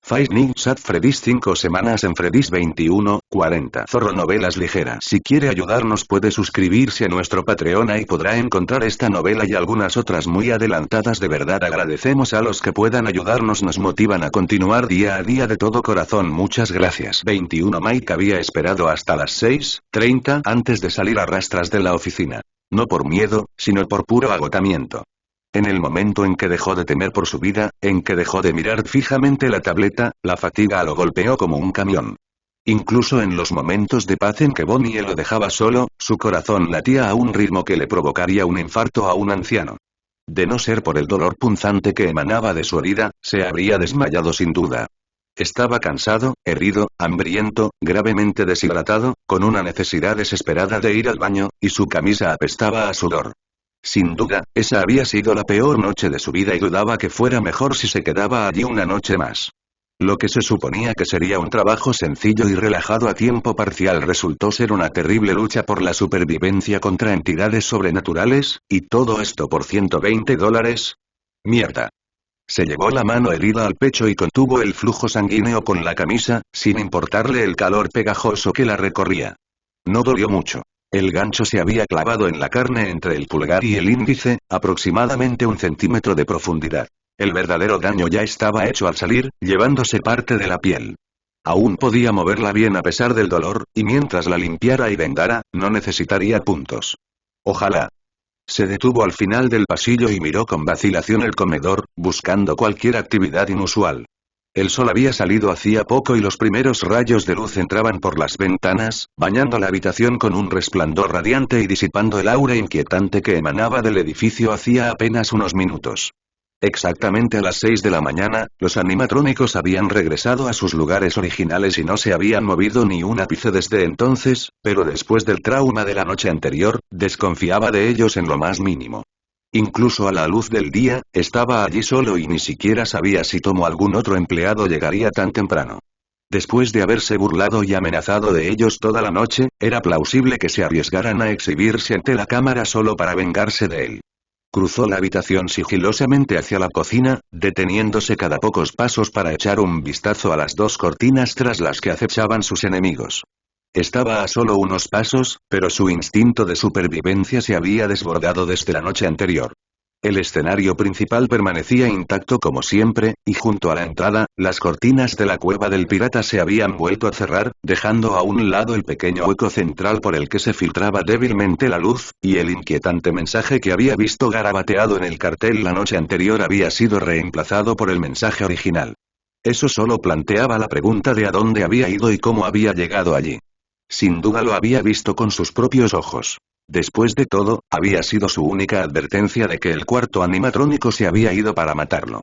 Five Nights at Freddy's 5 semanas en Freddy's 21:40. Zorro Novelas Ligeras. Si quiere ayudarnos puede suscribirse a nuestro Patreon, y podrá encontrar esta novela y algunas otras muy adelantadas. De verdad agradecemos a los que puedan ayudarnos, nos motivan a continuar día a día de todo corazón. Muchas gracias. 21. Mike había esperado hasta las 6:30 antes de salir a rastras de la oficina. No por miedo, sino por puro agotamiento. En el momento en que dejó de temer por su vida, en que dejó de mirar fijamente la tableta, la fatiga lo golpeó como un camión. Incluso en los momentos de paz en que Bonnie lo dejaba solo, su corazón latía a un ritmo que le provocaría un infarto a un anciano. De no ser por el dolor punzante que emanaba de su herida, se habría desmayado sin duda. Estaba cansado, herido, hambriento, gravemente deshidratado, con una necesidad desesperada de ir al baño, y su camisa apestaba a sudor. Sin duda, esa había sido la peor noche de su vida y dudaba que fuera mejor si se quedaba allí una noche más. Lo que se suponía que sería un trabajo sencillo y relajado a tiempo parcial resultó ser una terrible lucha por la supervivencia contra entidades sobrenaturales, y todo esto por $120. Mierda. Se llevó la mano herida al pecho y contuvo el flujo sanguíneo con la camisa, sin importarle el calor pegajoso que la recorría. No dolió mucho. El gancho se había clavado en la carne entre el pulgar y el índice, aproximadamente 1 centímetro de profundidad. El verdadero daño ya estaba hecho al salir, llevándose parte de la piel. Aún podía moverla bien a pesar del dolor, y mientras la limpiara y vendara, no necesitaría puntos. Ojalá. Se detuvo al final del pasillo y miró con vacilación el comedor, buscando cualquier actividad inusual. El sol había salido hacía poco y los primeros rayos de luz entraban por las ventanas, bañando la habitación con un resplandor radiante y disipando el aura inquietante que emanaba del edificio hacía apenas unos minutos. Exactamente a las 6 de la mañana, los animatrónicos habían regresado a sus lugares originales y no se habían movido ni un ápice desde entonces, pero después del trauma de la noche anterior, desconfiaba de ellos en lo más mínimo. Incluso a la luz del día, estaba allí solo y ni siquiera sabía si Tom o algún otro empleado llegaría tan temprano. Después de haberse burlado y amenazado de ellos toda la noche, era plausible que se arriesgaran a exhibirse ante la cámara solo para vengarse de él. Cruzó la habitación sigilosamente hacia la cocina, deteniéndose cada pocos pasos para echar un vistazo a las 2 cortinas tras las que acechaban sus enemigos. Estaba a solo unos pasos, pero su instinto de supervivencia se había desbordado desde la noche anterior. El escenario principal permanecía intacto como siempre, y junto a la entrada, las cortinas de la cueva del pirata se habían vuelto a cerrar, dejando a un lado el pequeño hueco central por el que se filtraba débilmente la luz, y el inquietante mensaje que había visto garabateado en el cartel la noche anterior había sido reemplazado por el mensaje original. Eso solo planteaba la pregunta de a dónde había ido y cómo había llegado allí. Sin duda lo había visto con sus propios ojos. Después de todo, había sido su única advertencia de que el cuarto animatrónico se había ido para matarlo.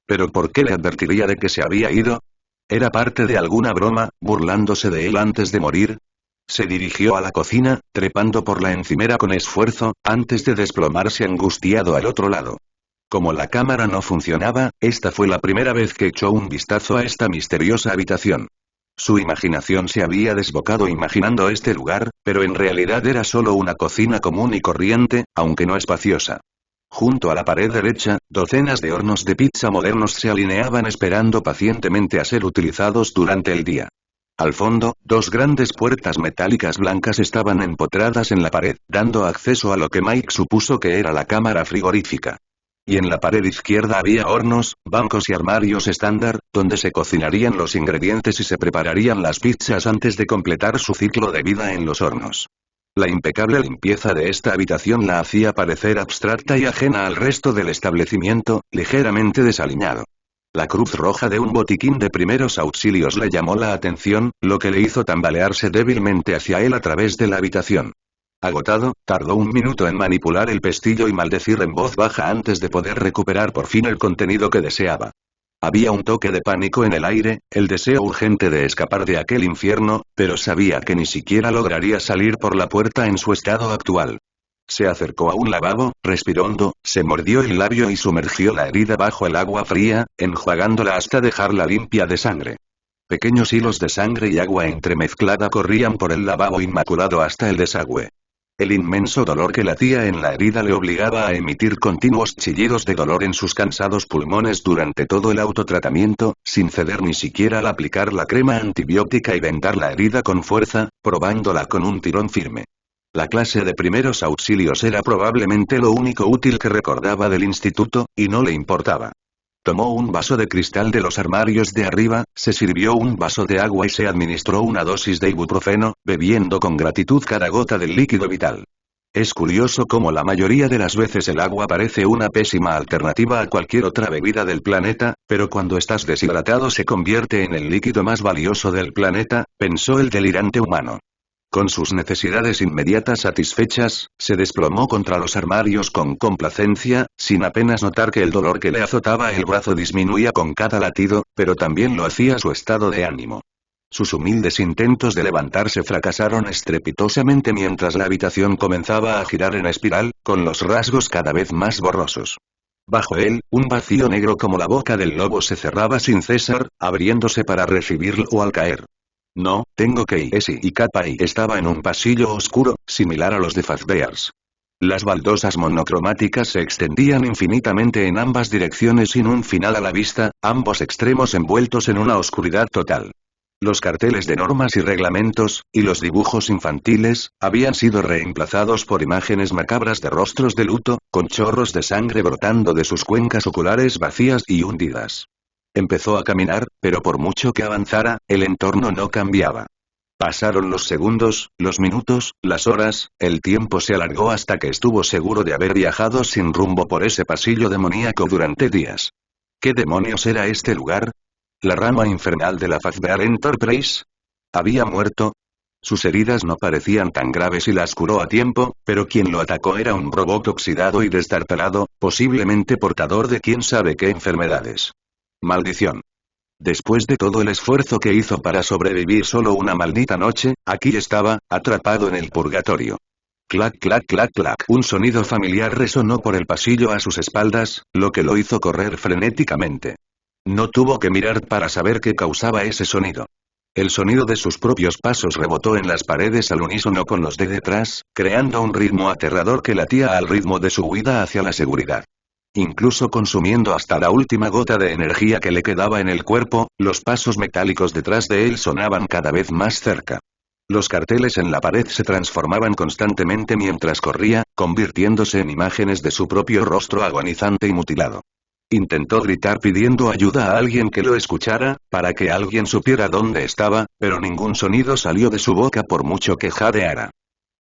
¿Pero por qué le advertiría de que se había ido? ¿Era parte de alguna broma, burlándose de él antes de morir? Se dirigió a la cocina, trepando por la encimera con esfuerzo, antes de desplomarse angustiado al otro lado. Como la cámara no funcionaba, esta fue la primera vez que echó un vistazo a esta misteriosa habitación. Su imaginación se había desbocado imaginando este lugar, pero en realidad era solo una cocina común y corriente, aunque no espaciosa. Junto a la pared derecha, docenas de hornos de pizza modernos se alineaban esperando pacientemente a ser utilizados durante el día. Al fondo, 2 grandes puertas metálicas blancas estaban empotradas en la pared, dando acceso a lo que Mike supuso que era la cámara frigorífica. Y en la pared izquierda había hornos, bancos y armarios estándar, donde se cocinarían los ingredientes y se prepararían las pizzas antes de completar su ciclo de vida en los hornos. La impecable limpieza de esta habitación la hacía parecer abstracta y ajena al resto del establecimiento, ligeramente desaliñado. La cruz roja de un botiquín de primeros auxilios le llamó la atención, lo que le hizo tambalearse débilmente hacia él a través de la habitación. Agotado, tardó 1 minuto en manipular el pestillo y maldecir en voz baja antes de poder recuperar por fin el contenido que deseaba. Había un toque de pánico en el aire, el deseo urgente de escapar de aquel infierno, pero sabía que ni siquiera lograría salir por la puerta en su estado actual. Se acercó a un lavabo, respiró hondo, se mordió el labio y sumergió la herida bajo el agua fría, enjuagándola hasta dejarla limpia de sangre. Pequeños hilos de sangre y agua entremezclada corrían por el lavabo inmaculado hasta el desagüe. El inmenso dolor que latía en la herida le obligaba a emitir continuos chillidos de dolor en sus cansados pulmones durante todo el autotratamiento, sin ceder ni siquiera al aplicar la crema antibiótica y vendar la herida con fuerza, probándola con un tirón firme. La clase de primeros auxilios era probablemente lo único útil que recordaba del instituto, y no le importaba. Tomó un vaso de cristal de los armarios de arriba, se sirvió un vaso de agua y se administró una dosis de ibuprofeno, bebiendo con gratitud cada gota del líquido vital. Es curioso cómo la mayoría de las veces el agua parece una pésima alternativa a cualquier otra bebida del planeta, pero cuando estás deshidratado se convierte en el líquido más valioso del planeta, pensó el delirante humano. Con sus necesidades inmediatas satisfechas, se desplomó contra los armarios con complacencia, sin apenas notar que el dolor que le azotaba el brazo disminuía con cada latido, pero también lo hacía su estado de ánimo. Sus humildes intentos de levantarse fracasaron estrepitosamente mientras la habitación comenzaba a girar en espiral, con los rasgos cada vez más borrosos. Bajo él, un vacío negro como la boca del lobo se cerraba sin cesar, abriéndose para recibirlo al caer. No, tengo que ir. Esi y Kappa estaba en un pasillo oscuro, similar a los de Fazbear's. Las baldosas monocromáticas se extendían infinitamente en ambas direcciones sin un final a la vista, ambos extremos envueltos en una oscuridad total. Los carteles de normas y reglamentos, y los dibujos infantiles, habían sido reemplazados por imágenes macabras de rostros de luto, con chorros de sangre brotando de sus cuencas oculares vacías y hundidas. Empezó a caminar, pero por mucho que avanzara, el entorno no cambiaba. Pasaron los segundos, los minutos, las horas, el tiempo se alargó hasta que estuvo seguro de haber viajado sin rumbo por ese pasillo demoníaco durante días. ¿Qué demonios era este lugar? ¿La rama infernal de la Fazbear Enterprise? ¿Había muerto? Sus heridas no parecían tan graves y las curó a tiempo, pero quien lo atacó era un robot oxidado y destartalado, posiblemente portador de quién sabe qué enfermedades. Maldición. Después de todo el esfuerzo que hizo para sobrevivir solo una maldita noche, aquí estaba, atrapado en el purgatorio. Clac clac clac clac. Un sonido familiar resonó por el pasillo a sus espaldas, lo que lo hizo correr frenéticamente. No tuvo que mirar para saber qué causaba ese sonido. El sonido de sus propios pasos rebotó en las paredes al unísono con los de detrás, creando un ritmo aterrador que latía al ritmo de su huida hacia la seguridad. Incluso consumiendo hasta la última gota de energía que le quedaba en el cuerpo, los pasos metálicos detrás de él sonaban cada vez más cerca. Los carteles en la pared se transformaban constantemente mientras corría, convirtiéndose en imágenes de su propio rostro agonizante y mutilado. Intentó gritar pidiendo ayuda a alguien que lo escuchara, para que alguien supiera dónde estaba, pero ningún sonido salió de su boca por mucho que jadeara.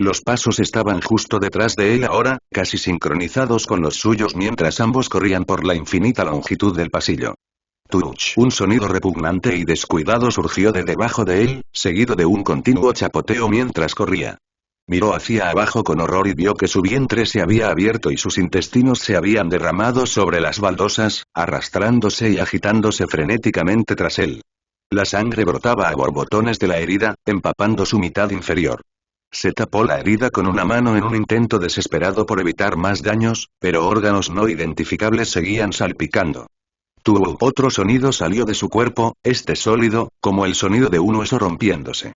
Los pasos estaban justo detrás de él ahora, casi sincronizados con los suyos mientras ambos corrían por la infinita longitud del pasillo. Tuch. Un sonido repugnante y descuidado surgió de debajo de él, seguido de un continuo chapoteo mientras corría. Miró hacia abajo con horror y vio que su vientre se había abierto y sus intestinos se habían derramado sobre las baldosas, arrastrándose y agitándose frenéticamente tras él. La sangre brotaba a borbotones de la herida, empapando su mitad inferior. Se tapó la herida con una mano en un intento desesperado por evitar más daños, pero órganos no identificables seguían salpicando. Otro sonido salió de su cuerpo, este sólido, como el sonido de un hueso rompiéndose.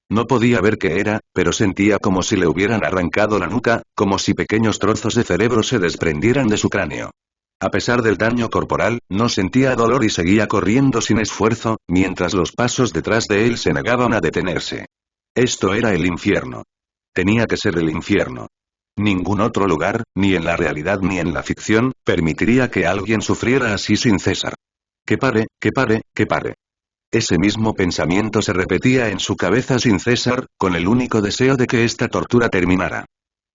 No podía ver qué era, pero sentía como si le hubieran arrancado la nuca, como si pequeños trozos de cerebro se desprendieran de su cráneo. A pesar del daño corporal, no sentía dolor y seguía corriendo sin esfuerzo, mientras los pasos detrás de él se negaban a detenerse. Esto era el infierno. Tenía que ser el infierno. Ningún otro lugar, ni en la realidad ni en la ficción, permitiría que alguien sufriera así sin cesar. Que pare, que pare, que pare. Ese mismo pensamiento se repetía en su cabeza sin cesar, con el único deseo de que esta tortura terminara.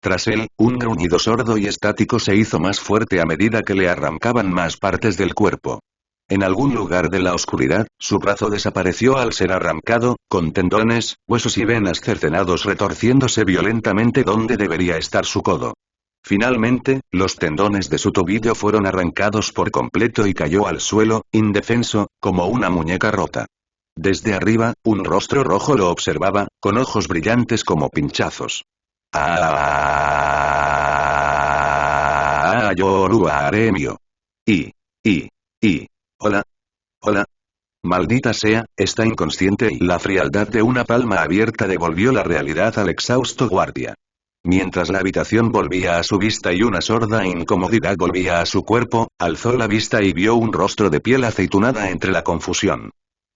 Tras él, un gruñido sordo y estático se hizo más fuerte a medida que le arrancaban más partes del cuerpo. En algún lugar de la oscuridad, su brazo desapareció al ser arrancado, con tendones, huesos y venas cercenados retorciéndose violentamente donde debería estar su codo. Finalmente, los tendones de su tobillo fueron arrancados por completo y cayó al suelo, indefenso, como una muñeca rota. Desde arriba, un rostro rojo lo observaba, con ojos brillantes como pinchazos. Yorua Aremio. Hola. Hola. Maldita sea, está inconsciente y la frialdad de una palma abierta devolvió la realidad al exhausto guardia. Mientras la habitación volvía a su vista y una sorda incomodidad volvía a su cuerpo, alzó la vista y vio un rostro de piel aceitunada entre la confusión.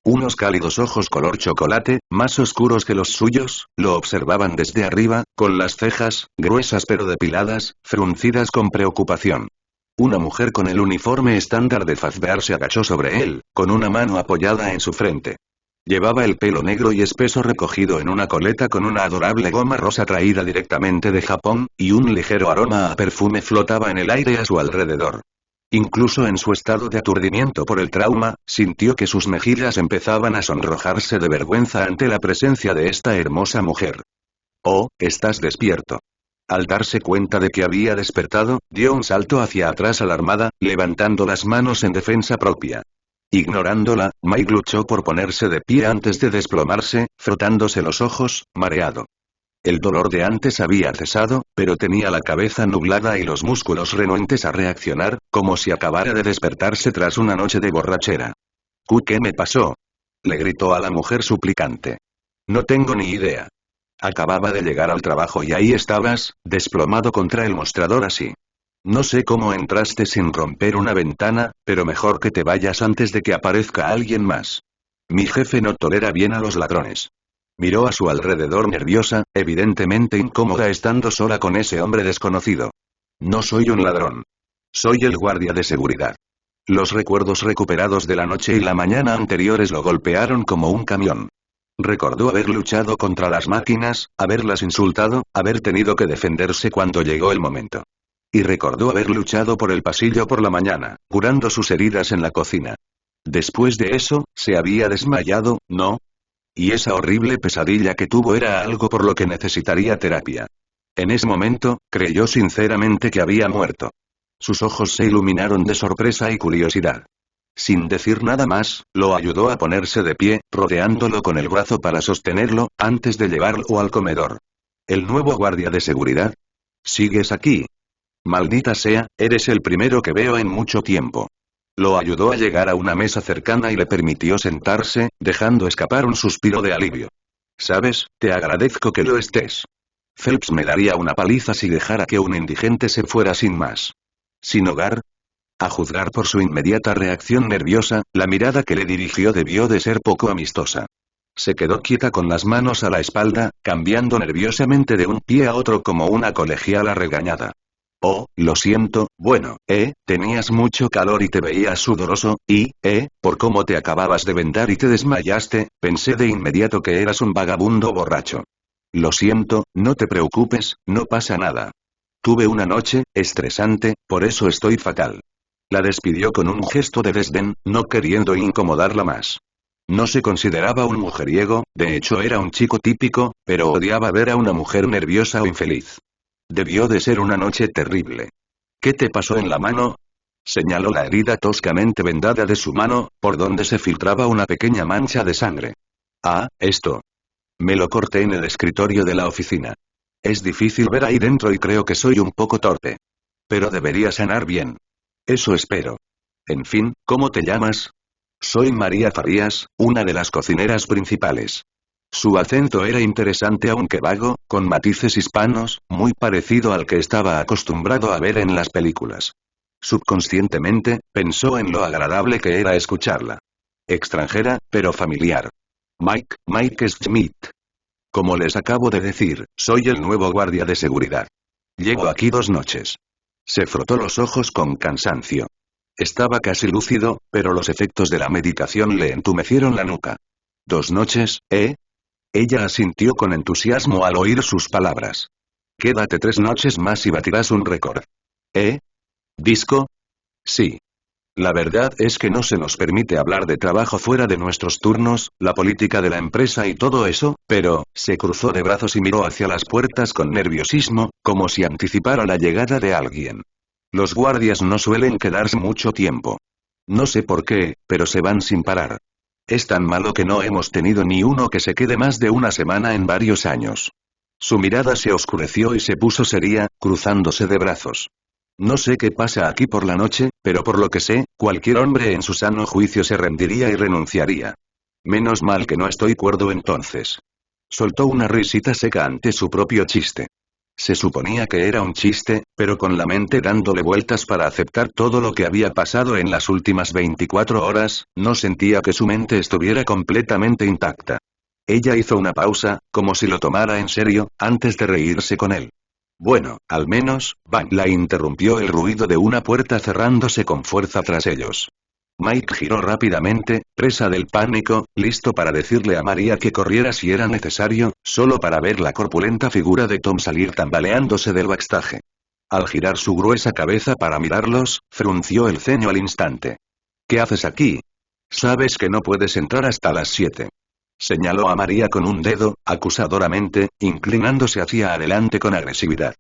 Unos cálidos ojos color chocolate, más oscuros que los suyos, lo observaban desde arriba, con las cejas, gruesas pero depiladas, fruncidas con preocupación. Una mujer con el uniforme estándar de Fazbear se agachó sobre él, con una mano apoyada en su frente. Llevaba el pelo negro y espeso recogido en una coleta con una adorable goma rosa traída directamente de Japón, y un ligero aroma a perfume flotaba en el aire a su alrededor. Incluso en su estado de aturdimiento por el trauma, sintió que sus mejillas empezaban a sonrojarse de vergüenza ante la presencia de esta hermosa mujer. «Oh, estás despierto». Al darse cuenta de que había despertado, dio un salto hacia atrás alarmada, levantando las manos en defensa propia. Ignorándola, Mike luchó por ponerse de pie antes de desplomarse, frotándose los ojos, mareado. El dolor de antes había cesado, pero tenía la cabeza nublada y los músculos renuentes a reaccionar, como si acabara de despertarse tras una noche de borrachera. «¿Qué me pasó?», le gritó a la mujer suplicante. «No tengo ni idea. Acababa de llegar al trabajo y ahí estabas, desplomado contra el mostrador así. No sé cómo entraste sin romper una ventana, pero mejor que te vayas antes de que aparezca alguien más. Mi jefe no tolera bien a los ladrones». Miró a su alrededor nerviosa, evidentemente incómoda estando sola con ese hombre desconocido. «No soy un ladrón. Soy el guardia de seguridad». Los recuerdos recuperados de la noche y la mañana anteriores lo golpearon como un camión. Recordó haber luchado contra las máquinas, haberlas insultado, haber tenido que defenderse cuando llegó el momento. Y recordó haber luchado por el pasillo por la mañana, curando sus heridas en la cocina. Después de eso, se había desmayado, ¿no? Y esa horrible pesadilla que tuvo era algo por lo que necesitaría terapia. En ese momento, creyó sinceramente que había muerto. Sus ojos se iluminaron de sorpresa y curiosidad. Sin decir nada más, lo ayudó a ponerse de pie, rodeándolo con el brazo para sostenerlo, antes de llevarlo al comedor. «¿El nuevo guardia de seguridad? ¿Sigues aquí? Maldita sea, eres el primero que veo en mucho tiempo». Lo ayudó a llegar a una mesa cercana y le permitió sentarse, dejando escapar un suspiro de alivio. «¿Sabes? Te agradezco que lo estés. Phelps me daría una paliza si dejara que un indigente se fuera sin más. ¿Sin hogar?». A juzgar por su inmediata reacción nerviosa, la mirada que le dirigió debió de ser poco amistosa. Se quedó quieta con las manos a la espalda, cambiando nerviosamente de un pie a otro como una colegiala regañada. «Oh, lo siento, bueno, tenías mucho calor y te veías sudoroso, y, por cómo te acababas de vendar y te desmayaste, pensé de inmediato que eras un vagabundo borracho. Lo siento, no te preocupes, no pasa nada. Tuve una noche estresante, por eso estoy fatal». La despidió con un gesto de desdén, no queriendo incomodarla más. No se consideraba un mujeriego, de hecho era un chico típico, pero odiaba ver a una mujer nerviosa o infeliz. Debió de ser una noche terrible. «¿Qué te pasó en la mano?», señaló la herida toscamente vendada de su mano, por donde se filtraba una pequeña mancha de sangre. «Ah, esto. Me lo corté en el escritorio de la oficina. Es difícil ver ahí dentro y creo que soy un poco torpe. Pero debería sanar bien. Eso espero. En fin, ¿cómo te llamas?». «Soy María Farías, una de las cocineras principales». Su acento era interesante aunque vago, con matices hispanos, muy parecido al que estaba acostumbrado a ver en las películas. Subconscientemente, pensó en lo agradable que era escucharla. Extranjera, pero familiar. Mike Schmidt. «Como les acabo de decir, soy el nuevo guardia de seguridad. Llevo aquí 2 noches». Se frotó los ojos con cansancio. Estaba casi lúcido, pero los efectos de la medicación le entumecieron la nuca. «¿2 noches, Ella asintió con entusiasmo al oír sus palabras. «Quédate 3 noches más y batirás un récord». «¿Disco?». «Sí. La verdad es que no se nos permite hablar de trabajo fuera de nuestros turnos, la política de la empresa y todo eso, pero», se cruzó de brazos y miró hacia las puertas con nerviosismo, como si anticipara la llegada de alguien. «Los guardias no suelen quedarse mucho tiempo. No sé por qué, pero se van sin parar. Es tan malo que no hemos tenido ni uno que se quede más de una semana en varios años». Su mirada se oscureció y se puso seria, cruzándose de brazos. «No sé qué pasa aquí por la noche, pero por lo que sé, cualquier hombre en su sano juicio se rendiría y renunciaría. Menos mal que no estoy cuerdo entonces». Soltó una risita seca ante su propio chiste. Se suponía que era un chiste, pero con la mente dándole vueltas para aceptar todo lo que había pasado en las últimas 24 horas, no sentía que su mente estuviera completamente intacta. Ella hizo una pausa, como si lo tomara en serio, antes de reírse con él. Bueno, al menos, bang, la interrumpió el ruido de una puerta cerrándose con fuerza tras ellos. Mike giró rápidamente, presa del pánico, listo para decirle a María que corriera si era necesario, solo para ver la corpulenta figura de Tom salir tambaleándose del backstage. Al girar su gruesa cabeza para mirarlos, frunció el ceño al instante. ¿Qué haces aquí? Sabes que no puedes entrar hasta las 7. Señaló a María con un dedo, acusadoramente, inclinándose hacia adelante con agresividad.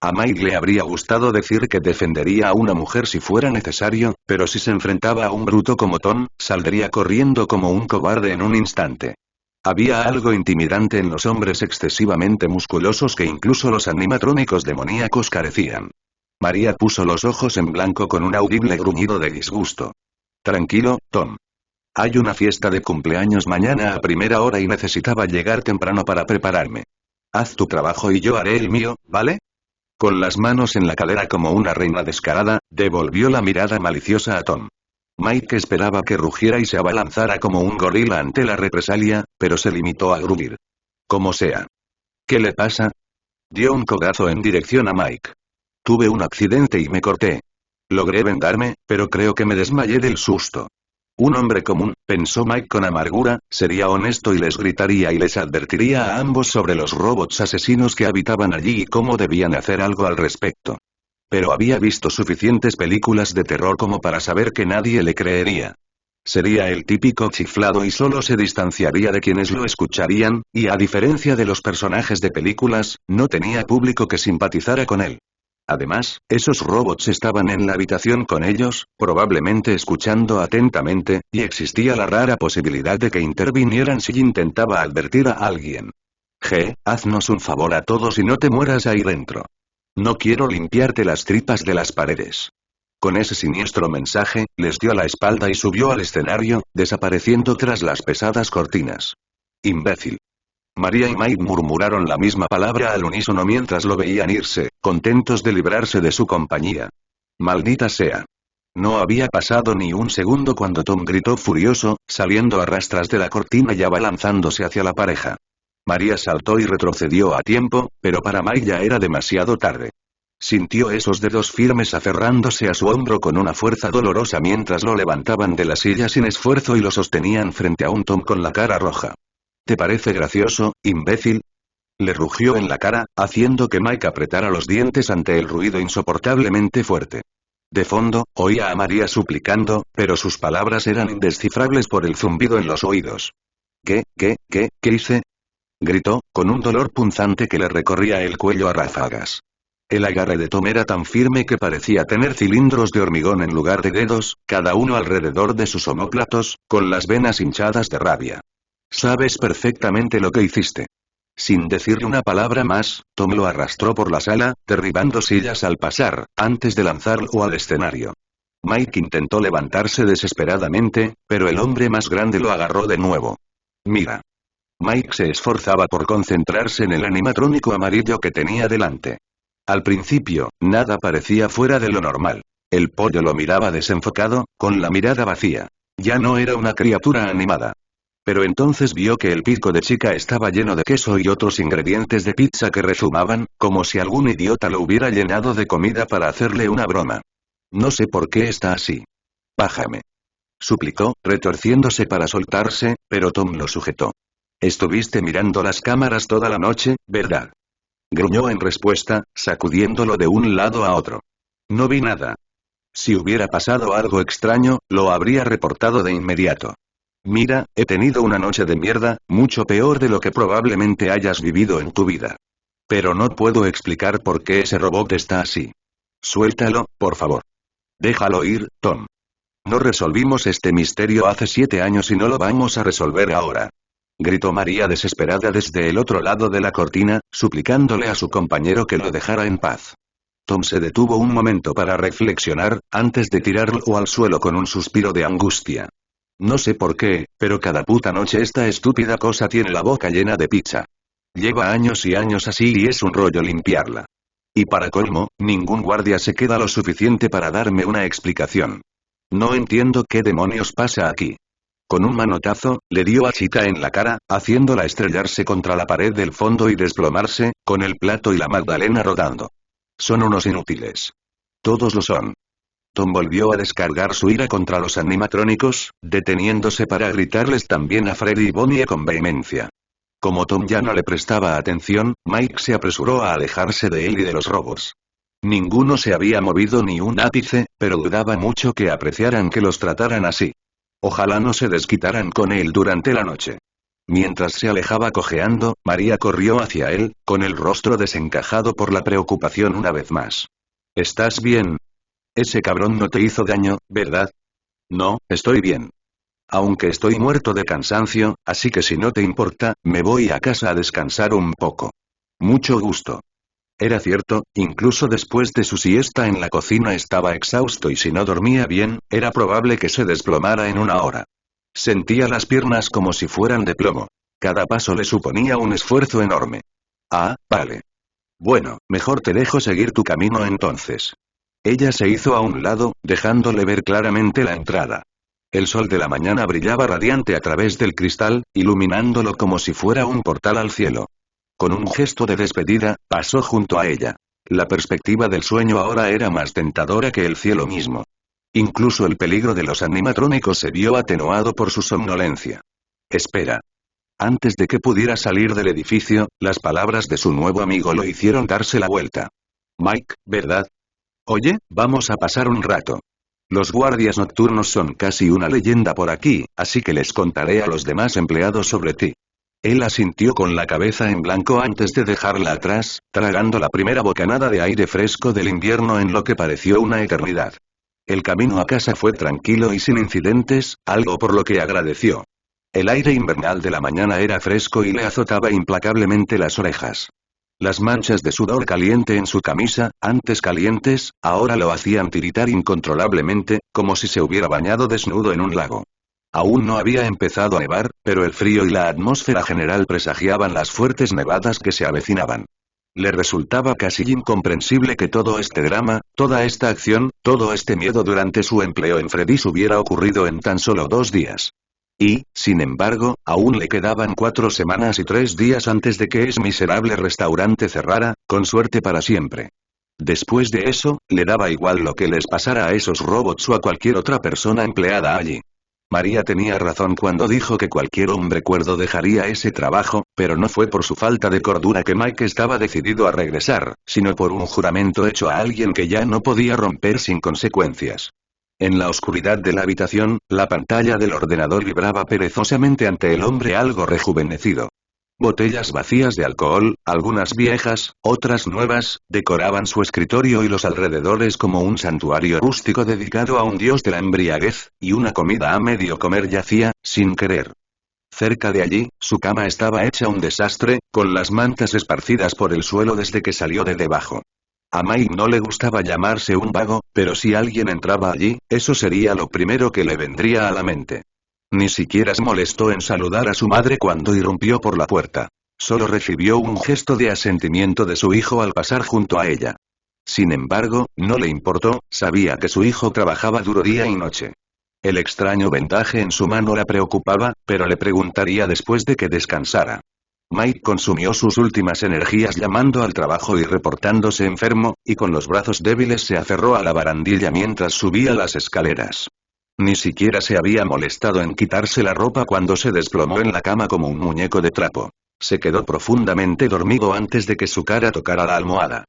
A Mike le habría gustado decir que defendería a una mujer si fuera necesario, pero si se enfrentaba a un bruto como Tom, saldría corriendo como un cobarde en un instante. Había algo intimidante en los hombres excesivamente musculosos que incluso los animatrónicos demoníacos carecían. María puso los ojos en blanco con un audible gruñido de disgusto. Tranquilo, Tom. Hay una fiesta de cumpleaños mañana a primera hora y necesitaba llegar temprano para prepararme. Haz tu trabajo y yo haré el mío, ¿vale? Con las manos en la cadera como una reina descarada, devolvió la mirada maliciosa a Tom. Mike esperaba que rugiera y se abalanzara como un gorila ante la represalia, pero se limitó a gruñir. Como sea. ¿Qué le pasa? Dio un codazo en dirección a Mike. Tuve un accidente y me corté. Logré vendarme, pero creo que me desmayé del susto. Un hombre común, pensó Mike con amargura, sería honesto y les gritaría y les advertiría a ambos sobre los robots asesinos que habitaban allí y cómo debían hacer algo al respecto. Pero había visto suficientes películas de terror como para saber que nadie le creería. Sería el típico chiflado y solo se distanciaría de quienes lo escucharían, y a diferencia de los personajes de películas, no tenía público que simpatizara con él. Además, esos robots estaban en la habitación con ellos, probablemente escuchando atentamente, y existía la rara posibilidad de que intervinieran si intentaba advertir a alguien. Haznos un favor a todos y no te mueras ahí dentro. No quiero limpiarte las tripas de las paredes. Con ese siniestro mensaje, les dio la espalda y subió al escenario, desapareciendo tras las pesadas cortinas. Imbécil. María y Mike murmuraron la misma palabra al unísono mientras lo veían irse, contentos de librarse de su compañía. Maldita sea. No había pasado ni un segundo cuando Tom gritó furioso, saliendo a rastras de la cortina y abalanzándose hacia la pareja. María saltó y retrocedió a tiempo, pero para Mike ya era demasiado tarde. Sintió esos dedos firmes aferrándose a su hombro con una fuerza dolorosa mientras lo levantaban de la silla sin esfuerzo y lo sostenían frente a un Tom con la cara roja. ¿Te parece gracioso, imbécil? Le rugió en la cara, haciendo que Mike apretara los dientes ante el ruido insoportablemente fuerte. De fondo, oía a María suplicando, pero sus palabras eran indescifrables por el zumbido en los oídos. ¿Qué hice? Gritó, con un dolor punzante que le recorría el cuello a ráfagas. El agarre de Tom era tan firme que parecía tener cilindros de hormigón en lugar de dedos, cada uno alrededor de sus omóplatos, con las venas hinchadas de rabia. Sabes perfectamente lo que hiciste. Sin decirle una palabra más, Tom lo arrastró por la sala, derribando sillas al pasar, antes de lanzarlo al escenario. Mike intentó levantarse desesperadamente, pero el hombre más grande lo agarró de nuevo. Mira. Mike se esforzaba por concentrarse en el animatrónico amarillo que tenía delante. Al principio, nada parecía fuera de lo normal. El pollo lo miraba desenfocado, con la mirada vacía. Ya no era una criatura animada. Pero entonces vio que el pico de chica estaba lleno de queso y otros ingredientes de pizza que rezumaban, como si algún idiota lo hubiera llenado de comida para hacerle una broma. No sé por qué está así. Bájame. Suplicó, retorciéndose para soltarse, pero Tom lo sujetó. Estuviste mirando las cámaras toda la noche, ¿verdad? Gruñó en respuesta, sacudiéndolo de un lado a otro. No vi nada. Si hubiera pasado algo extraño, lo habría reportado de inmediato. Mira, he tenido una noche de mierda, mucho peor de lo que probablemente hayas vivido en tu vida. Pero no puedo explicar por qué ese robot está así. Suéltalo, por favor. Déjalo ir, Tom. No resolvimos este misterio hace 7 años y no lo vamos a resolver ahora. Gritó María desesperada desde el otro lado de la cortina, suplicándole a su compañero que lo dejara en paz. Tom se detuvo un momento para reflexionar, antes de tirarlo al suelo con un suspiro de angustia. No sé por qué, pero cada puta noche esta estúpida cosa tiene la boca llena de pizza. Lleva años y años así y es un rollo limpiarla. Y para colmo, ningún guardia se queda lo suficiente para darme una explicación. No entiendo qué demonios pasa aquí. Con un manotazo, le dio a Chita en la cara, haciéndola estrellarse contra la pared del fondo y desplomarse, con el plato y la magdalena rodando. Son unos inútiles. Todos lo son. Tom volvió a descargar su ira contra los animatrónicos, deteniéndose para gritarles también a Freddy y Bonnie con vehemencia. Como Tom ya no le prestaba atención, Mike se apresuró a alejarse de él y de los robots. Ninguno se había movido ni un ápice, pero dudaba mucho que apreciaran que los trataran así. Ojalá no se desquitaran con él durante la noche. Mientras se alejaba cojeando, María corrió hacia él, con el rostro desencajado por la preocupación una vez más. ¿Estás bien? Ese cabrón no te hizo daño, ¿verdad? No, estoy bien. Aunque estoy muerto de cansancio, así que si no te importa, me voy a casa a descansar un poco. Mucho gusto. Era cierto, incluso después de su siesta en la cocina estaba exhausto y si no dormía bien, era probable que se desplomara en una hora. Sentía las piernas como si fueran de plomo. Cada paso le suponía un esfuerzo enorme. Ah, vale. Bueno, mejor te dejo seguir tu camino entonces. Ella se hizo a un lado, dejándole ver claramente la entrada. El sol de la mañana brillaba radiante a través del cristal, iluminándolo como si fuera un portal al cielo. Con un gesto de despedida, pasó junto a ella. La perspectiva del sueño ahora era más tentadora que el cielo mismo. Incluso el peligro de los animatrónicos se vio atenuado por su somnolencia. Espera. Antes de que pudiera salir del edificio, las palabras de su nuevo amigo lo hicieron darse la vuelta. Mike, ¿verdad? Oye, vamos a pasar un rato. Los guardias nocturnos son casi una leyenda por aquí, así que les contaré a los demás empleados sobre ti. Él asintió con la cabeza en blanco antes de dejarla atrás, tragando la primera bocanada de aire fresco del invierno en lo que pareció una eternidad. El camino a casa fue tranquilo y sin incidentes, algo por lo que agradeció. El aire invernal de la mañana era fresco y le azotaba implacablemente las orejas. Las manchas de sudor caliente en su camisa, antes calientes, ahora lo hacían tiritar incontrolablemente, como si se hubiera bañado desnudo en un lago. Aún no había empezado a nevar, pero el frío y la atmósfera general presagiaban las fuertes nevadas que se avecinaban. Le resultaba casi incomprensible que todo este drama, toda esta acción, todo este miedo durante su empleo en Freddy's hubiera ocurrido en tan solo 2 días. Y, sin embargo, aún le quedaban 4 semanas y 3 días antes de que ese miserable restaurante cerrara, con suerte para siempre. Después de eso, le daba igual lo que les pasara a esos robots o a cualquier otra persona empleada allí. María tenía razón cuando dijo que cualquier hombre cuerdo dejaría ese trabajo, pero no fue por su falta de cordura que Mike estaba decidido a regresar, sino por un juramento hecho a alguien que ya no podía romper sin consecuencias. En la oscuridad de la habitación, la pantalla del ordenador vibraba perezosamente ante el hombre algo rejuvenecido. Botellas vacías de alcohol, algunas viejas, otras nuevas, decoraban su escritorio y los alrededores como un santuario rústico dedicado a un dios de la embriaguez, y una comida a medio comer yacía, sin querer. Cerca de allí, su cama estaba hecha un desastre, con las mantas esparcidas por el suelo desde que salió de debajo. A Mike no le gustaba llamarse un vago, pero si alguien entraba allí, eso sería lo primero que le vendría a la mente. Ni siquiera se molestó en saludar a su madre cuando irrumpió por la puerta. Solo recibió un gesto de asentimiento de su hijo al pasar junto a ella. Sin embargo, no le importó, sabía que su hijo trabajaba duro día y noche. El extraño vendaje en su mano la preocupaba, pero le preguntaría después de que descansara. Mike consumió sus últimas energías llamando al trabajo y reportándose enfermo, y con los brazos débiles se aferró a la barandilla mientras subía las escaleras. Ni siquiera se había molestado en quitarse la ropa cuando se desplomó en la cama como un muñeco de trapo. Se quedó profundamente dormido antes de que su cara tocara la almohada.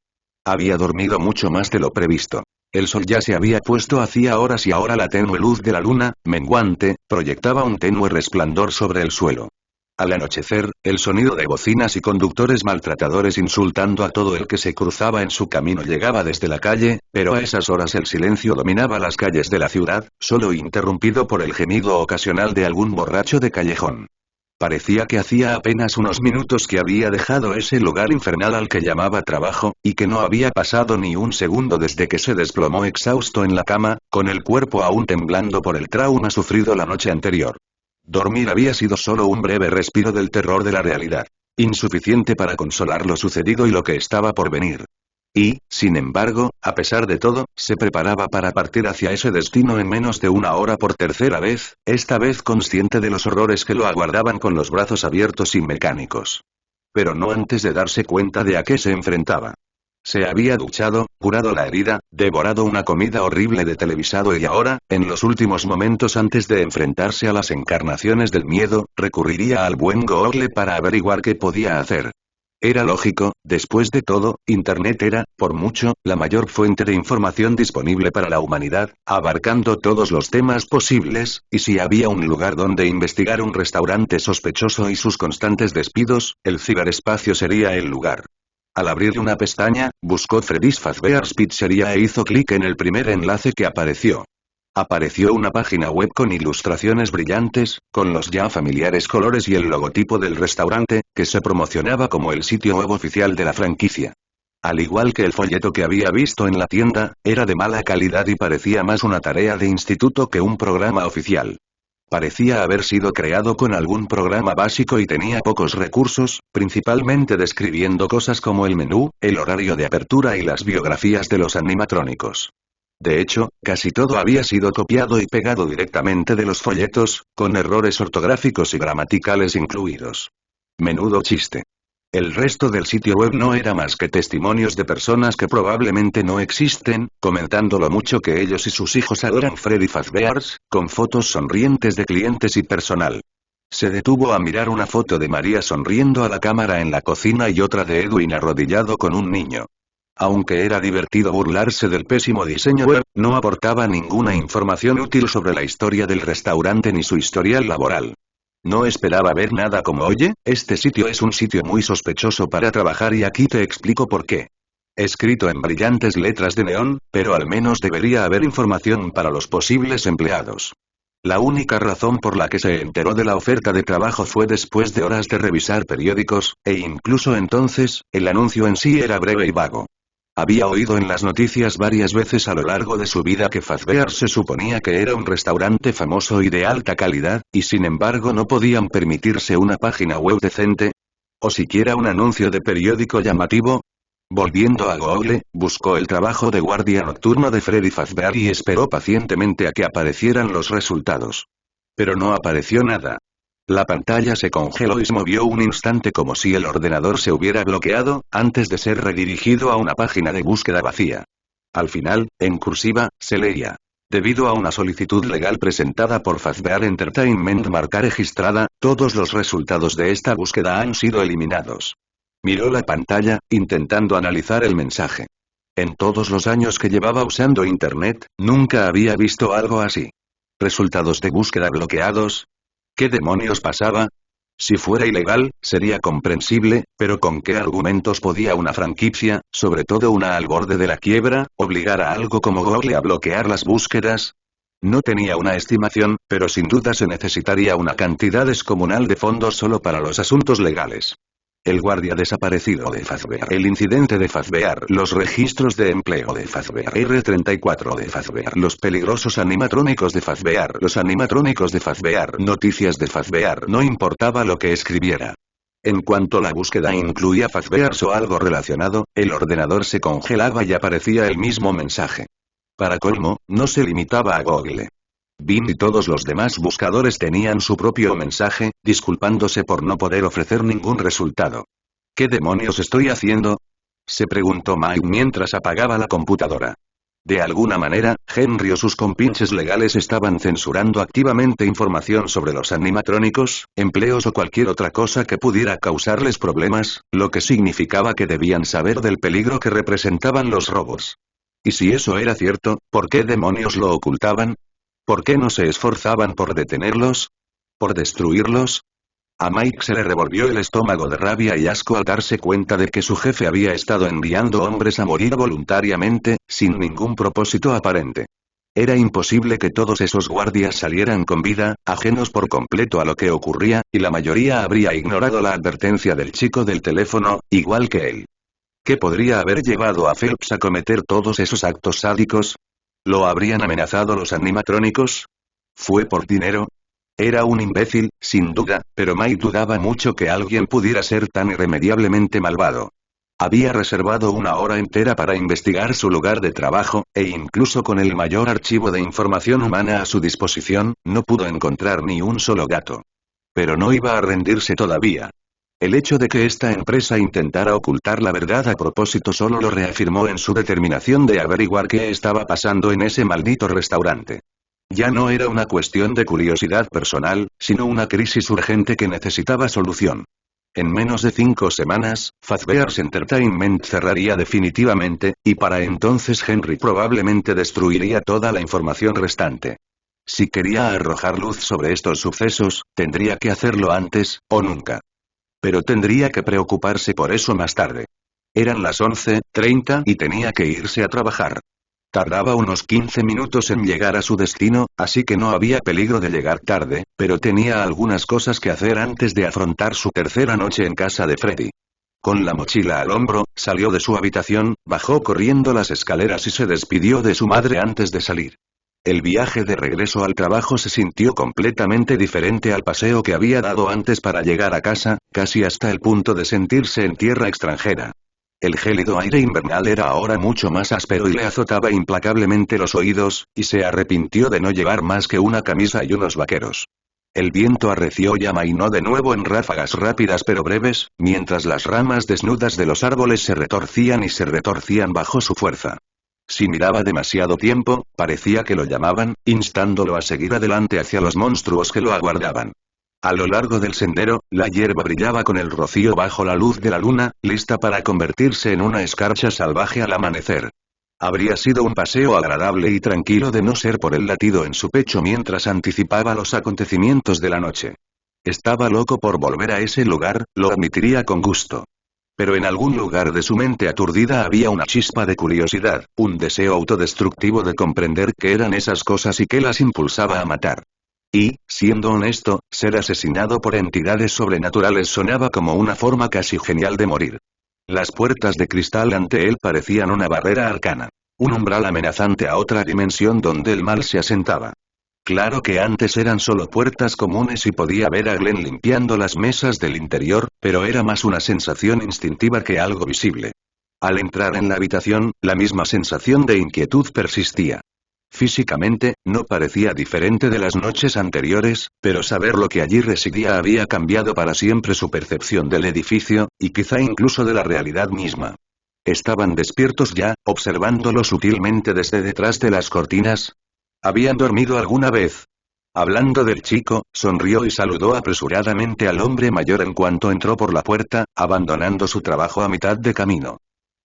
Había dormido mucho más de lo previsto. El sol ya se había puesto hacía horas y ahora la tenue luz de la luna, menguante, proyectaba un tenue resplandor sobre el suelo. Al anochecer, el sonido de bocinas y conductores maltratadores insultando a todo el que se cruzaba en su camino llegaba desde la calle, pero a esas horas el silencio dominaba las calles de la ciudad, solo interrumpido por el gemido ocasional de algún borracho de callejón. Parecía que hacía apenas unos minutos que había dejado ese lugar infernal al que llamaba trabajo, y que no había pasado ni un segundo desde que se desplomó exhausto en la cama, con el cuerpo aún temblando por el trauma sufrido la noche anterior. Dormir había sido solo un breve respiro del terror de la realidad. Insuficiente para consolar lo sucedido y lo que estaba por venir. Y, sin embargo, a pesar de todo, se preparaba para partir hacia ese destino en menos de una hora por tercera vez, esta vez consciente de los horrores que lo aguardaban con los brazos abiertos y mecánicos. Pero no antes de darse cuenta de a qué se enfrentaba. Se había duchado, curado la herida, devorado una comida horrible de televisado y ahora, en los últimos momentos antes de enfrentarse a las encarnaciones del miedo, recurriría al buen Google para averiguar qué podía hacer. Era lógico, después de todo, Internet era, por mucho, la mayor fuente de información disponible para la humanidad, abarcando todos los temas posibles, y si había un lugar donde investigar un restaurante sospechoso y sus constantes despidos, el ciberespacio sería el lugar. Al abrir una pestaña, buscó Freddy's Fazbear's Pizzeria e hizo clic en el primer enlace que apareció. Apareció una página web con ilustraciones brillantes, con los ya familiares colores y el logotipo del restaurante, que se promocionaba como el sitio web oficial de la franquicia. Al igual que el folleto que había visto en la tienda, era de mala calidad y parecía más una tarea de instituto que un programa oficial. Parecía haber sido creado con algún programa básico y tenía pocos recursos, principalmente describiendo cosas como el menú, el horario de apertura y las biografías de los animatrónicos. De hecho, casi todo había sido copiado y pegado directamente de los folletos, con errores ortográficos y gramaticales incluidos. Menudo chiste. El resto del sitio web no era más que testimonios de personas que probablemente no existen, comentando lo mucho que ellos y sus hijos adoran Freddy Fazbear's, con fotos sonrientes de clientes y personal. Se detuvo a mirar una foto de María sonriendo a la cámara en la cocina y otra de Edwin arrodillado con un niño. Aunque era divertido burlarse del pésimo diseño web, no aportaba ninguna información útil sobre la historia del restaurante ni su historial laboral. No esperaba ver nada como oye, este sitio es un sitio muy sospechoso para trabajar y aquí te explico por qué. Escrito en brillantes letras de neón, pero al menos debería haber información para los posibles empleados. La única razón por la que se enteró de la oferta de trabajo fue después de horas de revisar periódicos, e incluso entonces, el anuncio en sí era breve y vago. Había oído en las noticias varias veces a lo largo de su vida que Fazbear se suponía que era un restaurante famoso y de alta calidad, y sin embargo no podían permitirse una página web decente. ¿O siquiera un anuncio de periódico llamativo? Volviendo a Google, buscó el trabajo de guardia nocturno de Freddy Fazbear y esperó pacientemente a que aparecieran los resultados. Pero no apareció nada. La pantalla se congeló y se movió un instante como si el ordenador se hubiera bloqueado, antes de ser redirigido a una página de búsqueda vacía. Al final, en cursiva, se leía. Debido a una solicitud legal presentada por Fazbear Entertainment marca registrada, todos los resultados de esta búsqueda han sido eliminados. Miró la pantalla, intentando analizar el mensaje. En todos los años que llevaba usando Internet, nunca había visto algo así. ¿Resultados de búsqueda bloqueados? ¿Qué demonios pasaba? Si fuera ilegal, sería comprensible, pero ¿con qué argumentos podía una franquicia, sobre todo una al borde de la quiebra, obligar a algo como Google a bloquear las búsquedas? No tenía una estimación, pero sin duda se necesitaría una cantidad descomunal de fondos solo para los asuntos legales. El guardia desaparecido de Fazbear, el incidente de Fazbear, los registros de empleo de Fazbear, R34 de Fazbear, los peligrosos animatrónicos de Fazbear, los animatrónicos de Fazbear, noticias de Fazbear, no importaba lo que escribiera. En cuanto la búsqueda incluía Fazbear o algo relacionado, el ordenador se congelaba y aparecía el mismo mensaje. Para colmo, no se limitaba a Google. Bing y todos los demás buscadores tenían su propio mensaje, disculpándose por no poder ofrecer ningún resultado. ¿Qué demonios estoy haciendo?, se preguntó Mike mientras apagaba la computadora. De alguna manera, Henry o sus compinches legales estaban censurando activamente información sobre los animatrónicos, empleos o cualquier otra cosa que pudiera causarles problemas, lo que significaba que debían saber del peligro que representaban los robots. Y si eso era cierto, ¿por qué demonios lo ocultaban? ¿Por qué no se esforzaban por detenerlos? ¿Por destruirlos? A Mike se le revolvió el estómago de rabia y asco al darse cuenta de que su jefe había estado enviando hombres a morir voluntariamente, sin ningún propósito aparente. Era imposible que todos esos guardias salieran con vida, ajenos por completo a lo que ocurría, y la mayoría habría ignorado la advertencia del chico del teléfono, igual que él. ¿Qué podría haber llevado a Phelps a cometer todos esos actos sádicos? ¿Lo habrían amenazado los animatrónicos? ¿Fue por dinero? Era un imbécil, sin duda, pero Mike dudaba mucho que alguien pudiera ser tan irremediablemente malvado. Había reservado una hora entera para investigar su lugar de trabajo, e incluso con el mayor archivo de información humana a su disposición, no pudo encontrar ni un solo gato. Pero no iba a rendirse todavía. El hecho de que esta empresa intentara ocultar la verdad a propósito solo lo reafirmó en su determinación de averiguar qué estaba pasando en ese maldito restaurante. Ya no era una cuestión de curiosidad personal, sino una crisis urgente que necesitaba solución. En menos de 5 semanas, Fazbear's Entertainment cerraría definitivamente, y para entonces Henry probablemente destruiría toda la información restante. Si quería arrojar luz sobre estos sucesos, tendría que hacerlo antes, o nunca. Pero tendría que preocuparse por eso más tarde. Eran las 11:30 y tenía que irse a trabajar. Tardaba unos 15 minutos en llegar a su destino, así que no había peligro de llegar tarde, pero tenía algunas cosas que hacer antes de afrontar su tercera noche en casa de Freddy. Con la mochila al hombro, salió de su habitación, bajó corriendo las escaleras y se despidió de su madre antes de salir. El viaje de regreso al trabajo se sintió completamente diferente al paseo que había dado antes para llegar a casa, casi hasta el punto de sentirse en tierra extranjera. El gélido aire invernal era ahora mucho más áspero y le azotaba implacablemente los oídos, y se arrepintió de no llevar más que una camisa y unos vaqueros. El viento arreció y amainó de nuevo en ráfagas rápidas pero breves, mientras las ramas desnudas de los árboles se retorcían y se retorcían bajo su fuerza. Si miraba demasiado tiempo, parecía que lo llamaban, instándolo a seguir adelante hacia los monstruos que lo aguardaban. A lo largo del sendero, la hierba brillaba con el rocío bajo la luz de la luna, lista para convertirse en una escarcha salvaje al amanecer. Habría sido un paseo agradable y tranquilo de no ser por el latido en su pecho mientras anticipaba los acontecimientos de la noche. Estaba loco por volver a ese lugar, lo admitiría con gusto. Pero en algún lugar de su mente aturdida había una chispa de curiosidad, un deseo autodestructivo de comprender qué eran esas cosas y qué las impulsaba a matar. Y, siendo honesto, ser asesinado por entidades sobrenaturales sonaba como una forma casi genial de morir. Las puertas de cristal ante él parecían una barrera arcana. Un umbral amenazante a otra dimensión donde el mal se asentaba. Claro que antes eran solo puertas comunes y podía ver a Glenn limpiando las mesas del interior, pero era más una sensación instintiva que algo visible. Al entrar en la habitación, la misma sensación de inquietud persistía. Físicamente, no parecía diferente de las noches anteriores, pero saber lo que allí residía había cambiado para siempre su percepción del edificio, y quizá incluso de la realidad misma. ¿Estaban despiertos ya, observándolo sutilmente desde detrás de las cortinas? ¿Habían dormido alguna vez? Hablando del chico, sonrió y saludó apresuradamente al hombre mayor en cuanto entró por la puerta, abandonando su trabajo a mitad de camino.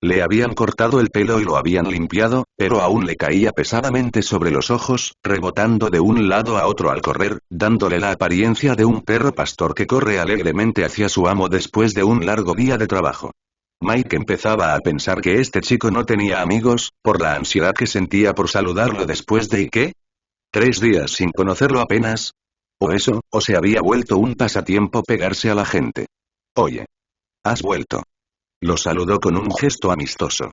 Le habían cortado el pelo y lo habían limpiado, pero aún le caía pesadamente sobre los ojos, rebotando de un lado a otro al correr, dándole la apariencia de un perro pastor que corre alegremente hacia su amo después de un largo día de trabajo. Mike empezaba a pensar que este chico no tenía amigos, por la ansiedad que sentía por saludarlo después de ¿qué? 3 días sin conocerlo apenas. O eso, o se había vuelto un pasatiempo pegarse a la gente. Oye. ¿Has vuelto? Lo saludó con un gesto amistoso.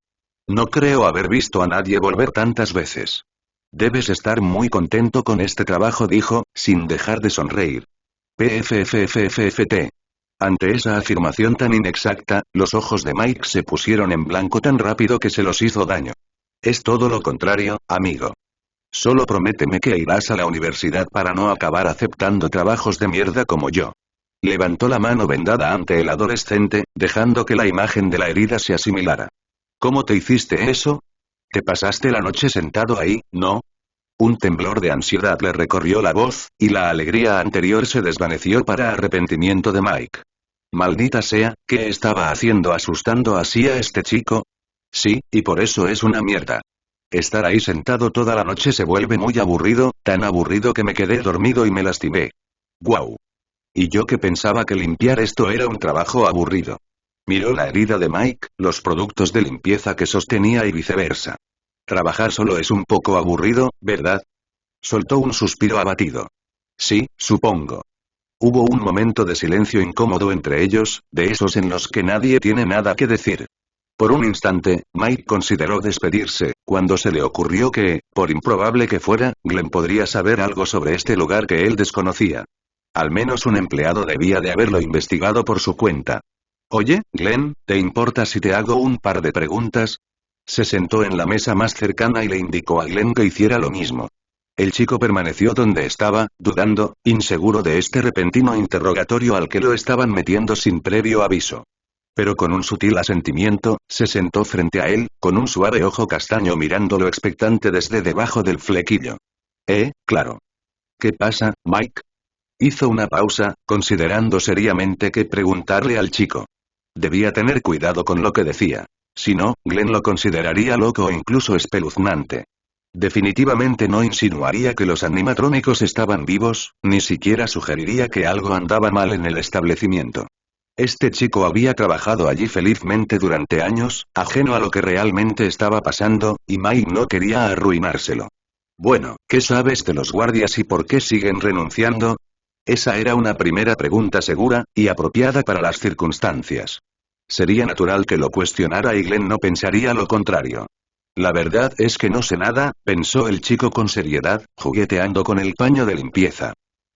No creo haber visto a nadie volver tantas veces. Debes estar muy contento con este trabajo, dijo, sin dejar de sonreír. PFFFFT. Ante esa afirmación tan inexacta, los ojos de Mike se pusieron en blanco tan rápido que se los hizo daño. Es todo lo contrario, amigo. Solo prométeme que irás a la universidad para no acabar aceptando trabajos de mierda como yo. Levantó la mano vendada ante el adolescente, dejando que la imagen de la herida se asimilara. ¿Cómo te hiciste eso? ¿Te pasaste la noche sentado ahí, no? Un temblor de ansiedad le recorrió la voz, y la alegría anterior se desvaneció para arrepentimiento de Mike. Maldita sea, ¿qué estaba haciendo asustando así a este chico? Sí, y por eso es una mierda. Estar ahí sentado toda la noche se vuelve muy aburrido, tan aburrido que me quedé dormido y me lastimé. ¡Guau! Y yo que pensaba que limpiar esto era un trabajo aburrido. Miró la herida de Mike, los productos de limpieza que sostenía y viceversa. Trabajar solo es un poco aburrido, ¿verdad? Soltó un suspiro abatido. Sí, supongo. Hubo un momento de silencio incómodo entre ellos, de esos en los que nadie tiene nada que decir. Por un instante, Mike consideró despedirse, Cuando se le ocurrió que, por improbable que fuera, Glenn podría saber algo sobre este lugar que él desconocía. Al menos un empleado debía de haberlo investigado por su cuenta. Oye, Glenn, ¿te importa si te hago un par de preguntas? Se sentó en la mesa más cercana y le indicó a Glenn que hiciera lo mismo. El chico permaneció donde estaba, dudando, inseguro de este repentino interrogatorio al que lo estaban metiendo sin previo aviso. Pero con un sutil asentimiento, se sentó frente a él, con un suave ojo castaño mirándolo expectante desde debajo del flequillo. Claro. ¿Qué pasa, Mike? Hizo una pausa, considerando seriamente qué preguntarle al chico. Debía tener cuidado con lo que decía. Si no, Glenn lo consideraría loco o incluso espeluznante. Definitivamente no insinuaría que los animatrónicos estaban vivos, ni siquiera sugeriría que algo andaba mal en el establecimiento. Este chico había trabajado allí felizmente durante años, ajeno a lo que realmente estaba pasando, y Mike no quería arruinárselo. Bueno, ¿qué sabes de los guardias y por qué siguen renunciando? Esa era una primera pregunta segura, y apropiada para las circunstancias. Sería natural que lo cuestionara y Glenn no pensaría lo contrario. La verdad es que no sé nada, pensó el chico con seriedad, jugueteando con el paño de limpieza.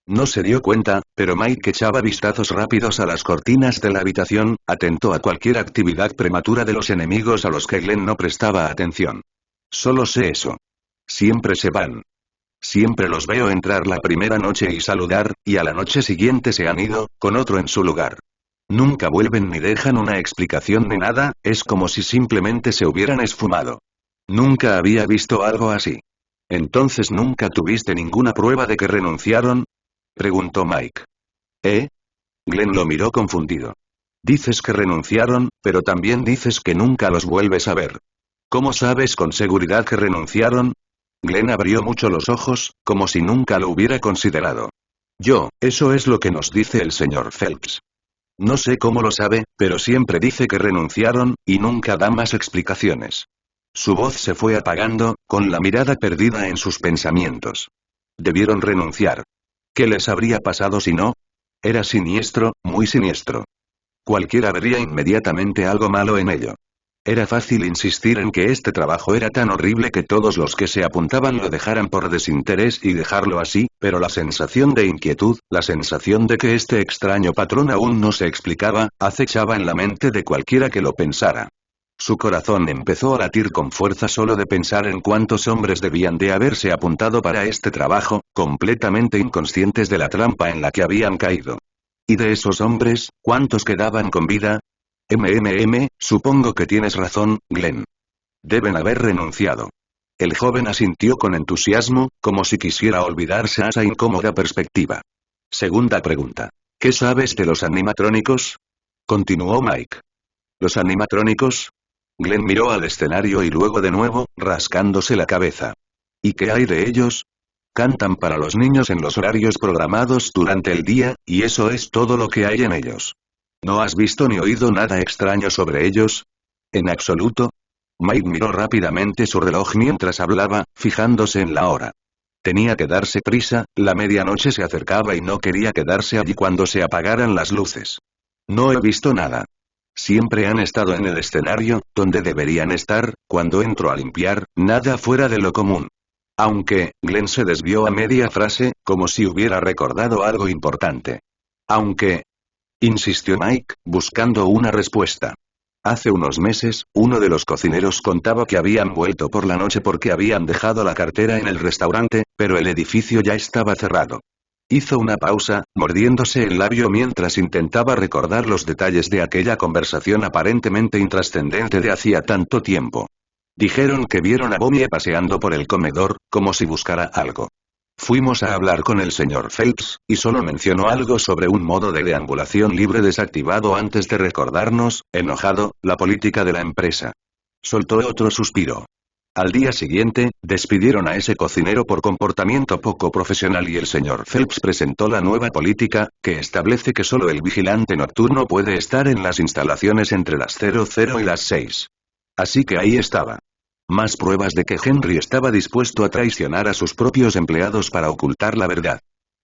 No se dio cuenta, pero Mike echaba vistazos rápidos a las cortinas de la habitación, atento a cualquier actividad prematura de los enemigos a los que Glenn no prestaba atención. Solo sé eso. Siempre se van. Siempre los veo entrar la primera noche y saludar, y a la noche siguiente se han ido, con otro en su lugar. Nunca vuelven ni dejan una explicación ni nada, es como si simplemente se hubieran esfumado. Nunca había visto algo así. ¿Entonces nunca tuviste ninguna prueba de que renunciaron? Preguntó Mike. Glenn lo miró confundido. Dices que renunciaron, pero también dices que nunca los vuelves a ver. ¿Cómo sabes con seguridad que renunciaron? Glenn abrió mucho los ojos, como si nunca lo hubiera considerado. Eso es lo que nos dice el señor Phelps. No sé cómo lo sabe, pero siempre dice que renunciaron, y nunca da más explicaciones. Su voz se fue apagando, con la mirada perdida en sus pensamientos. Debieron renunciar. ¿Qué les habría pasado si no? Era siniestro, muy siniestro. Cualquiera vería inmediatamente algo malo en ello. Era fácil insistir en que este trabajo era tan horrible que todos los que se apuntaban lo dejaran por desinterés y dejarlo así, pero la sensación de inquietud, la sensación de que este extraño patrón aún no se explicaba, acechaba en la mente de cualquiera que lo pensara. Su corazón empezó a latir con fuerza solo de pensar en cuántos hombres debían de haberse apuntado para este trabajo, completamente inconscientes de la trampa en la que habían caído. ¿Y de esos hombres, cuántos quedaban con vida? Supongo que tienes razón, Glenn. Deben haber renunciado. El joven asintió con entusiasmo, como si quisiera olvidarse a esa incómoda perspectiva. Segunda pregunta. ¿Qué sabes de los animatrónicos? Continuó Mike. ¿Los animatrónicos? Glenn miró al escenario y luego de nuevo, rascándose la cabeza. ¿Y qué hay de ellos? Cantan para los niños en los horarios programados durante el día, y eso es todo lo que hay en ellos. ¿No has visto ni oído nada extraño sobre ellos? ¿En absoluto? Mike miró rápidamente su reloj mientras hablaba, fijándose en la hora. Tenía que darse prisa, la medianoche se acercaba y no quería quedarse allí cuando se apagaran las luces. No he visto nada. Siempre han estado en el escenario, donde deberían estar, cuando entro a limpiar, nada fuera de lo común. Aunque, Glenn se desvió a media frase, como si hubiera recordado algo importante. Aunque, insistió Mike, buscando una respuesta. Hace unos meses, uno de los cocineros contaba que habían vuelto por la noche porque habían dejado la cartera en el restaurante, pero el edificio ya estaba cerrado. Hizo una pausa, mordiéndose el labio mientras intentaba recordar los detalles de aquella conversación aparentemente intrascendente de hacía tanto tiempo. Dijeron que vieron a Bonnie paseando por el comedor, como si buscara algo. Fuimos a hablar con el señor Phelps, y solo mencionó algo sobre un modo de deambulación libre desactivado antes de recordarnos, enojado, la política de la empresa. Soltó otro suspiro. Al día siguiente, despidieron a ese cocinero por comportamiento poco profesional y el señor Phelps presentó la nueva política, que establece que solo el vigilante nocturno puede estar en las instalaciones entre las 00 y las 6. Así que ahí estaba. Más pruebas de que Henry estaba dispuesto a traicionar a sus propios empleados para ocultar la verdad.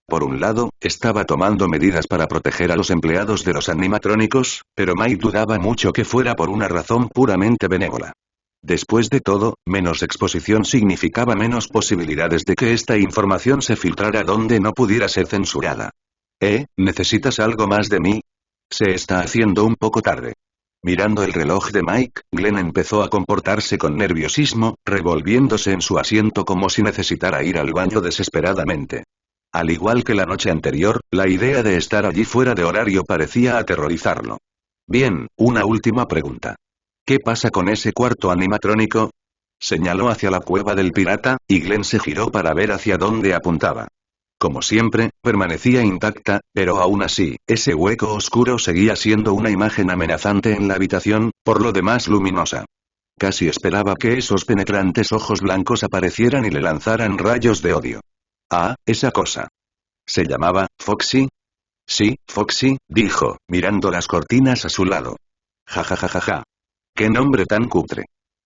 Por un lado, estaba tomando medidas para proteger a los empleados de los animatrónicos, pero Mike dudaba mucho que fuera por una razón puramente benévola. Después de todo, menos exposición significaba menos posibilidades de que esta información se filtrara donde no pudiera ser censurada. ¿Necesitas algo más de mí? Se está haciendo un poco tarde. Mirando el reloj de Mike, Glenn empezó a comportarse con nerviosismo, revolviéndose en su asiento como si necesitara ir al baño desesperadamente. Al igual que la noche anterior, la idea de estar allí fuera de horario parecía aterrorizarlo. Bien, una última pregunta. ¿Qué pasa con ese cuarto animatrónico? Señaló hacia la cueva del pirata, y Glenn se giró para ver hacia dónde apuntaba. Como siempre, permanecía intacta, pero aún así, ese hueco oscuro seguía siendo una imagen amenazante en la habitación, por lo demás luminosa. Casi esperaba que esos penetrantes ojos blancos aparecieran y le lanzaran rayos de odio. Ah, esa cosa. ¿Se llamaba Foxy? Sí, Foxy, dijo, mirando las cortinas a su lado. Ja ja ja ja ja. ¡Qué nombre tan cutre!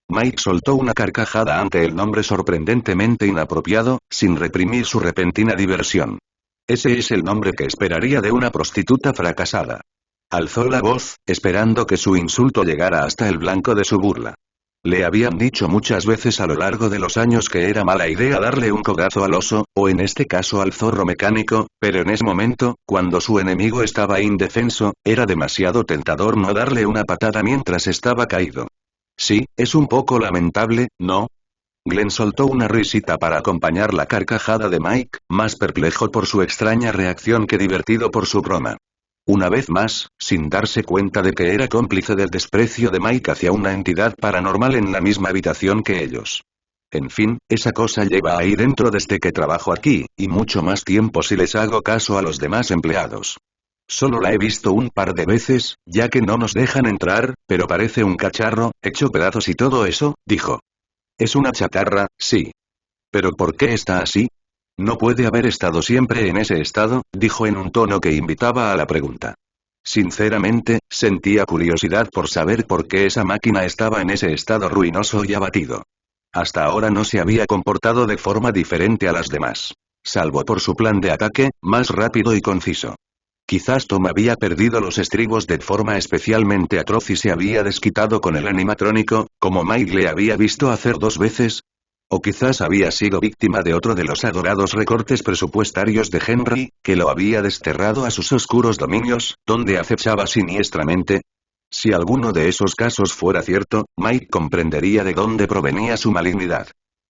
Mike soltó una carcajada ante el nombre sorprendentemente inapropiado, sin reprimir su repentina diversión. Ese es el nombre que esperaría de una prostituta fracasada. Alzó la voz, esperando que su insulto llegara hasta el blanco de su burla. Le habían dicho muchas veces a lo largo de los años que era mala idea darle un codazo al oso, o en este caso al zorro mecánico, pero en ese momento, cuando su enemigo estaba indefenso, era demasiado tentador no darle una patada mientras estaba caído. Sí, es un poco lamentable, ¿no? Glenn soltó una risita para acompañar la carcajada de Mike, más perplejo por su extraña reacción que divertido por su broma. Una vez más, sin darse cuenta de que era cómplice del desprecio de Mike hacia una entidad paranormal en la misma habitación que ellos. En fin, esa cosa lleva ahí dentro desde que trabajo aquí, y mucho más tiempo si les hago caso a los demás empleados. Solo la he visto un par de veces, ya que no nos dejan entrar, pero parece un cacharro, hecho pedazos y todo eso, dijo. Es una chatarra, sí. ¿Pero por qué está así? No puede haber estado siempre en ese estado, dijo en un tono que invitaba a la pregunta. Sinceramente, sentía curiosidad por saber por qué esa máquina estaba en ese estado ruinoso y abatido. Hasta ahora no se había comportado de forma diferente a las demás. Salvo por su plan de ataque, más rápido y conciso. Quizás Tom había perdido los estribos de forma especialmente atroz y se había desquitado con el animatrónico, como Mike le había visto hacer 2 veces. O quizás había sido víctima de otro de los adorados recortes presupuestarios de Henry, que lo había desterrado a sus oscuros dominios, donde acechaba siniestramente. Si alguno de esos casos fuera cierto, Mike comprendería de dónde provenía su malignidad.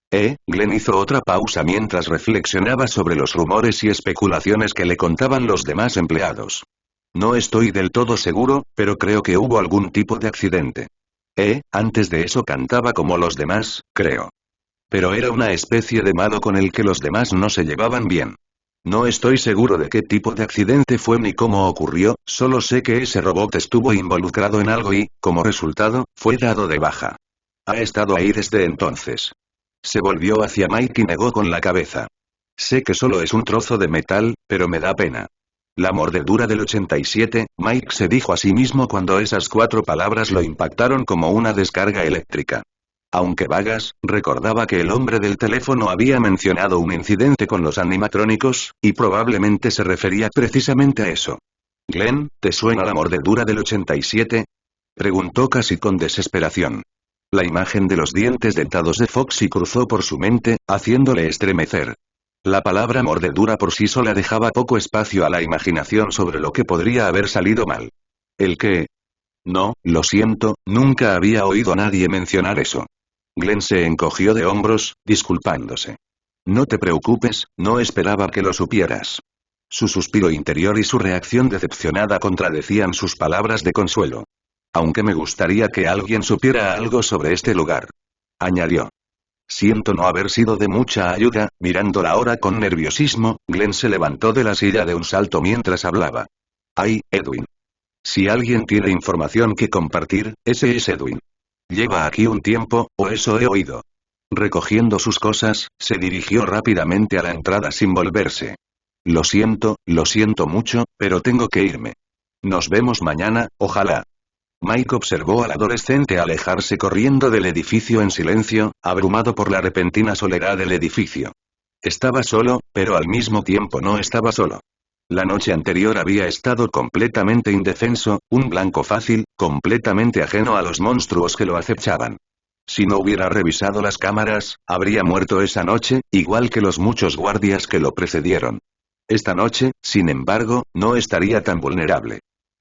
Glenn hizo otra pausa mientras reflexionaba sobre los rumores y especulaciones que le contaban los demás empleados. No estoy del todo seguro, pero creo que hubo algún tipo de accidente. Antes de eso cantaba como los demás, creo. Pero era una especie de malo con el que los demás no se llevaban bien. No estoy seguro de qué tipo de accidente fue ni cómo ocurrió, solo sé que ese robot estuvo involucrado en algo y, como resultado, fue dado de baja. Ha estado ahí desde entonces. Se volvió hacia Mike y negó con la cabeza. Sé que solo es un trozo de metal, pero me da pena. La mordedura del 87, Mike se dijo a sí mismo cuando esas 4 palabras lo impactaron como una descarga eléctrica. Aunque vagas, recordaba que el hombre del teléfono había mencionado un incidente con los animatrónicos, y probablemente se refería precisamente a eso. Glenn, ¿te suena la mordedura del 87? Preguntó casi con desesperación. La imagen de los dientes dentados de Foxy cruzó por su mente, haciéndole estremecer. La palabra mordedura por sí sola dejaba poco espacio a la imaginación sobre lo que podría haber salido mal. ¿El qué? No, lo siento, nunca había oído a nadie mencionar eso. Glenn se encogió de hombros, disculpándose. No te preocupes, no esperaba que lo supieras. Su suspiro interior y su reacción decepcionada contradecían sus palabras de consuelo. Aunque me gustaría que alguien supiera algo sobre este lugar. Añadió. Siento no haber sido de mucha ayuda, mirando la hora con nerviosismo, Glenn se levantó de la silla de un salto mientras hablaba. Ay, Edwin. Si alguien tiene información que compartir, ese es Edwin. Lleva aquí un tiempo, o eso he oído. Recogiendo sus cosas, se dirigió rápidamente a la entrada sin volverse. Lo siento mucho, pero tengo que irme. Nos vemos mañana, ojalá. Mike observó al adolescente alejarse corriendo del edificio en silencio, abrumado por la repentina soledad del edificio. Estaba solo, pero al mismo tiempo no estaba solo. La noche anterior había estado completamente indefenso, un blanco fácil, completamente ajeno a los monstruos que lo acechaban. Si no hubiera revisado las cámaras, habría muerto esa noche, igual que los muchos guardias que lo precedieron. Esta noche, sin embargo, no estaría tan vulnerable.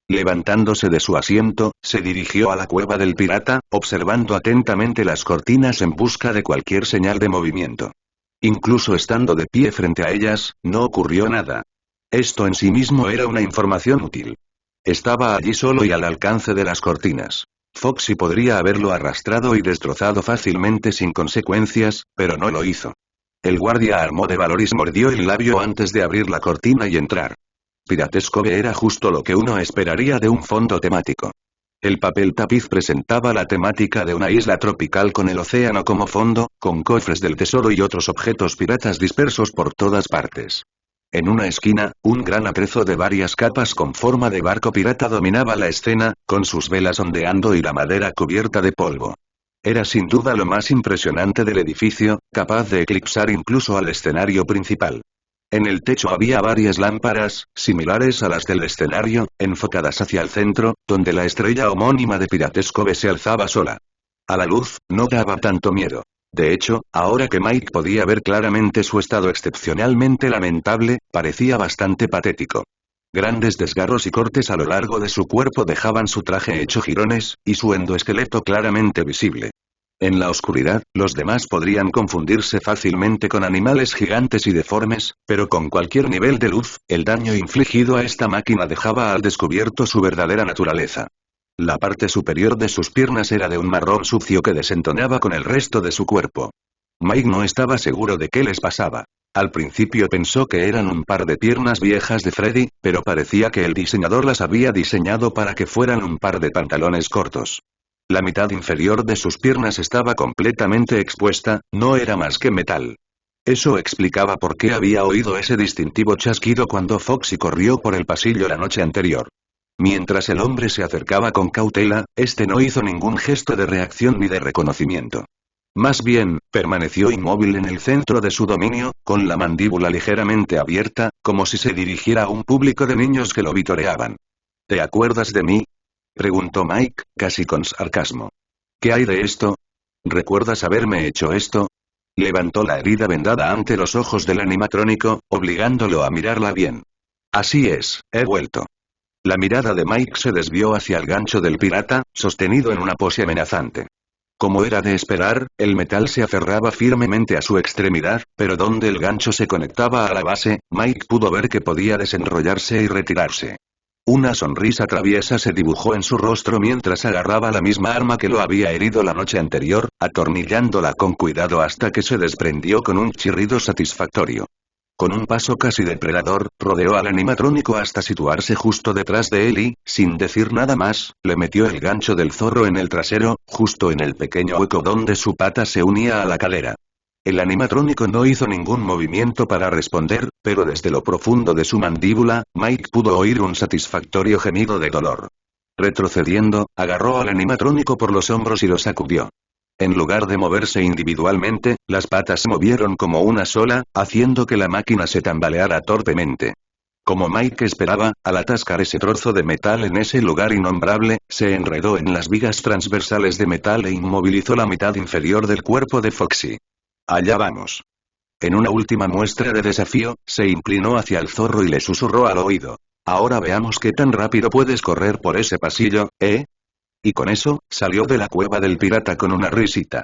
Levantándose de su asiento, se dirigió a la cueva del pirata, observando atentamente las cortinas en busca de cualquier señal de movimiento. Incluso estando de pie frente a ellas, no ocurrió nada. Esto en sí mismo era una información útil. Estaba allí solo y al alcance de las cortinas. Foxy podría haberlo arrastrado y destrozado fácilmente sin consecuencias, pero no lo hizo. El guardia armó de valor y mordió el labio antes de abrir la cortina y entrar. Pirates Cove era justo lo que uno esperaría de un fondo temático. El papel tapiz presentaba la temática de una isla tropical con el océano como fondo, con cofres del tesoro y otros objetos piratas dispersos por todas partes. En una esquina, un gran atrezo de varias capas con forma de barco pirata dominaba la escena, con sus velas ondeando y la madera cubierta de polvo. Era sin duda lo más impresionante del edificio, capaz de eclipsar incluso al escenario principal. En el techo había varias lámparas, similares a las del escenario, enfocadas hacia el centro, donde la estrella homónima de Pirates Cove se alzaba sola. A la luz, no daba tanto miedo. De hecho, ahora que Mike podía ver claramente su estado excepcionalmente lamentable, parecía bastante patético. Grandes desgarros y cortes a lo largo de su cuerpo dejaban su traje hecho jirones, y su endoesqueleto claramente visible. En la oscuridad, los demás podrían confundirse fácilmente con animales gigantes y deformes, pero con cualquier nivel de luz, el daño infligido a esta máquina dejaba al descubierto su verdadera naturaleza. La parte superior de sus piernas era de un marrón sucio que desentonaba con el resto de su cuerpo. Mike no estaba seguro de qué les pasaba. Al principio pensó que eran un par de piernas viejas de Freddy, pero parecía que el diseñador las había diseñado para que fueran un par de pantalones cortos. La mitad inferior de sus piernas estaba completamente expuesta, no era más que metal. Eso explicaba por qué había oído ese distintivo chasquido cuando Foxy corrió por el pasillo la noche anterior. Mientras el hombre se acercaba con cautela, este no hizo ningún gesto de reacción ni de reconocimiento. Más bien, permaneció inmóvil en el centro de su dominio, con la mandíbula ligeramente abierta, como si se dirigiera a un público de niños que lo vitoreaban. ¿Te acuerdas de mí?, preguntó Mike, casi con sarcasmo. ¿Qué hay de esto? ¿Recuerdas haberme hecho esto? Levantó la herida vendada ante los ojos del animatrónico, obligándolo a mirarla bien. Así es, he vuelto. La mirada de Mike se desvió hacia el gancho del pirata, sostenido en una pose amenazante. Como era de esperar, el metal se aferraba firmemente a su extremidad, pero donde el gancho se conectaba a la base, Mike pudo ver que podía desenrollarse y retirarse. Una sonrisa traviesa se dibujó en su rostro mientras agarraba la misma arma que lo había herido la noche anterior, atornillándola con cuidado hasta que se desprendió con un chirrido satisfactorio. Con un paso casi depredador, rodeó al animatrónico hasta situarse justo detrás de él y, sin decir nada más, le metió el gancho del zorro en el trasero, justo en el pequeño hueco donde su pata se unía a la cadera. El animatrónico no hizo ningún movimiento para responder, pero desde lo profundo de su mandíbula, Mike pudo oír un satisfactorio gemido de dolor. Retrocediendo, agarró al animatrónico por los hombros y lo sacudió. En lugar de moverse individualmente, las patas se movieron como una sola, haciendo que la máquina se tambaleara torpemente. Como Mike esperaba, al atascar ese trozo de metal en ese lugar innombrable, se enredó en las vigas transversales de metal e inmovilizó la mitad inferior del cuerpo de Foxy. Allá vamos. En una última muestra de desafío, se inclinó hacia el zorro y le susurró al oído. Ahora veamos qué tan rápido puedes correr por ese pasillo, ¿eh? Y con eso, salió de la cueva del pirata con una risita.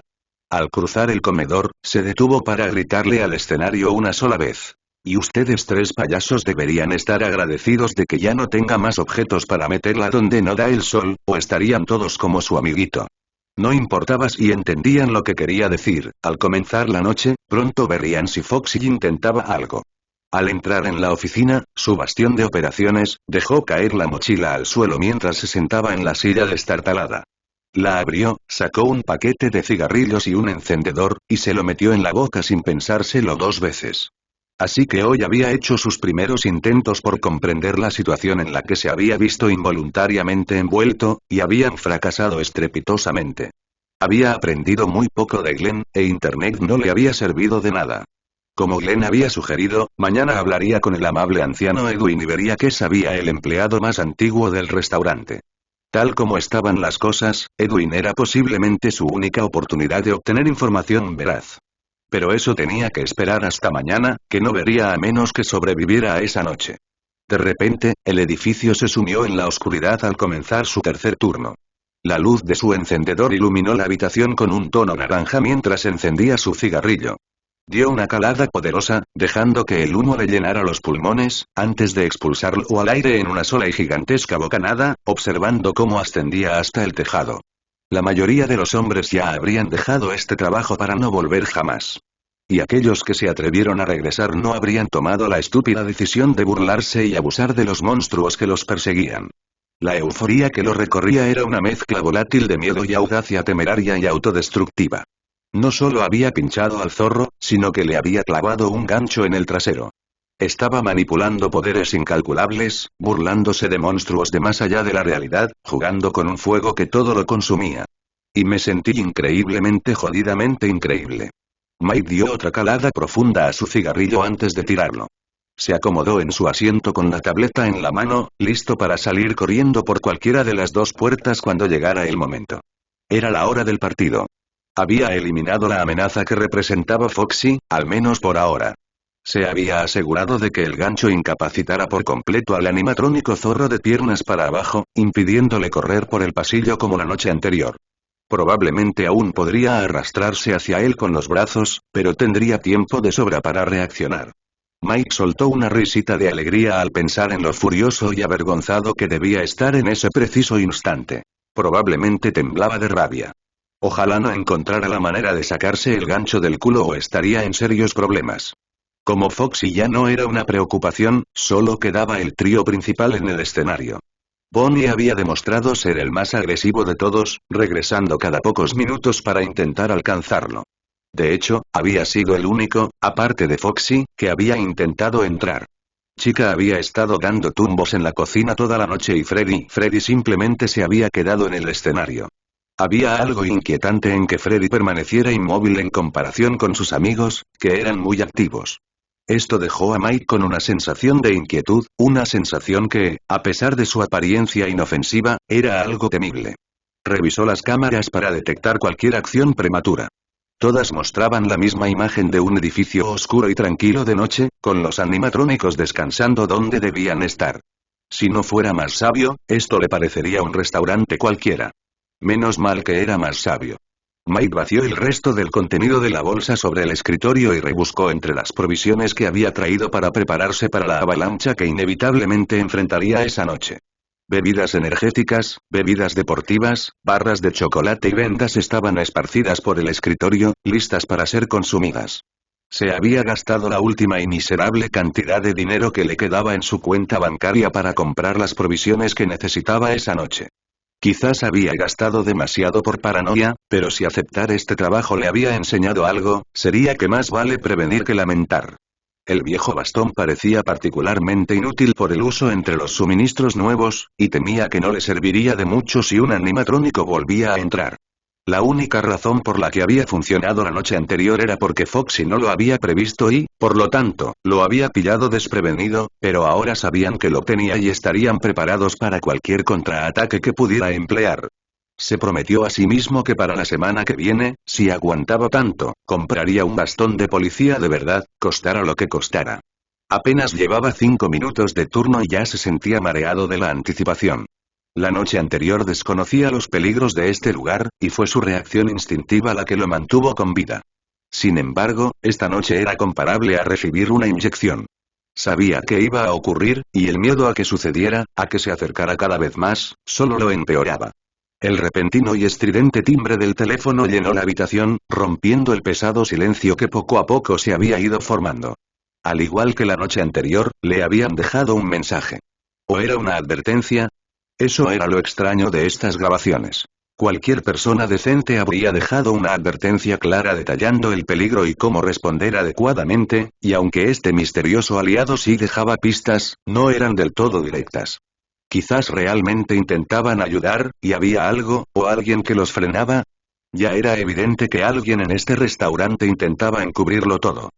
Al cruzar el comedor, se detuvo para gritarle al escenario una sola vez. Y ustedes tres payasos deberían estar agradecidos de que ya no tenga más objetos para meterla donde no da el sol, o estarían todos como su amiguito. No importaba si entendían lo que quería decir, al comenzar la noche, pronto verían si Foxy intentaba algo. Al entrar en la oficina, su bastión de operaciones, dejó caer la mochila al suelo mientras se sentaba en la silla destartalada. La abrió, sacó un paquete de cigarrillos y un encendedor, y se lo metió en la boca sin pensárselo dos veces. Así que hoy había hecho sus primeros intentos por comprender la situación en la que se había visto involuntariamente envuelto, y habían fracasado estrepitosamente. Había aprendido muy poco de Glenn, e Internet no le había servido de nada. Como Glenn había sugerido, mañana hablaría con el amable anciano Edwin y vería qué sabía el empleado más antiguo del restaurante. Tal como estaban las cosas, Edwin era posiblemente su única oportunidad de obtener información veraz. Pero eso tenía que esperar hasta mañana, que no vería a menos que sobreviviera a esa noche. De repente, el edificio se sumió en la oscuridad al comenzar su tercer turno. La luz de su encendedor iluminó la habitación con un tono naranja mientras encendía su cigarrillo. Dio una calada poderosa, dejando que el humo le llenara los pulmones, antes de expulsarlo al aire en una sola y gigantesca bocanada, observando cómo ascendía hasta el tejado. La mayoría de los hombres ya habrían dejado este trabajo para no volver jamás. Y aquellos que se atrevieron a regresar no habrían tomado la estúpida decisión de burlarse y abusar de los monstruos que los perseguían. La euforía que lo recorría era una mezcla volátil de miedo y audacia temeraria y autodestructiva. No solo había pinchado al zorro, sino que le había clavado un gancho en el trasero. Estaba manipulando poderes incalculables, burlándose de monstruos de más allá de la realidad, jugando con un fuego que todo lo consumía. Y me sentí increíblemente jodidamente increíble. Mike dio otra calada profunda a su cigarrillo antes de tirarlo. Se acomodó en su asiento con la tableta en la mano, listo para salir corriendo por cualquiera de las dos puertas cuando llegara el momento. Era la hora del partido. Había eliminado la amenaza que representaba Foxy, al menos por ahora. Se había asegurado de que el gancho incapacitara por completo al animatrónico zorro de piernas para abajo, impidiéndole correr por el pasillo como la noche anterior. Probablemente aún podría arrastrarse hacia él con los brazos, pero tendría tiempo de sobra para reaccionar. Mike soltó una risita de alegría al pensar en lo furioso y avergonzado que debía estar en ese preciso instante. Probablemente temblaba de rabia. Ojalá no encontrara la manera de sacarse el gancho del culo o estaría en serios problemas. Como Foxy ya no era una preocupación, solo quedaba el trío principal en el escenario. Bonnie había demostrado ser el más agresivo de todos, regresando cada pocos minutos para intentar alcanzarlo. De hecho, había sido el único, aparte de Foxy, que había intentado entrar. Chica había estado dando tumbos en la cocina toda la noche y Freddy simplemente se había quedado en el escenario. Había algo inquietante en que Freddy permaneciera inmóvil en comparación con sus amigos, que eran muy activos. Esto dejó a Mike con una sensación de inquietud, una sensación que, a pesar de su apariencia inofensiva, era algo temible. Revisó las cámaras para detectar cualquier acción prematura. Todas mostraban la misma imagen de un edificio oscuro y tranquilo de noche, con los animatrónicos descansando donde debían estar. Si no fuera más sabio, esto le parecería un restaurante cualquiera. Menos mal que era más sabio. Mike vació el resto del contenido de la bolsa sobre el escritorio y rebuscó entre las provisiones que había traído para prepararse para la avalancha que inevitablemente enfrentaría esa noche. Bebidas energéticas, bebidas deportivas, barras de chocolate y vendas estaban esparcidas por el escritorio, listas para ser consumidas. Se había gastado la última y miserable cantidad de dinero que le quedaba en su cuenta bancaria para comprar las provisiones que necesitaba esa noche. Quizás había gastado demasiado por paranoia, pero si aceptar este trabajo le había enseñado algo, sería que más vale prevenir que lamentar. El viejo bastón parecía particularmente inútil por el uso entre los suministros nuevos, y temía que no le serviría de mucho si un animatrónico volvía a entrar. La única razón por la que había funcionado la noche anterior era porque Foxy no lo había previsto y, por lo tanto, lo había pillado desprevenido, pero ahora sabían que lo tenía y estarían preparados para cualquier contraataque que pudiera emplear. Se prometió a sí mismo que para la semana que viene, si aguantaba tanto, compraría un bastón de policía de verdad, costara lo que costara. Apenas llevaba 5 minutos de turno y ya se sentía mareado de la anticipación. La noche anterior desconocía los peligros de este lugar, y fue su reacción instintiva la que lo mantuvo con vida. Sin embargo, esta noche era comparable a recibir una inyección. Sabía que iba a ocurrir, y el miedo a que sucediera, a que se acercara cada vez más, solo lo empeoraba. El repentino y estridente timbre del teléfono llenó la habitación, rompiendo el pesado silencio que poco a poco se había ido formando. Al igual que la noche anterior, le habían dejado un mensaje. ¿O era una advertencia? Eso era lo extraño de estas grabaciones. Cualquier persona decente habría dejado una advertencia clara detallando el peligro y cómo responder adecuadamente, y aunque este misterioso aliado sí dejaba pistas, no eran del todo directas. Quizás realmente intentaban ayudar, y había algo, o alguien que los frenaba. Ya era evidente que alguien en este restaurante intentaba encubrirlo todo.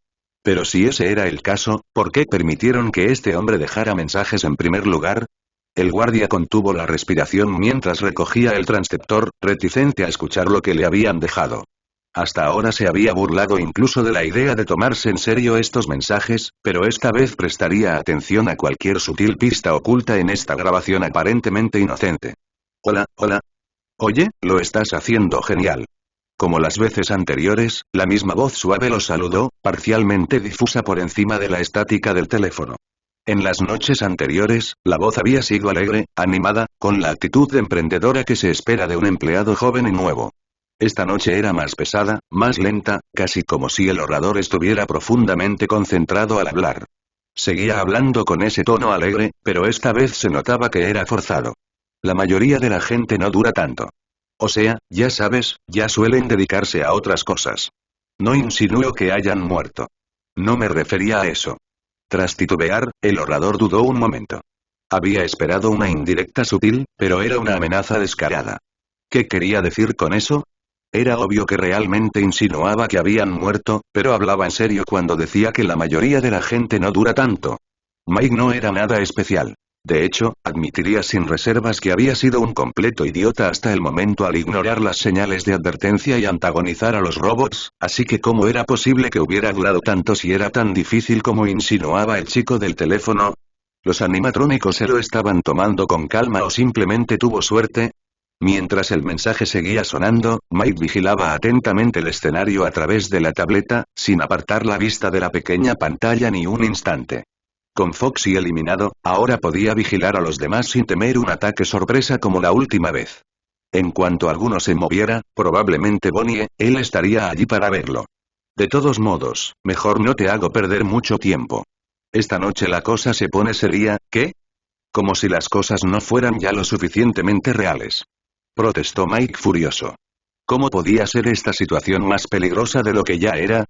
Pero si ese era el caso, ¿por qué permitieron que este hombre dejara mensajes en primer lugar? El guardia contuvo la respiración mientras recogía el transceptor, reticente a escuchar lo que le habían dejado. Hasta ahora se había burlado incluso de la idea de tomarse en serio estos mensajes, pero esta vez prestaría atención a cualquier sutil pista oculta en esta grabación aparentemente inocente. Hola, hola. Oye, lo estás haciendo genial. Como las veces anteriores, la misma voz suave lo saludó, parcialmente difusa por encima de la estática del teléfono. En las noches anteriores, la voz había sido alegre, animada, con la actitud emprendedora que se espera de un empleado joven y nuevo. Esta noche era más pesada, más lenta, casi como si el orador estuviera profundamente concentrado al hablar. Seguía hablando con ese tono alegre, pero esta vez se notaba que era forzado. La mayoría de la gente no dura tanto. O sea, ya sabes, ya suelen dedicarse a otras cosas. No insinúo que hayan muerto. No me refería a eso. Tras titubear, el orador dudó un momento. Había esperado una indirecta sutil, pero era una amenaza descarada. ¿Qué quería decir con eso? Era obvio que realmente insinuaba que habían muerto, pero hablaba en serio cuando decía que la mayoría de la gente no dura tanto. Mike no era nada especial. De hecho, admitiría sin reservas que había sido un completo idiota hasta el momento al ignorar las señales de advertencia y antagonizar a los robots, así que ¿cómo era posible que hubiera durado tanto si era tan difícil como insinuaba el chico del teléfono? ¿Los animatrónicos se lo estaban tomando con calma o simplemente tuvo suerte? Mientras el mensaje seguía sonando, Mike vigilaba atentamente el escenario a través de la tableta, sin apartar la vista de la pequeña pantalla ni un instante. Con Foxy eliminado, ahora podía vigilar a los demás sin temer un ataque sorpresa como la última vez. En cuanto alguno se moviera, probablemente Bonnie, él estaría allí para verlo. De todos modos, mejor no te hago perder mucho tiempo. Esta noche la cosa se pone seria, ¿qué? Como si las cosas no fueran ya lo suficientemente reales. Protestó Mike furioso. ¿Cómo podía ser esta situación más peligrosa de lo que ya era?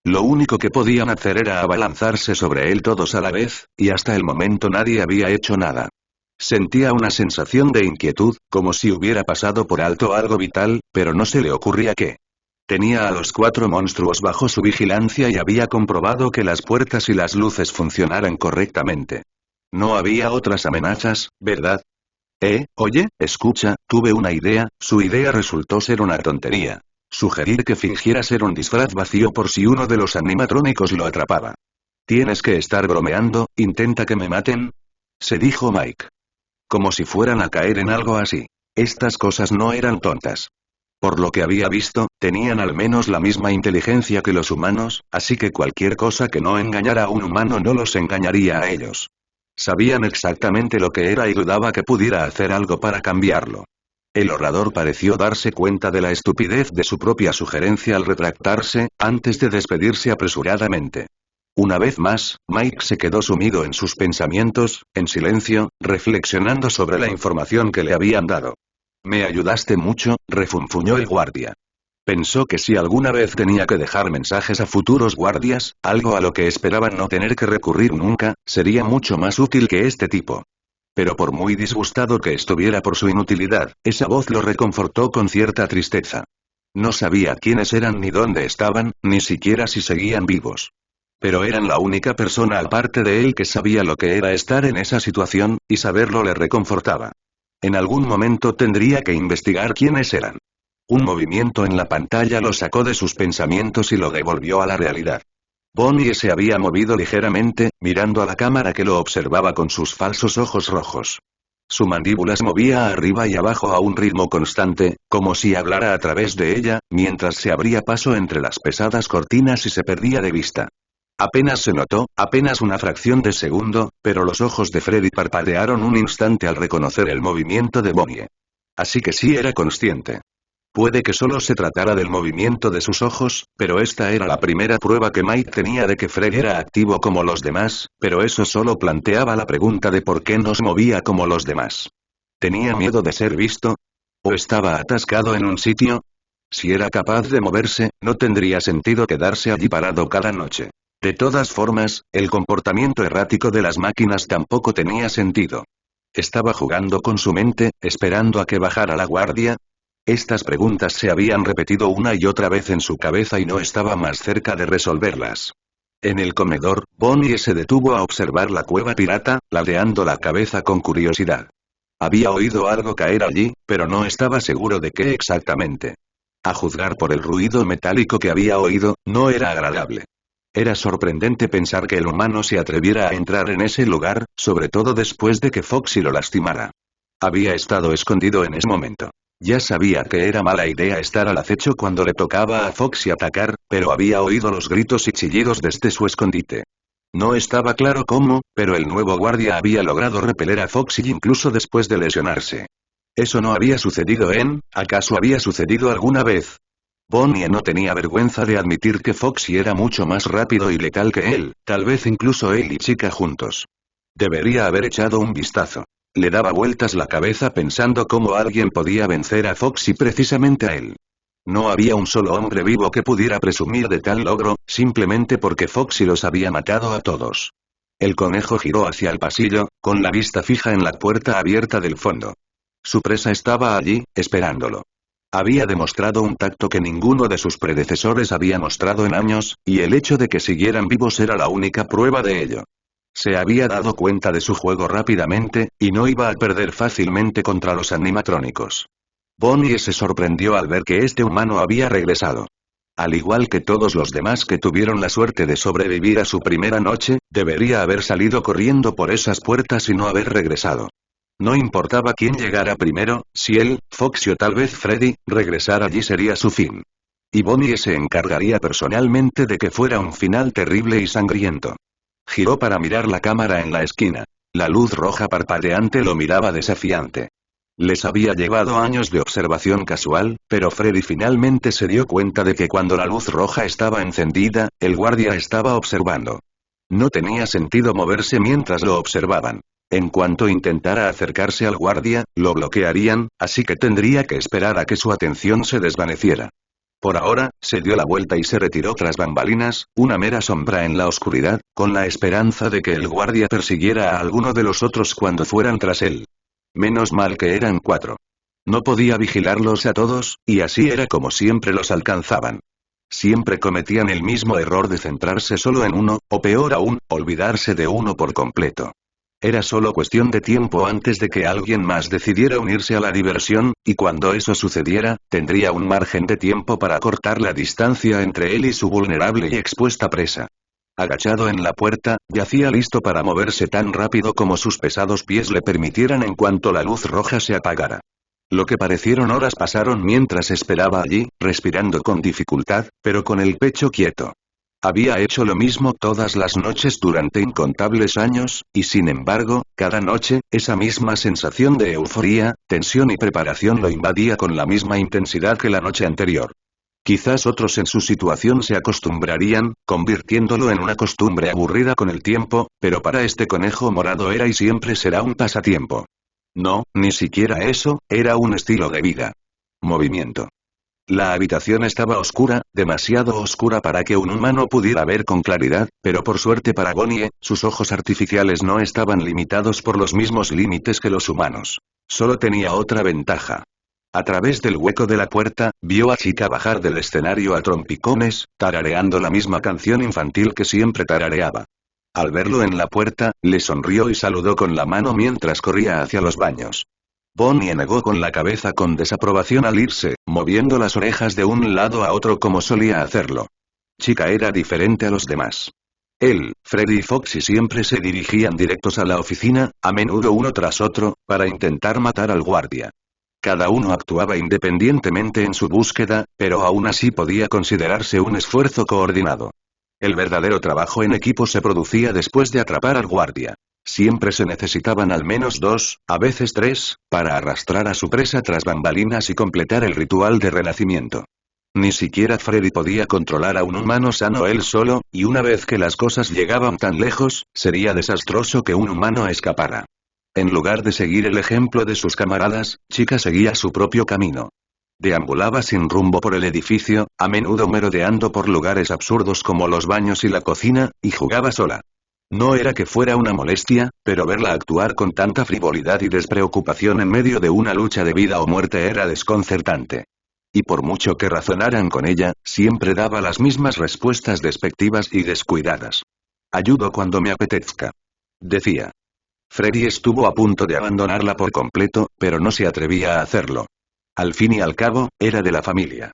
Lo único que podían hacer era abalanzarse sobre él todos a la vez, y hasta el momento nadie había hecho nada. Sentía una sensación de inquietud, como si hubiera pasado por alto algo vital, pero no se le ocurría qué. Tenía a los 4 monstruos bajo su vigilancia y había comprobado que las puertas y las luces funcionaran correctamente. No había otras amenazas, ¿verdad? Oye, escucha, tuve una idea. Su idea resultó ser una tontería. Sugerir que fingiera ser un disfraz vacío por si uno de los animatrónicos lo atrapaba. Tienes que estar bromeando, intenta que me maten. Se dijo Mike. Como si fueran a caer en algo así. Estas cosas no eran tontas. Por lo que había visto, tenían al menos la misma inteligencia que los humanos, así que cualquier cosa que no engañara a un humano no los engañaría a ellos. Sabían exactamente lo que era y dudaba que pudiera hacer algo para cambiarlo. El orador pareció darse cuenta de la estupidez de su propia sugerencia al retractarse, antes de despedirse apresuradamente. Una vez más, Mike se quedó sumido en sus pensamientos, en silencio, reflexionando sobre la información que le habían dado. Me ayudaste mucho, refunfuñó el guardia. Pensó que si alguna vez tenía que dejar mensajes a futuros guardias, algo a lo que esperaban no tener que recurrir nunca, sería mucho más útil que este tipo. Pero por muy disgustado que estuviera por su inutilidad, esa voz lo reconfortó con cierta tristeza. No sabía quiénes eran ni dónde estaban, ni siquiera si seguían vivos. Pero eran la única persona aparte de él que sabía lo que era estar en esa situación, y saberlo le reconfortaba. En algún momento tendría que investigar quiénes eran. Un movimiento en la pantalla lo sacó de sus pensamientos y lo devolvió a la realidad. Bonnie se había movido ligeramente, mirando a la cámara que lo observaba con sus falsos ojos rojos. Su mandíbula se movía arriba y abajo a un ritmo constante, como si hablara a través de ella, mientras se abría paso entre las pesadas cortinas y se perdía de vista. Apenas se notó, apenas una fracción de segundo, pero los ojos de Freddy parpadearon un instante al reconocer el movimiento de Bonnie. Así que sí era consciente. Puede que solo se tratara del movimiento de sus ojos, pero esta era la primera prueba que Mike tenía de que Fred era activo como los demás, pero eso solo planteaba la pregunta de por qué no se movía como los demás. ¿Tenía miedo de ser visto? ¿O estaba atascado en un sitio? Si era capaz de moverse, no tendría sentido quedarse allí parado cada noche. De todas formas, el comportamiento errático de las máquinas tampoco tenía sentido. ¿Estaba jugando con su mente, esperando a que bajara la guardia? Estas preguntas se habían repetido una y otra vez en su cabeza y no estaba más cerca de resolverlas. En el comedor, Bonnie se detuvo a observar la cueva pirata, ladeando la cabeza con curiosidad. Había oído algo caer allí, pero no estaba seguro de qué exactamente. A juzgar por el ruido metálico que había oído, no era agradable. Era sorprendente pensar que el humano se atreviera a entrar en ese lugar, sobre todo después de que Foxy lo lastimara. Había estado escondido en ese momento. Ya sabía que era mala idea estar al acecho cuando le tocaba a Foxy atacar, pero había oído los gritos y chillidos desde su escondite. No estaba claro cómo, pero el nuevo guardia había logrado repeler a Foxy incluso después de lesionarse. Eso no había sucedido ¿acaso había sucedido alguna vez? Bonnie no tenía vergüenza de admitir que Foxy era mucho más rápido y letal que él, tal vez incluso él y Chica juntos. Debería haber echado un vistazo. Le daba vueltas la cabeza pensando cómo alguien podía vencer a Foxy precisamente a él. No había un solo hombre vivo que pudiera presumir de tal logro, simplemente porque Foxy los había matado a todos. El conejo giró hacia el pasillo, con la vista fija en la puerta abierta del fondo. Su presa estaba allí, esperándolo. Había demostrado un tacto que ninguno de sus predecesores había mostrado en años, y el hecho de que siguieran vivos era la única prueba de ello. Se había dado cuenta de su juego rápidamente, y no iba a perder fácilmente contra los animatrónicos. Bonnie se sorprendió al ver que este humano había regresado. Al igual que todos los demás que tuvieron la suerte de sobrevivir a su primera noche, debería haber salido corriendo por esas puertas y no haber regresado. No importaba quién llegara primero, si él, Foxy o tal vez Freddy, regresar allí sería su fin. Y Bonnie se encargaría personalmente de que fuera un final terrible y sangriento. Giró para mirar la cámara en la esquina. La luz roja parpadeante lo miraba desafiante. Les había llevado años de observación casual, pero Freddy finalmente se dio cuenta de que cuando la luz roja estaba encendida, el guardia estaba observando. No tenía sentido moverse mientras lo observaban. En cuanto intentara acercarse al guardia, lo bloquearían, así que tendría que esperar a que su atención se desvaneciera. Por ahora, se dio la vuelta y se retiró tras bambalinas, una mera sombra en la oscuridad, con la esperanza de que el guardia persiguiera a alguno de los otros cuando fueran tras él. Menos mal que eran 4. No podía vigilarlos a todos, y así era como siempre los alcanzaban. Siempre cometían el mismo error de centrarse solo en uno, o peor aún, olvidarse de uno por completo. Era solo cuestión de tiempo antes de que alguien más decidiera unirse a la diversión, y cuando eso sucediera, tendría un margen de tiempo para cortar la distancia entre él y su vulnerable y expuesta presa. Agachado en la puerta, yacía listo para moverse tan rápido como sus pesados pies le permitieran en cuanto la luz roja se apagara. Lo que parecieron horas pasaron mientras esperaba allí, respirando con dificultad, pero con el pecho quieto. Había hecho lo mismo todas las noches durante incontables años, y sin embargo, cada noche, esa misma sensación de euforía, tensión y preparación lo invadía con la misma intensidad que la noche anterior. Quizás otros en su situación se acostumbrarían, convirtiéndolo en una costumbre aburrida con el tiempo, pero para este conejo morado era y siempre será un pasatiempo. No, ni siquiera eso, era un estilo de vida. Movimiento. La habitación estaba oscura, demasiado oscura para que un humano pudiera ver con claridad, pero por suerte para Bonnie, sus ojos artificiales no estaban limitados por los mismos límites que los humanos. Solo tenía otra ventaja. A través del hueco de la puerta, vio a Chica bajar del escenario a trompicones, tarareando la misma canción infantil que siempre tarareaba. Al verlo en la puerta, le sonrió y saludó con la mano mientras corría hacia los baños. Bonnie negó con la cabeza con desaprobación al irse, moviendo las orejas de un lado a otro como solía hacerlo. Chica era diferente a los demás. Él, Freddy y Foxy siempre se dirigían directos a la oficina, a menudo uno tras otro, para intentar matar al guardia. Cada uno actuaba independientemente en su búsqueda, pero aún así podía considerarse un esfuerzo coordinado. El verdadero trabajo en equipo se producía después de atrapar al guardia. Siempre se necesitaban al menos 2, a veces 3, para arrastrar a su presa tras bambalinas y completar el ritual de renacimiento. Ni siquiera Freddy podía controlar a un humano sano él solo, y una vez que las cosas llegaban tan lejos, sería desastroso que un humano escapara. En lugar de seguir el ejemplo de sus camaradas, Chica seguía su propio camino. Deambulaba sin rumbo por el edificio, a menudo merodeando por lugares absurdos como los baños y la cocina, y jugaba sola. No era que fuera una molestia, pero verla actuar con tanta frivolidad y despreocupación en medio de una lucha de vida o muerte era desconcertante. Y por mucho que razonaran con ella, siempre daba las mismas respuestas despectivas y descuidadas. Ayudo cuando me apetezca. Decía. Freddy estuvo a punto de abandonarla por completo, pero no se atrevía a hacerlo. Al fin y al cabo, era de la familia.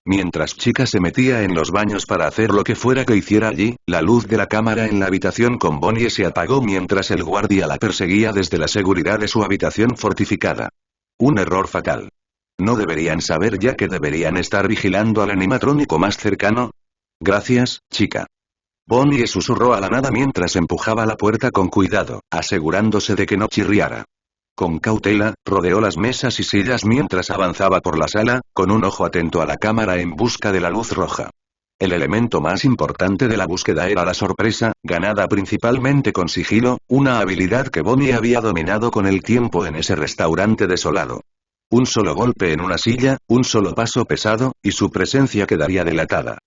Mientras Chica se metía en los baños para hacer lo que fuera que hiciera allí, la luz de la cámara en la habitación con Bonnie se apagó mientras el guardia la perseguía desde la seguridad de su habitación fortificada. Un error fatal. ¿No deberían saber ya que deberían estar vigilando al animatrónico más cercano? Gracias, Chica. Bonnie susurró a la nada mientras empujaba la puerta con cuidado, asegurándose de que no chirriara. Con cautela, rodeó las mesas y sillas mientras avanzaba por la sala, con un ojo atento a la cámara en busca de la luz roja. El elemento más importante de la búsqueda era la sorpresa, ganada principalmente con sigilo, una habilidad que Bonnie había dominado con el tiempo en ese restaurante desolado. Un solo golpe en una silla, un solo paso pesado, y su presencia quedaría delatada.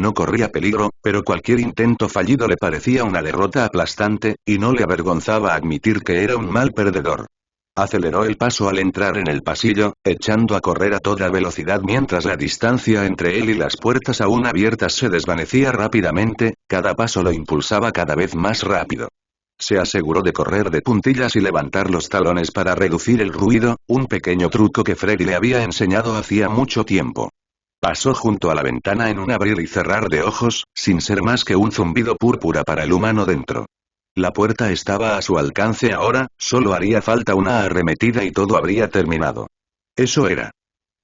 No corría peligro, pero cualquier intento fallido le parecía una derrota aplastante, y no le avergonzaba admitir que era un mal perdedor. Aceleró el paso al entrar en el pasillo, echando a correr a toda velocidad mientras la distancia entre él y las puertas aún abiertas se desvanecía rápidamente, cada paso lo impulsaba cada vez más rápido. Se aseguró de correr de puntillas y levantar los talones para reducir el ruido, un pequeño truco que Freddy le había enseñado hacía mucho tiempo. Pasó junto a la ventana en un abrir y cerrar de ojos, sin ser más que un zumbido púrpura para el humano dentro. La puerta estaba a su alcance ahora, solo haría falta una arremetida y todo habría terminado. Eso era.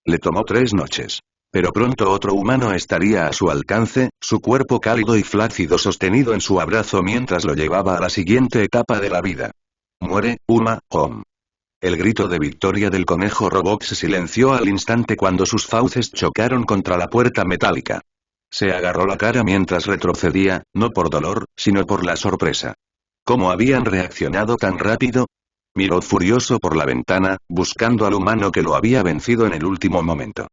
Le tomó 3 noches. Pero pronto otro humano estaría a su alcance, su cuerpo cálido y flácido sostenido en su abrazo mientras lo llevaba a la siguiente etapa de la vida. Muere, Uma, Home. El grito de victoria del conejo robot se silenció al instante cuando sus fauces chocaron contra la puerta metálica. Se agarró la cara mientras retrocedía, no por dolor, sino por la sorpresa. ¿Cómo habían reaccionado tan rápido? Miró furioso por la ventana, buscando al humano que lo había vencido en el último momento.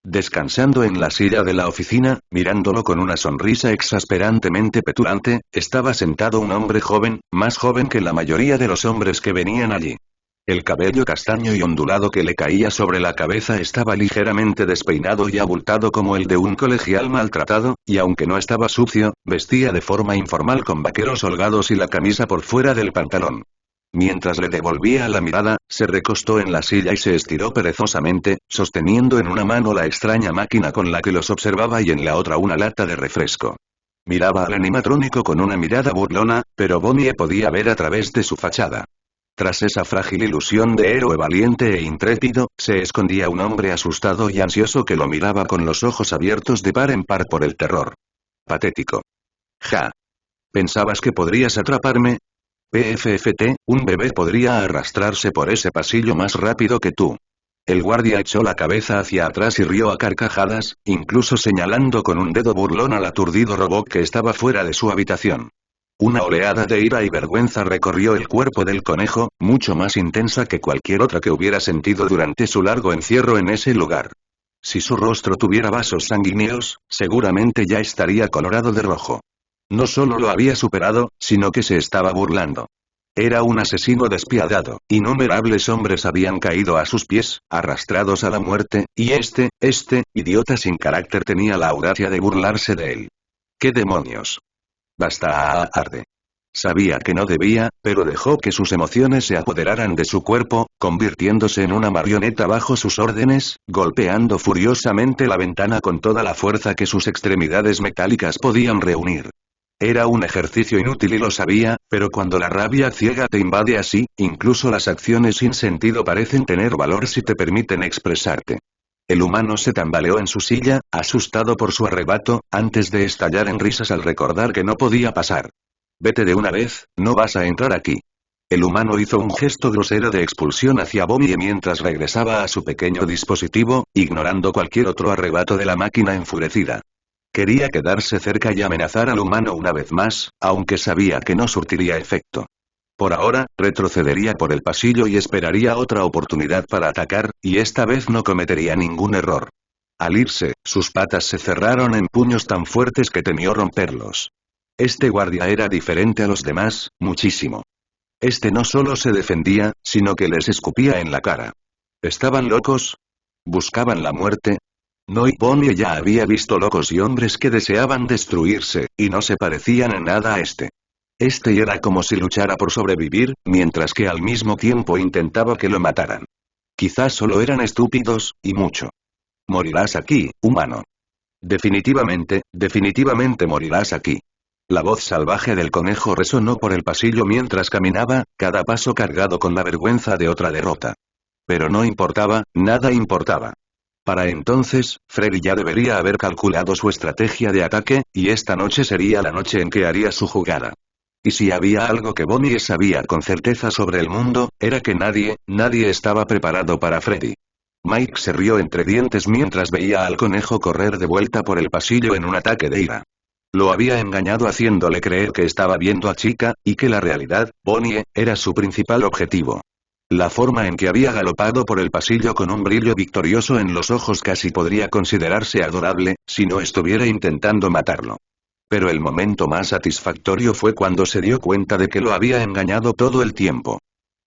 Descansando en la silla de la oficina, mirándolo con una sonrisa exasperantemente petulante, estaba sentado un hombre joven, más joven que la mayoría de los hombres que venían allí. El cabello castaño y ondulado que le caía sobre la cabeza estaba ligeramente despeinado y abultado como el de un colegial maltratado, y aunque no estaba sucio, vestía de forma informal con vaqueros holgados y la camisa por fuera del pantalón. Mientras le devolvía la mirada, se recostó en la silla y se estiró perezosamente, sosteniendo en una mano la extraña máquina con la que los observaba y en la otra una lata de refresco. Miraba al animatrónico con una mirada burlona, pero Bonnie podía ver a través de su fachada. Tras esa frágil ilusión de héroe valiente e intrépido, se escondía un hombre asustado y ansioso que lo miraba con los ojos abiertos de par en par por el terror. Patético. Ja. ¿Pensabas que podrías atraparme? PFFT, un bebé podría arrastrarse por ese pasillo más rápido que tú. El guardia echó la cabeza hacia atrás y rió a carcajadas, incluso señalando con un dedo burlón al aturdido robot que estaba fuera de su habitación. Una oleada de ira y vergüenza recorrió el cuerpo del conejo, mucho más intensa que cualquier otra que hubiera sentido durante su largo encierro en ese lugar. Si su rostro tuviera vasos sanguíneos, seguramente ya estaría colorado de rojo. No solo lo había superado, sino que se estaba burlando. Era un asesino despiadado, innumerables hombres habían caído a sus pies, arrastrados a la muerte, y este idiota sin carácter tenía la audacia de burlarse de él. ¿Qué demonios? Basta, arde. Sabía que no debía, pero dejó que sus emociones se apoderaran de su cuerpo, convirtiéndose en una marioneta bajo sus órdenes, golpeando furiosamente la ventana con toda la fuerza que sus extremidades metálicas podían reunir. Era un ejercicio inútil y lo sabía, pero cuando la rabia ciega te invade así, incluso las acciones sin sentido parecen tener valor si te permiten expresarte. El humano se tambaleó en su silla, asustado por su arrebato, antes de estallar en risas al recordar que no podía pasar. Vete de una vez, no vas a entrar aquí. El humano hizo un gesto grosero de expulsión hacia Bonnie mientras regresaba a su pequeño dispositivo, ignorando cualquier otro arrebato de la máquina enfurecida. Quería quedarse cerca y amenazar al humano una vez más, aunque sabía que no surtiría efecto. Por ahora, retrocedería por el pasillo y esperaría otra oportunidad para atacar, y esta vez no cometería ningún error. Al irse, sus patas se cerraron en puños tan fuertes que temió romperlos. Este guardia era diferente a los demás, muchísimo. Este no solo se defendía, sino que les escupía en la cara. ¿Estaban locos? ¿Buscaban la muerte? No, y Bonnie ya había visto locos y hombres que deseaban destruirse, y no se parecían en nada a este. Era como si luchara por sobrevivir, mientras que al mismo tiempo intentaba que lo mataran. Quizás solo eran estúpidos, y mucho. Morirás aquí, humano. Definitivamente morirás aquí. La voz salvaje del conejo resonó por el pasillo mientras caminaba, cada paso cargado con la vergüenza de otra derrota. Pero no importaba, nada importaba. Para entonces, Freddy ya debería haber calculado su estrategia de ataque, y esta noche sería la noche en que haría su jugada. Y si había algo que Bonnie sabía con certeza sobre el mundo, era que nadie estaba preparado para Freddy. Mike se rió entre dientes mientras veía al conejo correr de vuelta por el pasillo en un ataque de ira. Lo había engañado haciéndole creer que estaba viendo a Chica, y que la realidad, Bonnie, era su principal objetivo. La forma en que había galopado por el pasillo con un brillo victorioso en los ojos casi podría considerarse adorable, si no estuviera intentando matarlo. Pero el momento más satisfactorio fue cuando se dio cuenta de que lo había engañado todo el tiempo.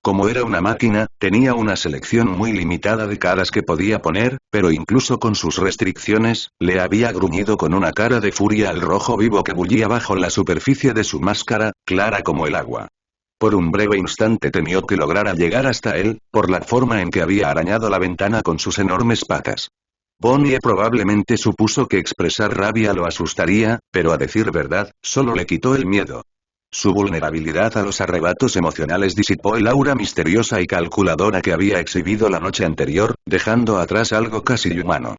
Como era una máquina, tenía una selección muy limitada de caras que podía poner, pero incluso con sus restricciones, le había gruñido con una cara de furia al rojo vivo que bullía bajo la superficie de su máscara, clara como el agua. Por un breve instante temió que lograra llegar hasta él, por la forma en que había arañado la ventana con sus enormes patas. Bonnie probablemente supuso que expresar rabia lo asustaría, pero a decir verdad, solo le quitó el miedo. Su vulnerabilidad a los arrebatos emocionales disipó el aura misteriosa y calculadora que había exhibido la noche anterior, dejando atrás algo casi humano.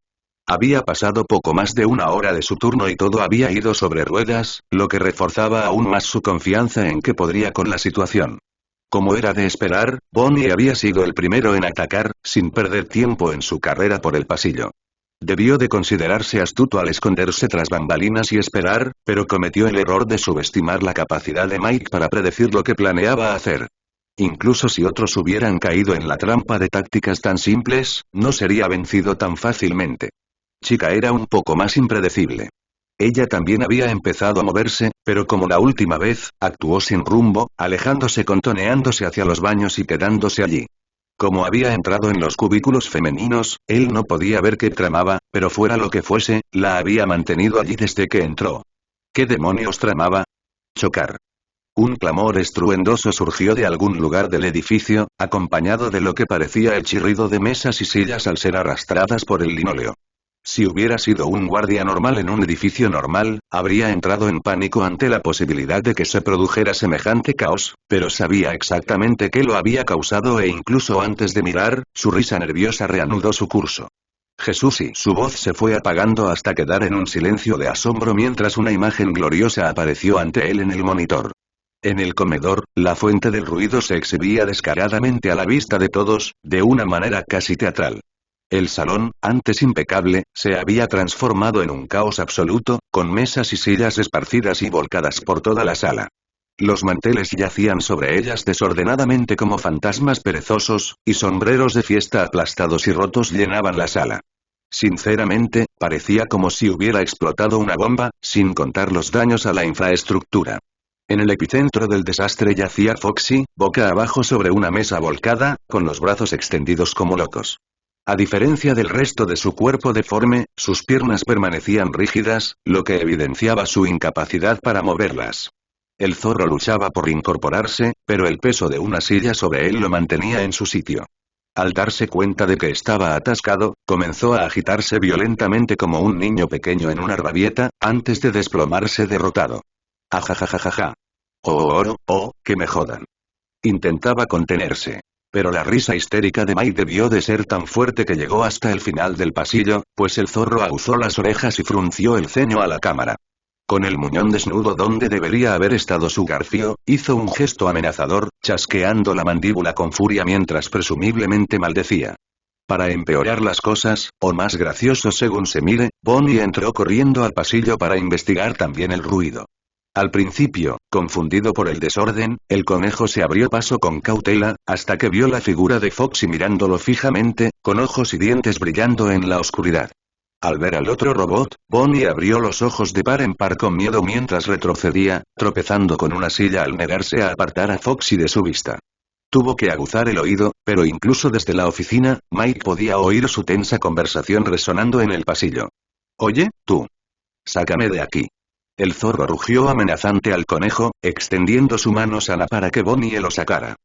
Había pasado poco más de una hora de su turno y todo había ido sobre ruedas, lo que reforzaba aún más su confianza en que podría con la situación. Como era de esperar, Bonnie había sido el primero en atacar, sin perder tiempo en su carrera por el pasillo. Debió de considerarse astuto al esconderse tras bambalinas y esperar, pero cometió el error de subestimar la capacidad de Mike para predecir lo que planeaba hacer. Incluso si otros hubieran caído en la trampa de tácticas tan simples, no sería vencido tan fácilmente. Chica era un poco más impredecible. Ella también había empezado a moverse, pero como la última vez, actuó sin rumbo, alejándose contoneándose hacia los baños y quedándose allí. Como había entrado en los cubículos femeninos, él no podía ver qué tramaba, pero fuera lo que fuese, la había mantenido allí desde que entró. ¿Qué demonios tramaba? Chocar. Un clamor estruendoso surgió de algún lugar del edificio, acompañado de lo que parecía el chirrido de mesas y sillas al ser arrastradas por el linóleo. Si hubiera sido un guardia normal en un edificio normal, habría entrado en pánico ante la posibilidad de que se produjera semejante caos, pero sabía exactamente qué lo había causado e incluso antes de mirar, su risa nerviosa reanudó su curso. Jesús, y su voz se fue apagando hasta quedar en un silencio de asombro mientras una imagen gloriosa apareció ante él en el monitor. En el comedor, la fuente del ruido se exhibía descaradamente a la vista de todos, de una manera casi teatral. El salón, antes impecable, se había transformado en un caos absoluto, con mesas y sillas esparcidas y volcadas por toda la sala. Los manteles yacían sobre ellas desordenadamente como fantasmas perezosos, y sombreros de fiesta aplastados y rotos llenaban la sala. Sinceramente, parecía como si hubiera explotado una bomba, sin contar los daños a la infraestructura. En el epicentro del desastre yacía Foxy, boca abajo sobre una mesa volcada, con los brazos extendidos como locos. A diferencia del resto de su cuerpo deforme, sus piernas permanecían rígidas, lo que evidenciaba su incapacidad para moverlas. El zorro luchaba por incorporarse, pero el peso de una silla sobre él lo mantenía en su sitio. Al darse cuenta de que estaba atascado, comenzó a agitarse violentamente como un niño pequeño en una rabieta, antes de desplomarse derrotado. Ajajajajaja. Que me jodan. Intentaba contenerse. Pero la risa histérica de Mike debió de ser tan fuerte que llegó hasta el final del pasillo, pues el zorro aguzó las orejas y frunció el ceño a la cámara. Con el muñón desnudo donde debería haber estado su garfio, hizo un gesto amenazador, chasqueando la mandíbula con furia mientras presumiblemente maldecía. Para empeorar las cosas, o más gracioso según se mire, Bonnie entró corriendo al pasillo para investigar también el ruido. Al principio, confundido por el desorden, el conejo se abrió paso con cautela, hasta que vio la figura de Foxy mirándolo fijamente, con ojos y dientes brillando en la oscuridad. Al ver al otro robot, Bonnie abrió los ojos de par en par con miedo mientras retrocedía, tropezando con una silla al negarse a apartar a Foxy de su vista. Tuvo que aguzar el oído, pero incluso desde la oficina, Mike podía oír su tensa conversación resonando en el pasillo. «Oye, tú. Sácame de aquí». El zorro rugió amenazante al conejo, extendiendo su mano sana para que Bonnie lo sacara.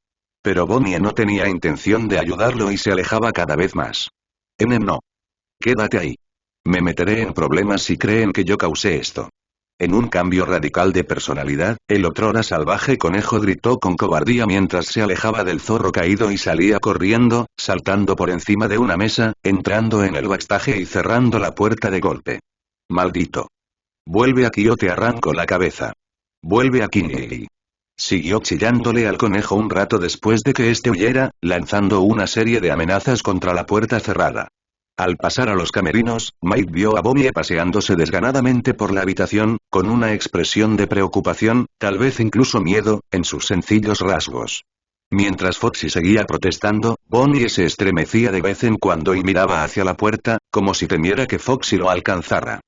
Pero Bonnie no tenía intención de ayudarlo y se alejaba cada vez más. No. Quédate ahí. Me meteré en problemas si creen que yo causé esto. En un cambio radical de personalidad, el otrora salvaje conejo gritó con cobardía mientras se alejaba del zorro caído y salía corriendo, saltando por encima de una mesa, entrando en el backstage y cerrando la puerta de golpe. Maldito. Vuelve aquí o te arranco la cabeza. Vuelve aquí. Siguió chillándole al conejo un rato después de que éste huyera, lanzando una serie de amenazas contra la puerta cerrada. Al pasar a los camerinos, Mike vio a Bonnie paseándose desganadamente por la habitación, con una expresión de preocupación, tal vez incluso miedo, en sus sencillos rasgos. Mientras Foxy seguía protestando, Bonnie se estremecía de vez en cuando y miraba hacia la puerta, como si temiera que Foxy lo alcanzara.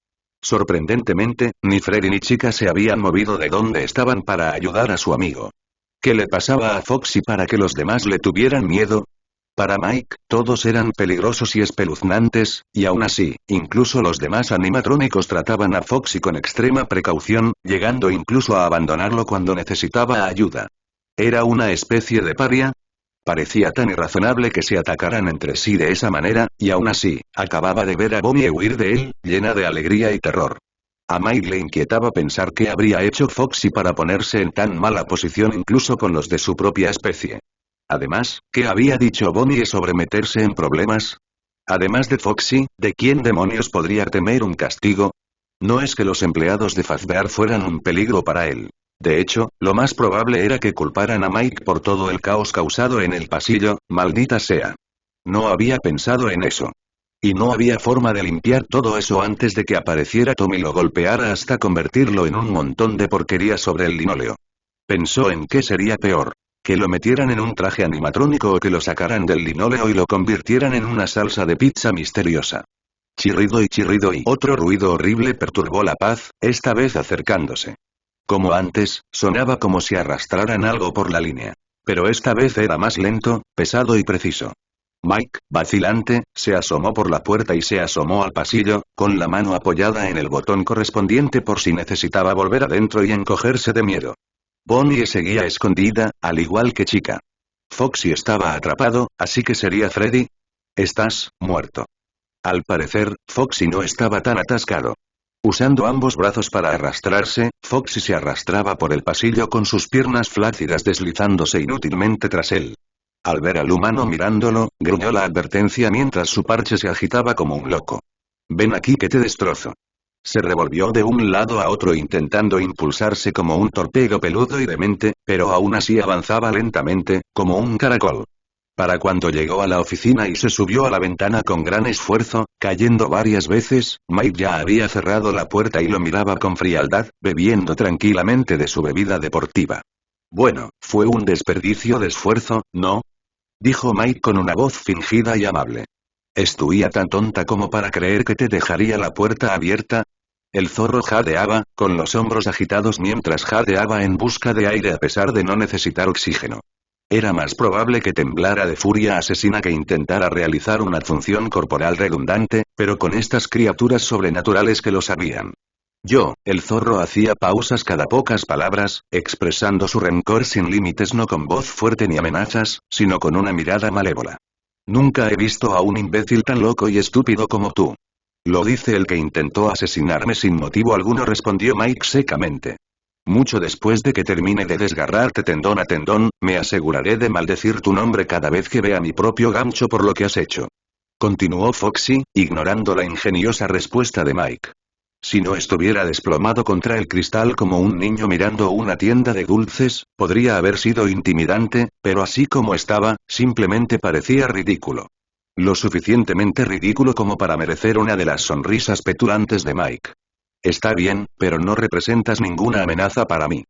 Sorprendentemente, ni Freddy ni Chica se habían movido de donde estaban para ayudar a su amigo. ¿Qué le pasaba a Foxy para que los demás le tuvieran miedo? Para Mike, todos eran peligrosos y espeluznantes, y aún así, incluso los demás animatrónicos trataban a Foxy con extrema precaución, llegando incluso a abandonarlo cuando necesitaba ayuda. ¿Era una especie de paria? Parecía tan irrazonable que se atacaran entre sí de esa manera, y aún así, acababa de ver a Bonnie huir de él, llena de alegría y terror. A Mike le inquietaba pensar qué habría hecho Foxy para ponerse en tan mala posición incluso con los de su propia especie. Además, ¿qué había dicho Bonnie sobre meterse en problemas? Además de Foxy, ¿de quién demonios podría temer un castigo? No es que los empleados de Fazbear fueran un peligro para él. De hecho, lo más probable era que culparan a Mike por todo el caos causado en el pasillo, maldita sea. No había pensado en eso. Y no había forma de limpiar todo eso antes de que apareciera Tom y lo golpeara hasta convertirlo en un montón de porquería sobre el linóleo. Pensó en qué sería peor. Que lo metieran en un traje animatrónico o que lo sacaran del linóleo y lo convirtieran en una salsa de pizza misteriosa. Chirrido y otro ruido horrible perturbó la paz, esta vez acercándose. Como antes, sonaba como si arrastraran algo por la línea. Pero esta vez era más lento, pesado y preciso. Mike, vacilante, se asomó por la puerta y se asomó al pasillo, con la mano apoyada en el botón correspondiente por si necesitaba volver adentro y encogerse de miedo. Bonnie seguía escondida, al igual que Chica. Foxy estaba atrapado, así que sería Freddy. Estás muerto. Al parecer, Foxy no estaba tan atascado. Usando ambos brazos para arrastrarse, Foxy se arrastraba por el pasillo con sus piernas flácidas deslizándose inútilmente tras él. Al ver al humano mirándolo, gruñó la advertencia mientras su parche se agitaba como un loco. Ven aquí que te destrozo. Se revolvió de un lado a otro intentando impulsarse como un torpedo peludo y demente, pero aún así avanzaba lentamente, como un caracol. Para cuando llegó a la oficina y se subió a la ventana con gran esfuerzo, cayendo varias veces, Mike ya había cerrado la puerta y lo miraba con frialdad, bebiendo tranquilamente de su bebida deportiva. Bueno, fue un desperdicio de esfuerzo, ¿no? Dijo Mike con una voz fingida y amable. ¿Estuía tan tonta como para creer que te dejaría la puerta abierta? El zorro jadeaba, con los hombros agitados mientras jadeaba en busca de aire a pesar de no necesitar oxígeno. Era más probable que temblara de furia asesina que intentara realizar una función corporal redundante, pero con estas criaturas sobrenaturales que lo sabían. El zorro hacía pausas cada pocas palabras, expresando su rencor sin límites no con voz fuerte ni amenazas, sino con una mirada malévola. Nunca he visto a un imbécil tan loco y estúpido como tú. Lo dice el que intentó asesinarme sin motivo alguno, respondió Mike secamente. Mucho después de que termine de desgarrarte tendón a tendón, me aseguraré de maldecir tu nombre cada vez que vea mi propio gancho por lo que has hecho. Continuó Foxy, ignorando la ingeniosa respuesta de Mike. Si no estuviera desplomado contra el cristal como un niño mirando una tienda de dulces, podría haber sido intimidante, pero así como estaba, simplemente parecía ridículo. Lo suficientemente ridículo como para merecer una de las sonrisas petulantes de Mike. Está bien, pero no representas ninguna amenaza para mí.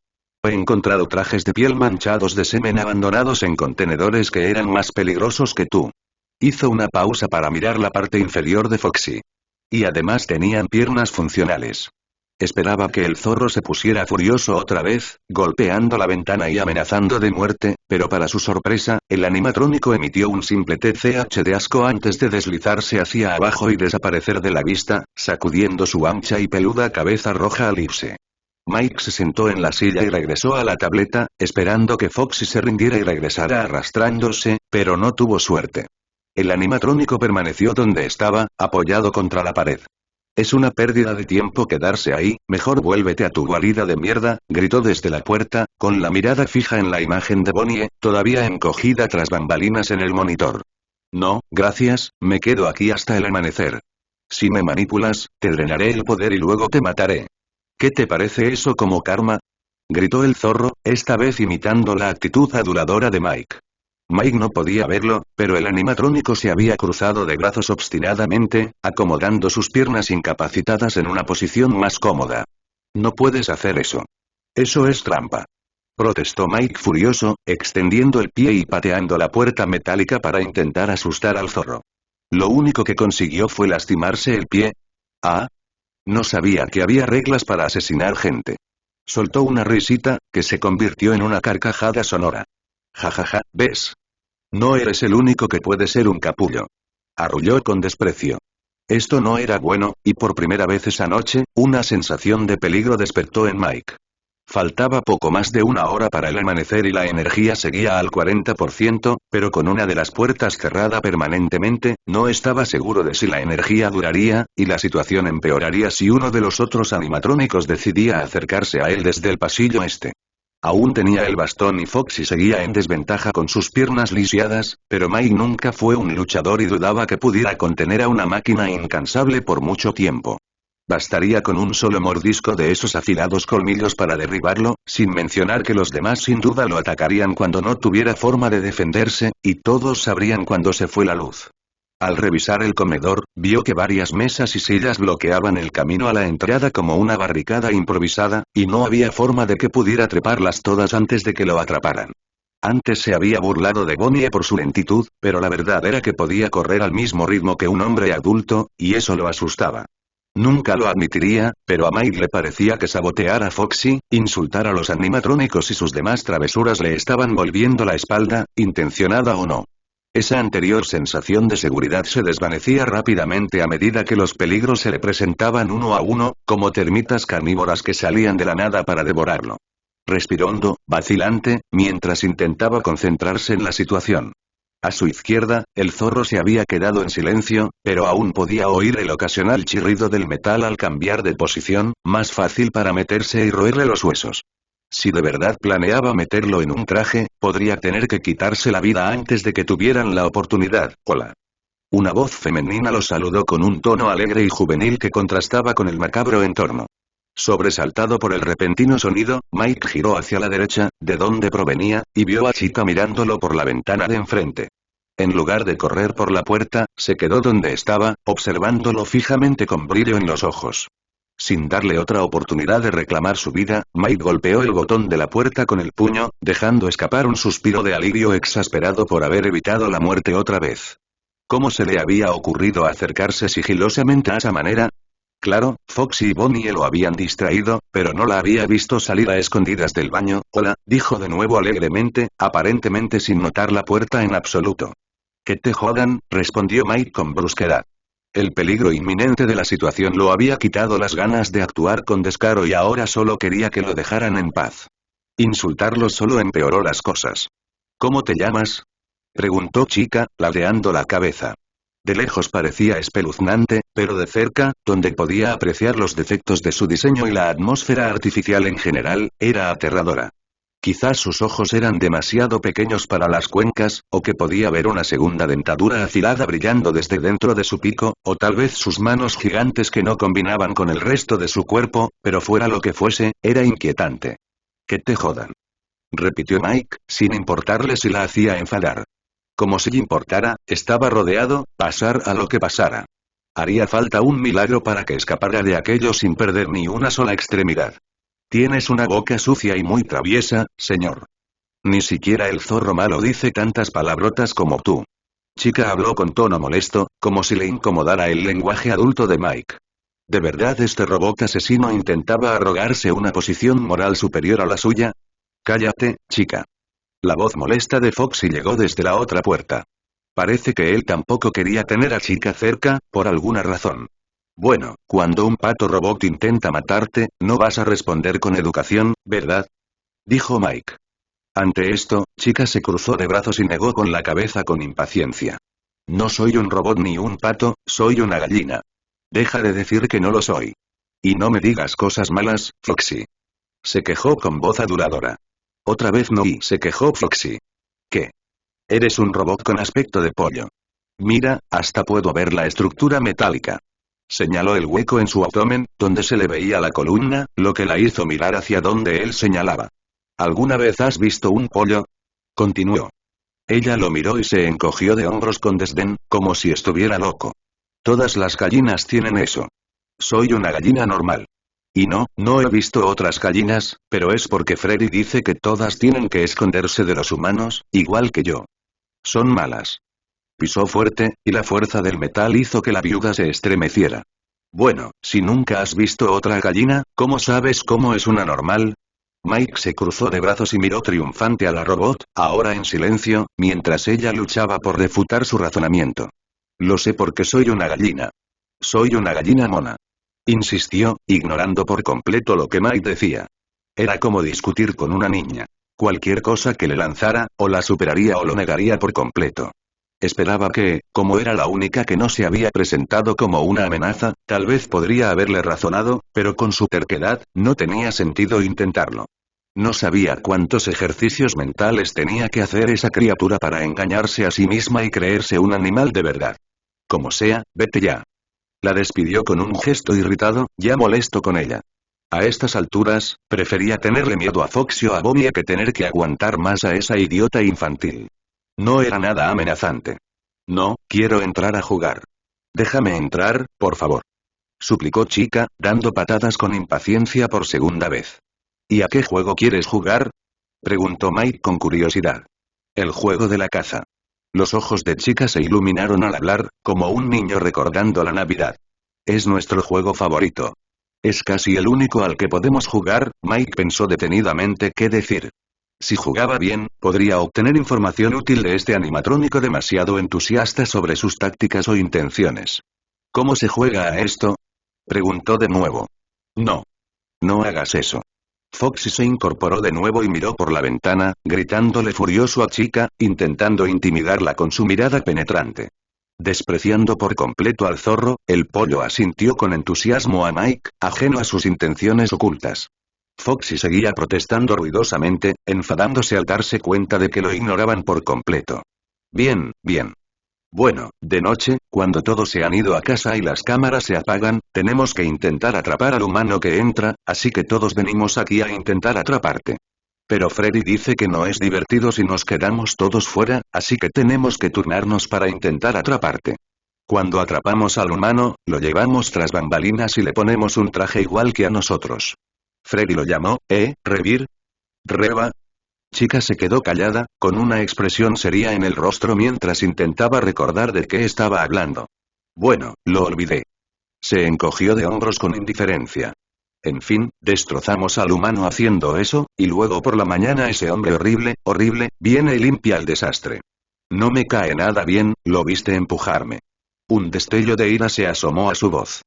He encontrado trajes de piel manchados de semen abandonados en contenedores que eran más peligrosos que tú. Hizo una pausa para mirar la parte inferior de Foxy. Y además tenían piernas funcionales. Esperaba que el zorro se pusiera furioso otra vez, golpeando la ventana y amenazando de muerte, pero para su sorpresa, el animatrónico emitió un simple TCH de asco antes de deslizarse hacia abajo y desaparecer de la vista, sacudiendo su ancha y peluda cabeza roja al irse. Mike se sentó en la silla y regresó a la tableta, esperando que Foxy se rindiera y regresara arrastrándose, pero no tuvo suerte. El animatrónico permaneció donde estaba, apoyado contra la pared. Es una pérdida de tiempo quedarse ahí, mejor vuélvete a tu guarida de mierda, gritó desde la puerta, con la mirada fija en la imagen de Bonnie, todavía encogida tras bambalinas en el monitor. No, gracias, me quedo aquí hasta el amanecer. Si me manipulas, te drenaré el poder y luego te mataré. ¿Qué te parece eso como karma? Gritó el zorro, esta vez imitando la actitud aduladora de Mike. Mike no podía verlo, pero el animatrónico se había cruzado de brazos obstinadamente, acomodando sus piernas incapacitadas en una posición más cómoda. No puedes hacer eso. Eso es trampa. Protestó Mike furioso, extendiendo el pie y pateando la puerta metálica para intentar asustar al zorro. Lo único que consiguió fue lastimarse el pie. Ah. No sabía que había reglas para asesinar gente. Soltó una risita, que se convirtió en una carcajada sonora. Jajaja, ¿ves? No eres el único que puede ser un capullo. Arrulló con desprecio. Esto no era bueno, y por primera vez esa noche, una sensación de peligro despertó en Mike. Faltaba poco más de una hora para el amanecer y la energía seguía al 40%, pero con una de las puertas cerrada permanentemente, no estaba seguro de si la energía duraría, y la situación empeoraría si uno de los otros animatrónicos decidía acercarse a él desde el pasillo este. Aún tenía el bastón y Foxy seguía en desventaja con sus piernas lisiadas, pero Mike nunca fue un luchador y dudaba que pudiera contener a una máquina incansable por mucho tiempo. Bastaría con un solo mordisco de esos afilados colmillos para derribarlo, sin mencionar que los demás sin duda lo atacarían cuando no tuviera forma de defenderse, y todos sabrían cuando se fue la luz. Al revisar el comedor, vio que varias mesas y sillas bloqueaban el camino a la entrada como una barricada improvisada, y no había forma de que pudiera treparlas todas antes de que lo atraparan. Antes se había burlado de Bonnie por su lentitud, pero la verdad era que podía correr al mismo ritmo que un hombre adulto, y eso lo asustaba. Nunca lo admitiría, pero a Mike le parecía que sabotear a Foxy, insultar a los animatrónicos y sus demás travesuras le estaban volviendo la espalda, intencionada o no. Esa anterior sensación de seguridad se desvanecía rápidamente a medida que los peligros se le presentaban uno a uno, como termitas carnívoras que salían de la nada para devorarlo. Respiró hondo, vacilante, mientras intentaba concentrarse en la situación. A su izquierda, el zorro se había quedado en silencio, pero aún podía oír el ocasional chirrido del metal al cambiar de posición, más fácil para meterse y roerle los huesos. Si de verdad planeaba meterlo en un traje, podría tener que quitarse la vida antes de que tuvieran la oportunidad. Hola. Una voz femenina lo saludó con un tono alegre y juvenil que contrastaba con el macabro entorno. Sobresaltado por el repentino sonido, Mike giró hacia la derecha, de donde provenía, y vio a Chica mirándolo por la ventana de enfrente. En lugar de correr por la puerta, se quedó donde estaba, observándolo fijamente con brillo en los ojos. Sin darle otra oportunidad de reclamar su vida, Mike golpeó el botón de la puerta con el puño, dejando escapar un suspiro de alivio exasperado por haber evitado la muerte otra vez. ¿Cómo se le había ocurrido acercarse sigilosamente a esa manera? Claro, Foxy y Bonnie lo habían distraído, pero no la había visto salir a escondidas del baño. Hola, dijo de nuevo alegremente, aparentemente sin notar la puerta en absoluto. Que te jodan, respondió Mike con brusquedad. El peligro inminente de la situación lo había quitado las ganas de actuar con descaro y ahora solo quería que lo dejaran en paz. Insultarlo solo empeoró las cosas. ¿Cómo te llamas? Preguntó Chica, ladeando la cabeza. De lejos parecía espeluznante, pero de cerca, donde podía apreciar los defectos de su diseño y la atmósfera artificial en general, era aterradora. Quizás sus ojos eran demasiado pequeños para las cuencas, o que podía ver una segunda dentadura afilada brillando desde dentro de su pico, o tal vez sus manos gigantes que no combinaban con el resto de su cuerpo, pero fuera lo que fuese, era inquietante. Que te jodan. Repitió Mike, sin importarle si la hacía enfadar. Como si importara, estaba rodeado, pasar a lo que pasara. Haría falta un milagro para que escapara de aquello sin perder ni una sola extremidad. Tienes una boca sucia y muy traviesa, señor. Ni siquiera el zorro malo dice tantas palabrotas como tú. Chica habló con tono molesto, como si le incomodara el lenguaje adulto de Mike. ¿De verdad este robot asesino intentaba arrogarse una posición moral superior a la suya? Cállate, chica. La voz molesta de Foxy llegó desde la otra puerta. Parece que él tampoco quería tener a Chica cerca, por alguna razón. Bueno, cuando un pato robot intenta matarte, no vas a responder con educación, ¿verdad? Dijo Mike. Ante esto, Chica se cruzó de brazos y negó con la cabeza con impaciencia. No soy un robot ni un pato, soy una gallina. Deja de decir que no lo soy. Y no me digas cosas malas, Foxy. Se quejó con voz aduladora. Otra vez no y se quejó Foxy. ¿Qué? Eres un robot con aspecto de pollo. Mira, hasta puedo ver la estructura metálica. Señaló el hueco en su abdomen, donde se le veía la columna, lo que la hizo mirar hacia donde él señalaba. ¿Alguna vez has visto un pollo? Continuó. Ella lo miró y se encogió de hombros con desdén, como si estuviera loco. Todas las gallinas tienen eso. Soy una gallina normal. Y no, no he visto otras gallinas, pero es porque Freddy dice que todas tienen que esconderse de los humanos, igual que yo. Son malas. Pisó fuerte, y la fuerza del metal hizo que la viuda se estremeciera. Bueno, si nunca has visto otra gallina, ¿cómo sabes cómo es una normal? Mike se cruzó de brazos y miró triunfante a la robot, ahora en silencio, mientras ella luchaba por refutar su razonamiento. Lo sé porque soy una gallina. Soy una gallina mona. Insistió, ignorando por completo lo que Mike decía. Era como discutir con una niña. Cualquier cosa que le lanzara, o la superaría o lo negaría por completo. Esperaba que, como era la única que no se había presentado como una amenaza, tal vez podría haberle razonado, pero con su terquedad, no tenía sentido intentarlo. No sabía cuántos ejercicios mentales tenía que hacer esa criatura para engañarse a sí misma y creerse un animal de verdad. Como sea, vete ya. La despidió con un gesto irritado, ya molesto con ella. A estas alturas, prefería tenerle miedo a Foxy o a Bonnie que tener que aguantar más a esa idiota infantil. No era nada amenazante. No, quiero entrar a jugar. Déjame entrar, por favor. Suplicó Chica, dando patadas con impaciencia por segunda vez. ¿Y a qué juego quieres jugar? Preguntó Mike con curiosidad. El juego de la caza. Los ojos de Chica se iluminaron al hablar, como un niño recordando la Navidad. Es nuestro juego favorito. Es casi el único al que podemos jugar, Mike pensó detenidamente qué decir. Si jugaba bien, podría obtener información útil de este animatrónico demasiado entusiasta sobre sus tácticas o intenciones. ¿Cómo se juega a esto? Preguntó de nuevo. No. No hagas eso. Foxy se incorporó de nuevo y miró por la ventana, gritándole furioso a Chica, intentando intimidarla con su mirada penetrante. Despreciando por completo al zorro, el pollo asintió con entusiasmo a Mike, ajeno a sus intenciones ocultas. Foxy seguía protestando ruidosamente, enfadándose al darse cuenta de que lo ignoraban por completo. Bien, bien. Bueno, de noche, cuando todos se han ido a casa y las cámaras se apagan, tenemos que intentar atrapar al humano que entra, así que todos venimos aquí a intentar atraparte. Pero Freddy dice que no es divertido si nos quedamos todos fuera, así que tenemos que turnarnos para intentar atraparte. Cuando atrapamos al humano, lo llevamos tras bambalinas y le ponemos un traje igual que a nosotros. Freddy lo llamó, Revir. Reba. Chica se quedó callada, con una expresión seria en el rostro mientras intentaba recordar de qué estaba hablando. Bueno, lo olvidé. Se encogió de hombros con indiferencia. En fin, destrozamos al humano haciendo eso, y luego por la mañana ese hombre horrible, horrible, viene y limpia el desastre. No me cae nada bien, lo viste empujarme. Un destello de ira se asomó a su voz.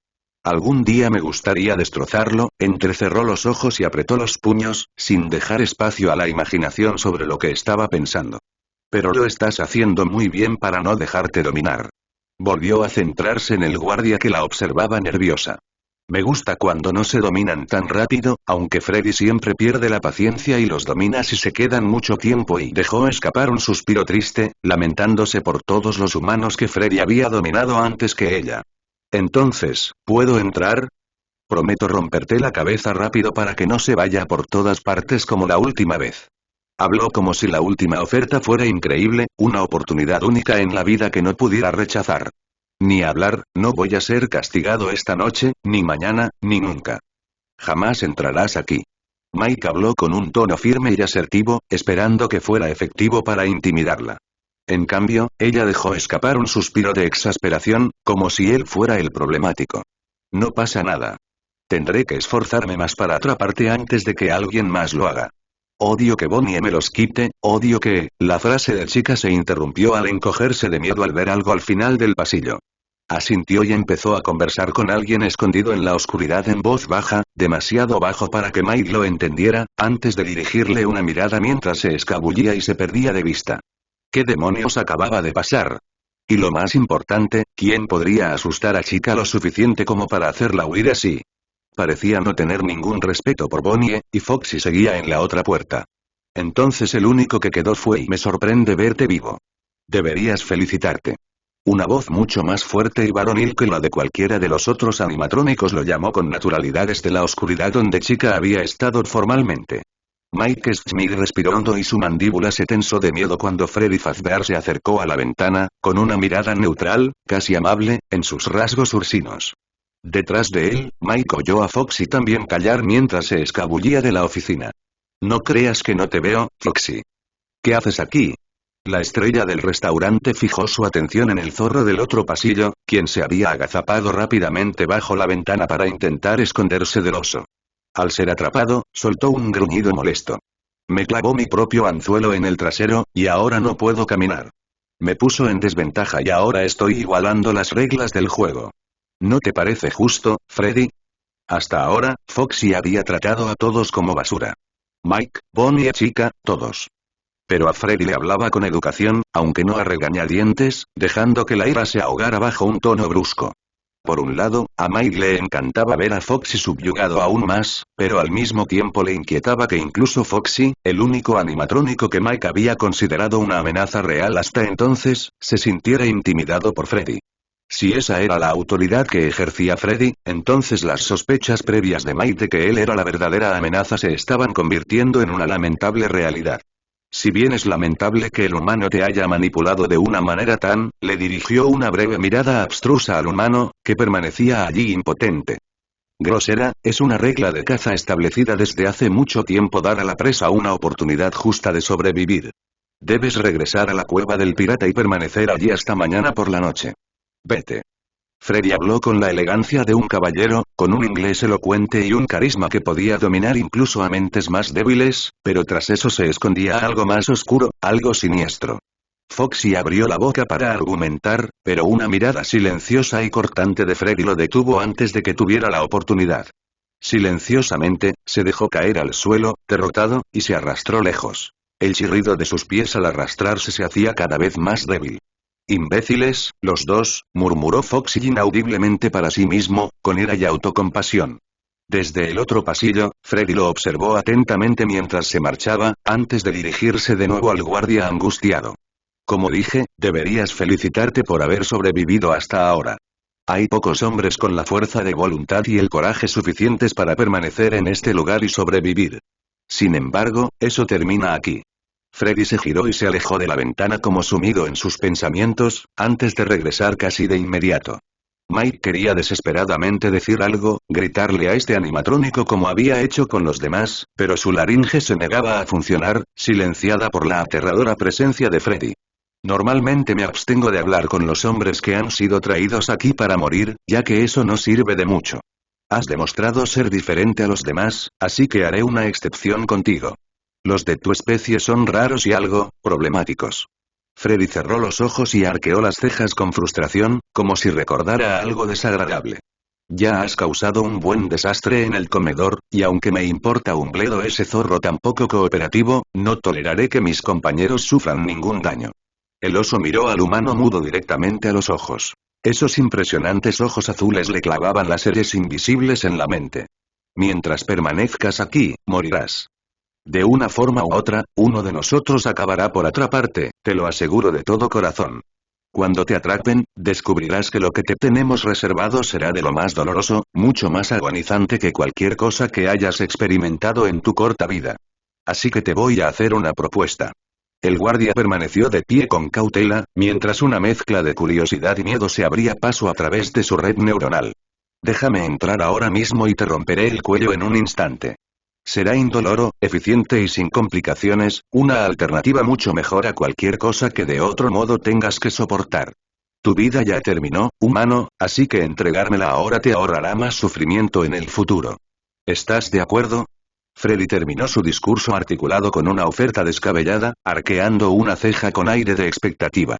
Algún día me gustaría destrozarlo, entrecerró los ojos y apretó los puños, sin dejar espacio a la imaginación sobre lo que estaba pensando. Pero lo estás haciendo muy bien para no dejarte dominar. Volvió a centrarse en el guardia que la observaba nerviosa. Me gusta cuando no se dominan tan rápido, aunque Freddy siempre pierde la paciencia y los domina si se quedan mucho tiempo y dejó escapar un suspiro triste, lamentándose por todos los humanos que Freddy había dominado antes que ella. Entonces, ¿puedo entrar? Prometo romperte la cabeza rápido para que no se vaya por todas partes como la última vez. Habló como si la última oferta fuera increíble, una oportunidad única en la vida que no pudiera rechazar. Ni hablar, no voy a ser castigado esta noche, ni mañana, ni nunca. Jamás entrarás aquí. Mike habló con un tono firme y asertivo, esperando que fuera efectivo para intimidarla. En cambio, ella dejó escapar un suspiro de exasperación, como si él fuera el problemático. No pasa nada. Tendré que esforzarme más para atraparte antes de que alguien más lo haga. Odio que Bonnie me los quite, odio que... La frase de Chica se interrumpió al encogerse de miedo al ver algo al final del pasillo. Asintió y empezó a conversar con alguien escondido en la oscuridad en voz baja, demasiado bajo para que Mike lo entendiera, antes de dirigirle una mirada mientras se escabullía y se perdía de vista. ¿Qué demonios acababa de pasar? Y lo más importante, ¿quién podría asustar a Chica lo suficiente como para hacerla huir así? Parecía no tener ningún respeto por Bonnie, y Foxy seguía en la otra puerta. Entonces el único que quedó fue y me sorprende verte vivo. Deberías felicitarte. Una voz mucho más fuerte y varonil que la de cualquiera de los otros animatrónicos lo llamó con naturalidad desde la oscuridad donde Chica había estado formalmente. Mike Smith respiró hondo y su mandíbula se tensó de miedo cuando Freddy Fazbear se acercó a la ventana, con una mirada neutral, casi amable, en sus rasgos ursinos. Detrás de él, Mike oyó a Foxy también callar mientras se escabullía de la oficina. No creas que no te veo, Foxy. ¿Qué haces aquí? La estrella del restaurante fijó su atención en el zorro del otro pasillo, quien se había agazapado rápidamente bajo la ventana para intentar esconderse del oso. Al ser atrapado, soltó un gruñido molesto. Me clavó mi propio anzuelo en el trasero, y ahora no puedo caminar. Me puso en desventaja y ahora estoy igualando las reglas del juego. ¿No te parece justo, Freddy? Hasta ahora, Foxy había tratado a todos como basura. Mike, Bonnie y Chica, todos. Pero a Freddy le hablaba con educación, aunque no a regañadientes, dejando que la ira se ahogara bajo un tono brusco. Por un lado, a Mike le encantaba ver a Foxy subyugado aún más, pero al mismo tiempo le inquietaba que incluso Foxy, el único animatrónico que Mike había considerado una amenaza real hasta entonces, se sintiera intimidado por Freddy. Si esa era la autoridad que ejercía Freddy, entonces las sospechas previas de Mike de que él era la verdadera amenaza se estaban convirtiendo en una lamentable realidad. Si bien es lamentable que el humano te haya manipulado de una manera tan, le dirigió una breve mirada abstrusa al humano, que permanecía allí impotente. Grosera, es una regla de caza establecida desde hace mucho tiempo dar a la presa una oportunidad justa de sobrevivir. Debes regresar a la cueva del pirata y permanecer allí hasta mañana por la noche. Vete. Freddy habló con la elegancia de un caballero, con un inglés elocuente y un carisma que podía dominar incluso a mentes más débiles, pero tras eso se escondía algo más oscuro, algo siniestro. Foxy abrió la boca para argumentar, pero una mirada silenciosa y cortante de Freddy lo detuvo antes de que tuviera la oportunidad. Silenciosamente, se dejó caer al suelo, derrotado, y se arrastró lejos. El chirrido de sus pies al arrastrarse se hacía cada vez más débil. Imbéciles, los dos, murmuró Foxy inaudiblemente para sí mismo, con ira y autocompasión. Desde el otro pasillo, Freddy lo observó atentamente mientras se marchaba, antes de dirigirse de nuevo al guardia angustiado. Como dije, deberías felicitarte por haber sobrevivido hasta ahora. Hay pocos hombres con la fuerza de voluntad y el coraje suficientes para permanecer en este lugar y sobrevivir. Sin embargo, eso termina aquí. Freddy se giró y se alejó de la ventana como sumido en sus pensamientos, antes de regresar casi de inmediato. Mike quería desesperadamente decir algo, gritarle a este animatrónico como había hecho con los demás, pero su laringe se negaba a funcionar, silenciada por la aterradora presencia de Freddy. Normalmente me abstengo de hablar con los hombres que han sido traídos aquí para morir, ya que eso no sirve de mucho. Has demostrado ser diferente a los demás, así que haré una excepción contigo. Los de tu especie son raros y algo problemáticos. Freddy cerró los ojos y arqueó las cejas con frustración, como si recordara algo desagradable. Ya has causado un buen desastre en el comedor, y aunque me importa un bledo ese zorro tan poco cooperativo, no toleraré que mis compañeros sufran ningún daño. El oso miró al humano mudo directamente a los ojos. Esos impresionantes ojos azules le clavaban láseres invisibles en la mente. Mientras permanezcas aquí, morirás. De una forma u otra, uno de nosotros acabará por atraparte, te lo aseguro de todo corazón. Cuando te atrapen, descubrirás que lo que te tenemos reservado será de lo más doloroso, mucho más agonizante que cualquier cosa que hayas experimentado en tu corta vida. Así que te voy a hacer una propuesta. El guardia permaneció de pie con cautela, mientras una mezcla de curiosidad y miedo se abría paso a través de su red neuronal. Déjame entrar ahora mismo y te romperé el cuello en un instante. Será indoloro, eficiente y sin complicaciones, una alternativa mucho mejor a cualquier cosa que de otro modo tengas que soportar. Tu vida ya terminó, humano, así que entregármela ahora te ahorrará más sufrimiento en el futuro. ¿Estás de acuerdo? Freddy terminó su discurso articulado con una oferta descabellada, arqueando una ceja con aire de expectativa.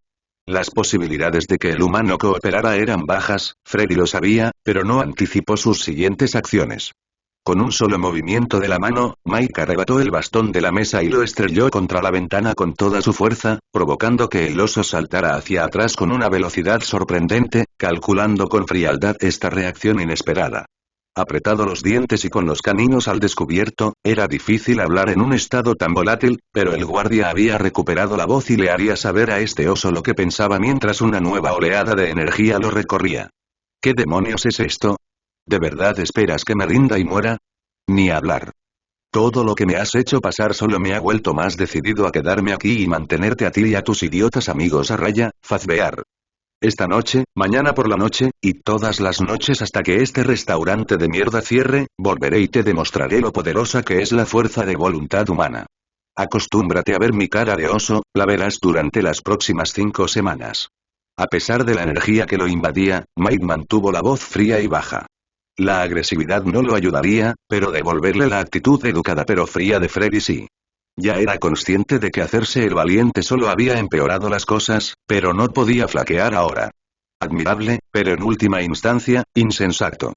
Las posibilidades de que el humano cooperara eran bajas, Freddy lo sabía, pero no anticipó sus siguientes acciones. Con un solo movimiento de la mano, Mike arrebató el bastón de la mesa y lo estrelló contra la ventana con toda su fuerza, provocando que el oso saltara hacia atrás con una velocidad sorprendente, calculando con frialdad esta reacción inesperada. Apretado los dientes y con los caninos al descubierto, era difícil hablar en un estado tan volátil, pero el guardia había recuperado la voz y le haría saber a este oso lo que pensaba mientras una nueva oleada de energía lo recorría. ¿Qué demonios es esto? ¿De verdad esperas que me rinda y muera? Ni hablar. Todo lo que me has hecho pasar solo me ha vuelto más decidido a quedarme aquí y mantenerte a ti y a tus idiotas amigos a raya, Fazbear. Esta noche, mañana por la noche, y todas las noches hasta que este restaurante de mierda cierre, volveré y te demostraré lo poderosa que es la fuerza de voluntad humana. Acostúmbrate a ver mi cara de oso, la verás durante las próximas 5 semanas. A pesar de la energía que lo invadía, Mike mantuvo la voz fría y baja. La agresividad no lo ayudaría, pero devolverle la actitud educada pero fría de Freddy sí. Ya era consciente de que hacerse el valiente solo había empeorado las cosas, pero no podía flaquear ahora. Admirable, pero en última instancia, insensato.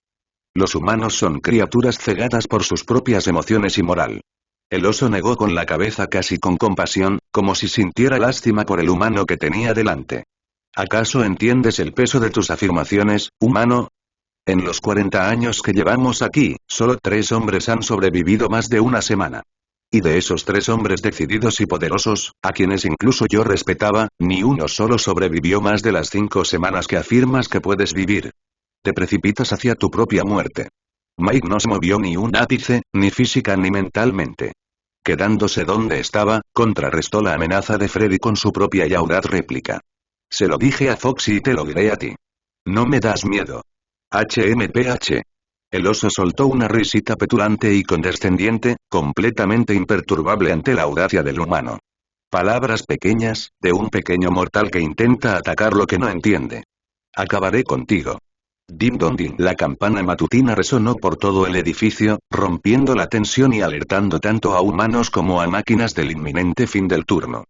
Los humanos son criaturas cegadas por sus propias emociones y moral. El oso negó con la cabeza casi con compasión, como si sintiera lástima por el humano que tenía delante. ¿Acaso entiendes el peso de tus afirmaciones, humano? En los 40 años que llevamos aquí, solo 3 hombres han sobrevivido más de una semana. Y de esos 3 hombres decididos y poderosos, a quienes incluso yo respetaba, ni uno solo sobrevivió más de las 5 semanas que afirmas que puedes vivir. Te precipitas hacia tu propia muerte. Mike no se movió ni un ápice, ni física ni mentalmente. Quedándose donde estaba, contrarrestó la amenaza de Freddy con su propia y audaz réplica. Se lo dije a Foxy y te lo diré a ti. No me das miedo. HMPH. El oso soltó una risita petulante y condescendiente, completamente imperturbable ante la audacia del humano. Palabras pequeñas, de un pequeño mortal que intenta atacar lo que no entiende. Acabaré contigo. Dim don dim. La campana matutina resonó por todo el edificio, rompiendo la tensión y alertando tanto a humanos como a máquinas del inminente fin del turno.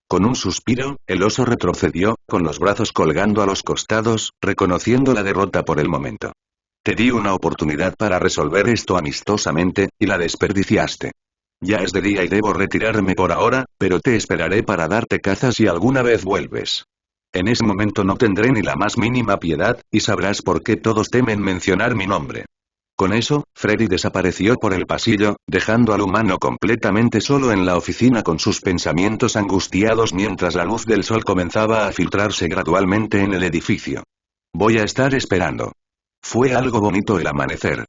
Con un suspiro, el oso retrocedió, con los brazos colgando a los costados, reconociendo la derrota por el momento. Te di una oportunidad para resolver esto amistosamente, y la desperdiciaste. Ya es de día y debo retirarme por ahora, pero te esperaré para darte caza si alguna vez vuelves. En ese momento no tendré ni la más mínima piedad, y sabrás por qué todos temen mencionar mi nombre. Con eso, Freddy desapareció por el pasillo, dejando al humano completamente solo en la oficina con sus pensamientos angustiados mientras la luz del sol comenzaba a filtrarse gradualmente en el edificio. Voy a estar esperando. Fue algo bonito el amanecer.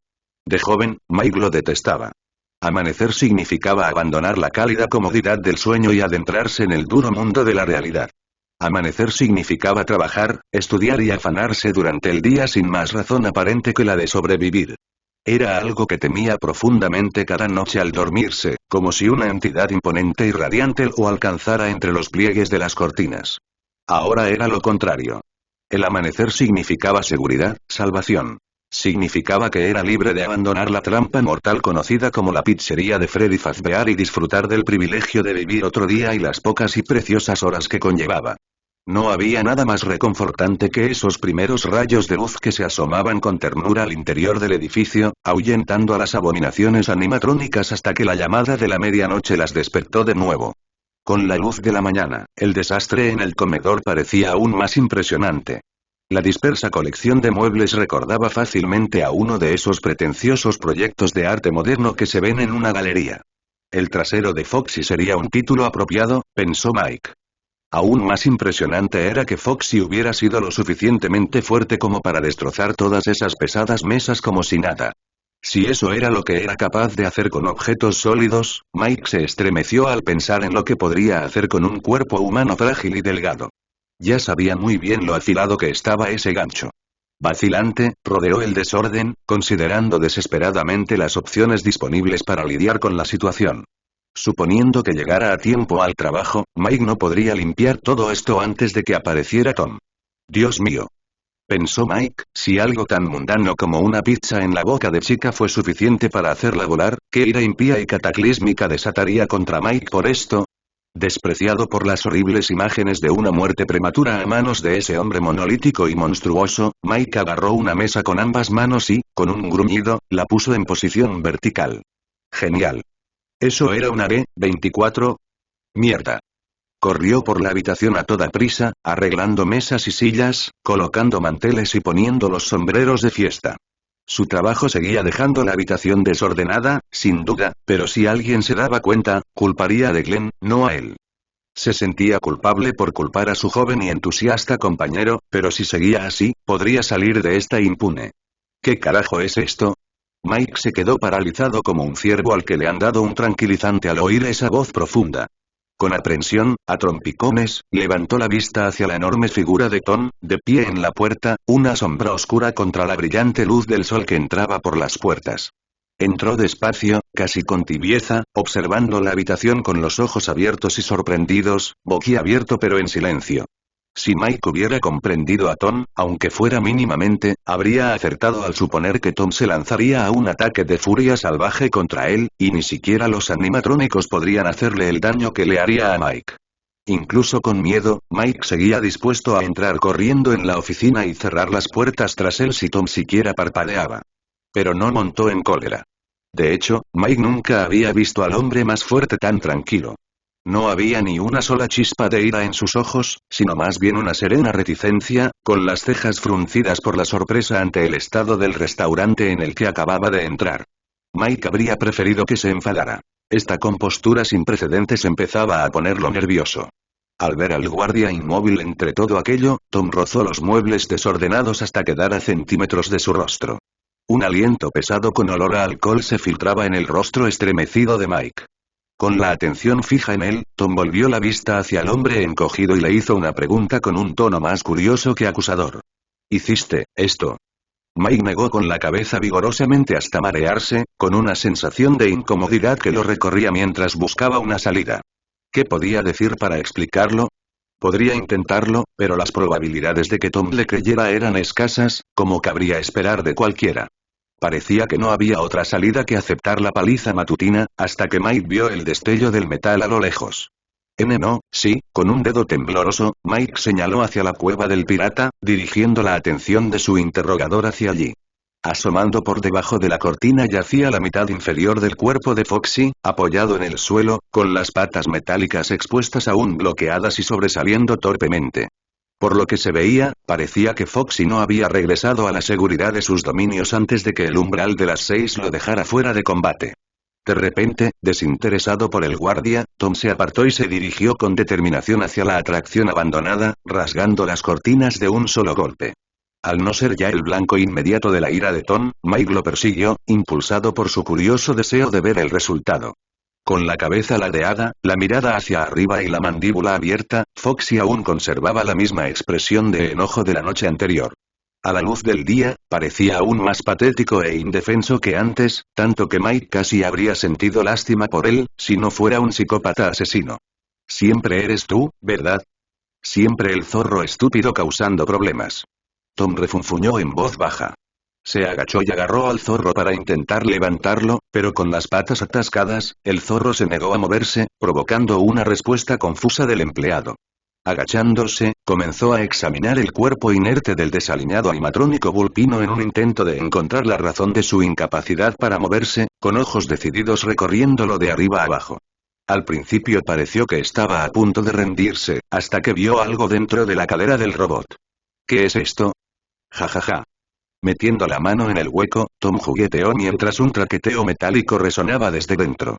De joven, Mike lo detestaba. Amanecer significaba abandonar la cálida comodidad del sueño y adentrarse en el duro mundo de la realidad. Amanecer significaba trabajar, estudiar y afanarse durante el día sin más razón aparente que la de sobrevivir. Era algo que temía profundamente cada noche al dormirse, como si una entidad imponente y radiante lo alcanzara entre los pliegues de las cortinas. Ahora era lo contrario. El amanecer significaba seguridad, salvación. Significaba que era libre de abandonar la trampa mortal conocida como la pizzería de Freddy Fazbear y disfrutar del privilegio de vivir otro día y las pocas y preciosas horas que conllevaba. No había nada más reconfortante que esos primeros rayos de luz que se asomaban con ternura al interior del edificio, ahuyentando a las abominaciones animatrónicas hasta que la llamada de la medianoche las despertó de nuevo. Con la luz de la mañana, el desastre en el comedor parecía aún más impresionante. La dispersa colección de muebles recordaba fácilmente a uno de esos pretenciosos proyectos de arte moderno que se ven en una galería. El trasero de Foxy sería un título apropiado, pensó Mike. Aún más impresionante era que Foxy hubiera sido lo suficientemente fuerte como para destrozar todas esas pesadas mesas como si nada. Si eso era lo que era capaz de hacer con objetos sólidos, Mike se estremeció al pensar en lo que podría hacer con un cuerpo humano frágil y delgado. Ya sabía muy bien lo afilado que estaba ese gancho. Vacilante, rodeó el desorden, considerando desesperadamente las opciones disponibles para lidiar con la situación. Suponiendo que llegara a tiempo al trabajo, Mike no podría limpiar todo esto antes de que apareciera Tom. Dios mío. Pensó Mike, si algo tan mundano como una pizza en la boca de chica fue suficiente para hacerla volar, ¿qué ira impía y cataclísmica desataría contra Mike por esto? Despreciado por las horribles imágenes de una muerte prematura a manos de ese hombre monolítico y monstruoso, Mike agarró una mesa con ambas manos y, con un gruñido, la puso en posición vertical. Genial. ¿Eso era una B-24? Mierda. Corrió por la habitación a toda prisa, arreglando mesas y sillas, colocando manteles y poniendo los sombreros de fiesta. Su trabajo seguía dejando la habitación desordenada, sin duda, pero si alguien se daba cuenta, culparía a Glenn, no a él. Se sentía culpable por culpar a su joven y entusiasta compañero, pero si seguía así, podría salir de esta impune. ¿Qué carajo es esto? Mike se quedó paralizado como un ciervo al que le han dado un tranquilizante al oír esa voz profunda. Con aprensión, a trompicones, levantó la vista hacia la enorme figura de Tom, de pie en la puerta, una sombra oscura contra la brillante luz del sol que entraba por las puertas. Entró despacio, casi con tibieza, observando la habitación con los ojos abiertos y sorprendidos, boquiabierto pero en silencio. Si Mike hubiera comprendido a Tom, aunque fuera mínimamente, habría acertado al suponer que Tom se lanzaría a un ataque de furia salvaje contra él, y ni siquiera los animatrónicos podrían hacerle el daño que le haría a Mike. Incluso con miedo, Mike seguía dispuesto a entrar corriendo en la oficina y cerrar las puertas tras él si Tom siquiera parpadeaba. Pero no montó en cólera. De hecho, Mike nunca había visto al hombre más fuerte tan tranquilo. No había ni una sola chispa de ira en sus ojos, sino más bien una serena reticencia, con las cejas fruncidas por la sorpresa ante el estado del restaurante en el que acababa de entrar. Mike habría preferido que se enfadara. Esta compostura sin precedentes empezaba a ponerlo nervioso. Al ver al guardia inmóvil entre todo aquello, Tom rozó los muebles desordenados hasta quedar a centímetros de su rostro. Un aliento pesado con olor a alcohol se filtraba en el rostro estremecido de Mike. Con la atención fija en él, Tom volvió la vista hacia el hombre encogido y le hizo una pregunta con un tono más curioso que acusador. ¿Hiciste esto? Mike negó con la cabeza vigorosamente hasta marearse, con una sensación de incomodidad que lo recorría mientras buscaba una salida. ¿Qué podía decir para explicarlo? Podría intentarlo, pero las probabilidades de que Tom le creyera eran escasas, como cabría esperar de cualquiera. Parecía que no había otra salida que aceptar la paliza matutina, hasta que Mike vio el destello del metal a lo lejos. No, sí, con un dedo tembloroso, Mike señaló hacia la cueva del pirata, dirigiendo la atención de su interrogador hacia allí. Asomando por debajo de la cortina yacía la mitad inferior del cuerpo de Foxy, apoyado en el suelo, con las patas metálicas expuestas aún bloqueadas y sobresaliendo torpemente. Por lo que se veía, parecía que Foxy no había regresado a la seguridad de sus dominios antes de que el umbral de las 6 lo dejara fuera de combate. De repente, desinteresado por el guardia, Tom se apartó y se dirigió con determinación hacia la atracción abandonada, rasgando las cortinas de un solo golpe. Al no ser ya el blanco inmediato de la ira de Tom, Mike lo persiguió, impulsado por su curioso deseo de ver el resultado. Con la cabeza ladeada, la mirada hacia arriba y la mandíbula abierta, Foxy aún conservaba la misma expresión de enojo de la noche anterior. A la luz del día, parecía aún más patético e indefenso que antes, tanto que Mike casi habría sentido lástima por él, si no fuera un psicópata asesino. Siempre eres tú, ¿verdad? Siempre el zorro estúpido causando problemas. Tom refunfuñó en voz baja. Se agachó y agarró al zorro para intentar levantarlo, pero con las patas atascadas, el zorro se negó a moverse, provocando una respuesta confusa del empleado. Agachándose, comenzó a examinar el cuerpo inerte del desaliñado animatrónico vulpino en un intento de encontrar la razón de su incapacidad para moverse, con ojos decididos recorriéndolo de arriba a abajo. Al principio pareció que estaba a punto de rendirse, hasta que vio algo dentro de la cadera del robot. ¿Qué es esto? Jajaja. Metiendo la mano en el hueco, Tom jugueteó mientras un traqueteo metálico resonaba desde dentro.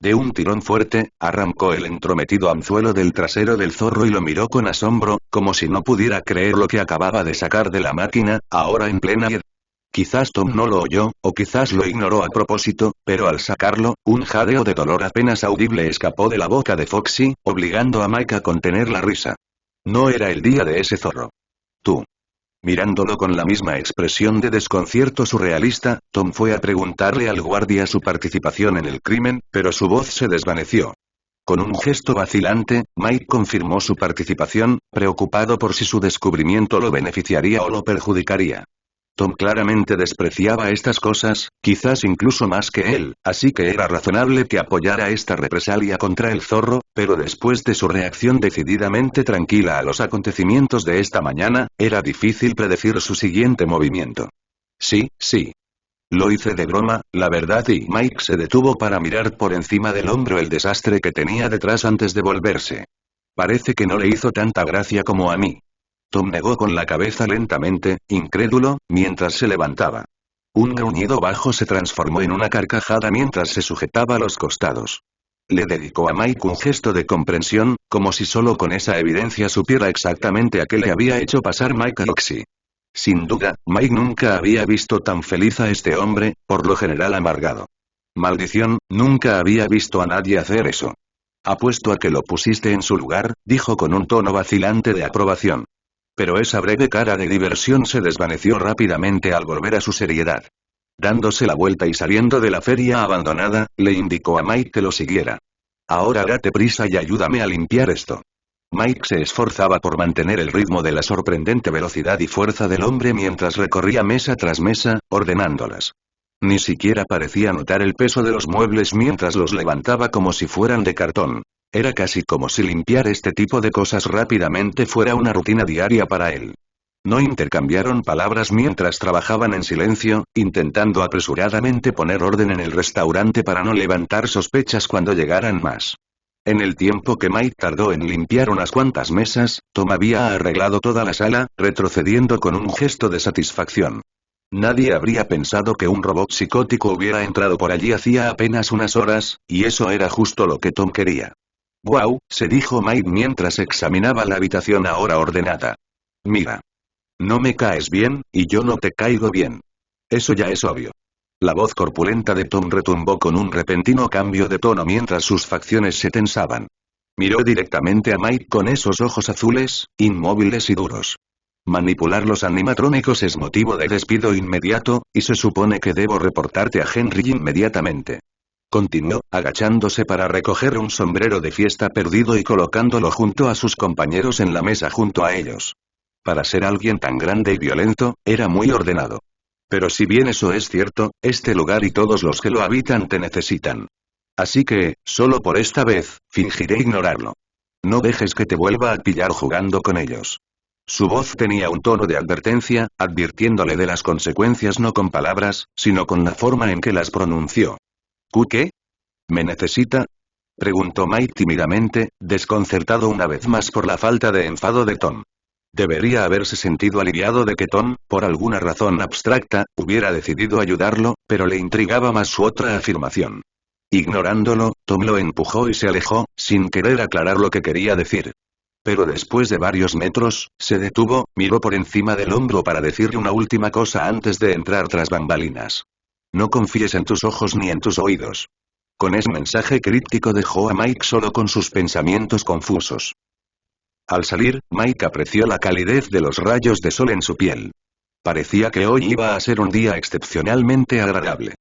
De un tirón fuerte, arrancó el entrometido anzuelo del trasero del zorro y lo miró con asombro, como si no pudiera creer lo que acababa de sacar de la máquina, ahora en plena ed. Quizás Tom no lo oyó, o quizás lo ignoró a propósito, pero al sacarlo, un jadeo de dolor apenas audible escapó de la boca de Foxy, obligando a Mike a contener la risa. No era el día de ese zorro. Tú. Mirándolo con la misma expresión de desconcierto surrealista, Tom fue a preguntarle al guardia su participación en el crimen, pero su voz se desvaneció. Con un gesto vacilante, Mike confirmó su participación, preocupado por si su descubrimiento lo beneficiaría o lo perjudicaría. Tom claramente despreciaba estas cosas, quizás incluso más que él, así que era razonable que apoyara esta represalia contra el zorro, pero después de su reacción decididamente tranquila a los acontecimientos de esta mañana, era difícil predecir su siguiente movimiento. Sí, sí. Lo hice de broma, la verdad, y Mike se detuvo para mirar por encima del hombro el desastre que tenía detrás antes de volverse. Parece que no le hizo tanta gracia como a mí. Tom negó con la cabeza lentamente, incrédulo, mientras se levantaba. Un gruñido bajo se transformó en una carcajada mientras se sujetaba a los costados. Le dedicó a Mike un gesto de comprensión, como si solo con esa evidencia supiera exactamente a qué le había hecho pasar Mike a Roxy. Sin duda, Mike nunca había visto tan feliz a este hombre, por lo general amargado. Maldición, nunca había visto a nadie hacer eso. Apuesto a que lo pusiste en su lugar, dijo con un tono vacilante de aprobación. Pero esa breve cara de diversión se desvaneció rápidamente al volver a su seriedad. Dándose la vuelta y saliendo de la feria abandonada, le indicó a Mike que lo siguiera. Ahora date prisa y ayúdame a limpiar esto. Mike se esforzaba por mantener el ritmo de la sorprendente velocidad y fuerza del hombre mientras recorría mesa tras mesa, ordenándolas. Ni siquiera parecía notar el peso de los muebles mientras los levantaba como si fueran de cartón. Era casi como si limpiar este tipo de cosas rápidamente fuera una rutina diaria para él. No intercambiaron palabras mientras trabajaban en silencio, intentando apresuradamente poner orden en el restaurante para no levantar sospechas cuando llegaran más. En el tiempo que Mike tardó en limpiar unas cuantas mesas, Tom había arreglado toda la sala, retrocediendo con un gesto de satisfacción. Nadie habría pensado que un robot psicótico hubiera entrado por allí hacía apenas unas horas, y eso era justo lo que Tom quería. «Guau», se dijo Mike mientras examinaba la habitación ahora ordenada. «Mira. No me caes bien, y yo no te caigo bien. Eso ya es obvio». La voz corpulenta de Tom retumbó con un repentino cambio de tono mientras sus facciones se tensaban. Miró directamente a Mike con esos ojos azules, inmóviles y duros. «Manipular los animatrónicos es motivo de despido inmediato, y se supone que debo reportarte a Henry inmediatamente». Continuó, agachándose para recoger un sombrero de fiesta perdido y colocándolo junto a sus compañeros en la mesa junto a ellos. Para ser alguien tan grande y violento, era muy ordenado. Pero si bien eso es cierto, este lugar y todos los que lo habitan te necesitan. Así que, solo por esta vez, fingiré ignorarlo. No dejes que te vuelva a pillar jugando con ellos. Su voz tenía un tono de advertencia, advirtiéndole de las consecuencias no con palabras, sino con la forma en que las pronunció. ¿Qué? ¿Me necesita?, preguntó Mike tímidamente, desconcertado una vez más por la falta de enfado de Tom. Debería haberse sentido aliviado de que Tom, por alguna razón abstracta, hubiera decidido ayudarlo, pero le intrigaba más su otra afirmación. Ignorándolo, Tom lo empujó y se alejó, sin querer aclarar lo que quería decir. Pero después de varios metros, se detuvo, miró por encima del hombro para decirle una última cosa antes de entrar tras bambalinas. No confíes en tus ojos ni en tus oídos. Con ese mensaje críptico dejó a Mike solo con sus pensamientos confusos. Al salir, Mike apreció la calidez de los rayos de sol en su piel. Parecía que hoy iba a ser un día excepcionalmente agradable.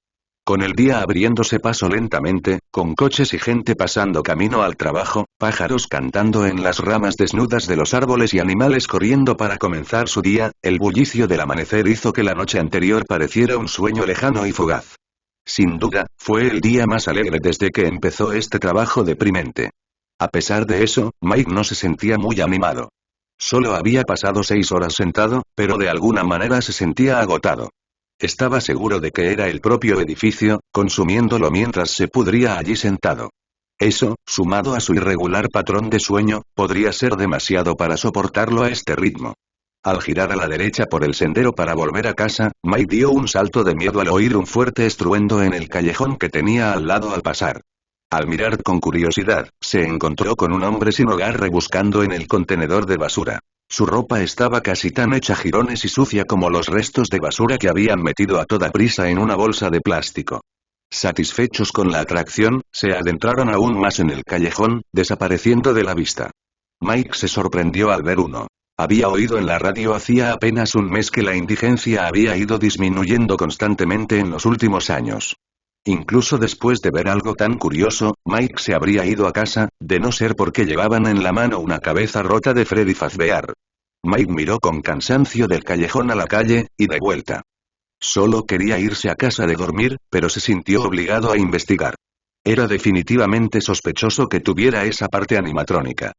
Con el día abriéndose paso lentamente, con coches y gente pasando camino al trabajo, pájaros cantando en las ramas desnudas de los árboles y animales corriendo para comenzar su día, el bullicio del amanecer hizo que la noche anterior pareciera un sueño lejano y fugaz. Sin duda, fue el día más alegre desde que empezó este trabajo deprimente. A pesar de eso, Mike no se sentía muy animado. Solo había pasado 6 horas sentado, pero de alguna manera se sentía agotado. Estaba seguro de que era el propio edificio, consumiéndolo mientras se pudría allí sentado. Eso, sumado a su irregular patrón de sueño, podría ser demasiado para soportarlo a este ritmo. Al girar a la derecha por el sendero para volver a casa, Mike dio un salto de miedo al oír un fuerte estruendo en el callejón que tenía al lado al pasar. Al mirar con curiosidad, se encontró con un hombre sin hogar rebuscando en el contenedor de basura. Su ropa estaba casi tan hecha jirones y sucia como los restos de basura que habían metido a toda prisa en una bolsa de plástico. Satisfechos con la atracción, se adentraron aún más en el callejón, desapareciendo de la vista. Mike se sorprendió al ver uno. Había oído en la radio hacía apenas un mes que la indigencia había ido disminuyendo constantemente en los últimos años. Incluso después de ver algo tan curioso, Mike se habría ido a casa, de no ser porque llevaban en la mano una cabeza rota de Freddy Fazbear. Mike miró con cansancio del callejón a la calle, y de vuelta. Solo quería irse a casa de dormir, pero se sintió obligado a investigar. Era definitivamente sospechoso que tuviera esa parte animatrónica.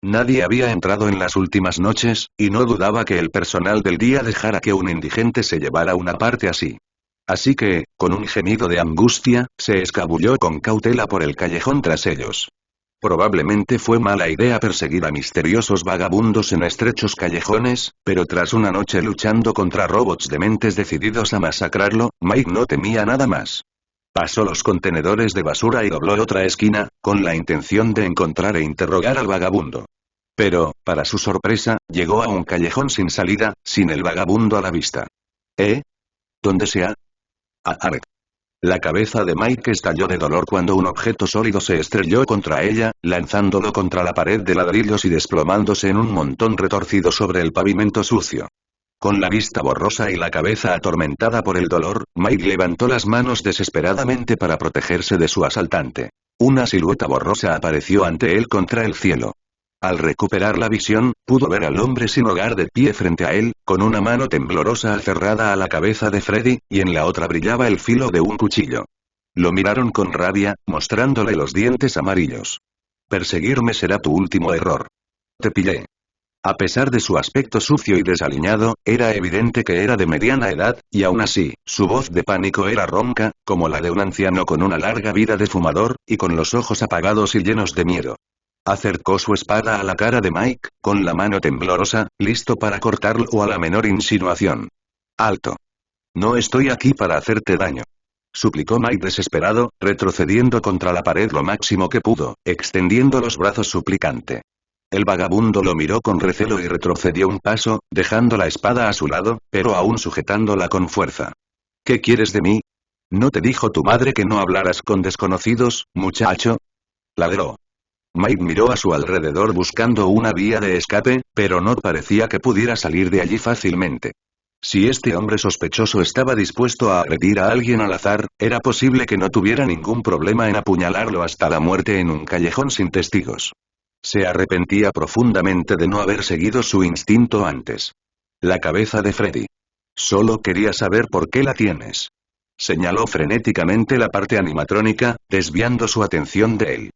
Nadie había entrado en las últimas noches, y no dudaba que el personal del día dejara que un indigente se llevara una parte así. Así que, con un gemido de angustia, se escabulló con cautela por el callejón tras ellos. Probablemente fue mala idea perseguir a misteriosos vagabundos en estrechos callejones, pero tras una noche luchando contra robots dementes decididos a masacrarlo, Mike no temía nada más. Pasó los contenedores de basura y dobló otra esquina, con la intención de encontrar e interrogar al vagabundo. Pero, para su sorpresa, llegó a un callejón sin salida, sin el vagabundo a la vista. ¿Eh? ¿Dónde se ha? Arg. La cabeza de Mike estalló de dolor cuando un objeto sólido se estrelló contra ella, lanzándolo contra la pared de ladrillos y desplomándose en un montón retorcido sobre el pavimento sucio. Con la vista borrosa y la cabeza atormentada por el dolor, Mike levantó las manos desesperadamente para protegerse de su asaltante. Una silueta borrosa apareció ante él contra el cielo. Al recuperar la visión, pudo ver al hombre sin hogar de pie frente a él, con una mano temblorosa aferrada a la cabeza de Freddy, y en la otra brillaba el filo de un cuchillo. Lo miraron con rabia, mostrándole los dientes amarillos. Perseguirme será tu último error. Te pillé. A pesar de su aspecto sucio y desaliñado, era evidente que era de mediana edad, y aún así, su voz de pánico era ronca, como la de un anciano con una larga vida de fumador, y con los ojos apagados y llenos de miedo. Acercó su espada a la cara de Mike, con la mano temblorosa, listo para cortarlo a la menor insinuación. ¡Alto! No estoy aquí para hacerte daño. Suplicó Mike desesperado, retrocediendo contra la pared lo máximo que pudo, extendiendo los brazos suplicante. El vagabundo lo miró con recelo y retrocedió un paso, dejando la espada a su lado, pero aún sujetándola con fuerza. ¿Qué quieres de mí? ¿No te dijo tu madre que no hablaras con desconocidos, muchacho? Ladró. Mike miró a su alrededor buscando una vía de escape, pero no parecía que pudiera salir de allí fácilmente. Si este hombre sospechoso estaba dispuesto a agredir a alguien al azar, era posible que no tuviera ningún problema en apuñalarlo hasta la muerte en un callejón sin testigos. Se arrepentía profundamente de no haber seguido su instinto antes. La cabeza de Freddy. Solo quería saber por qué la tienes. Señaló frenéticamente la parte animatrónica, desviando su atención de él.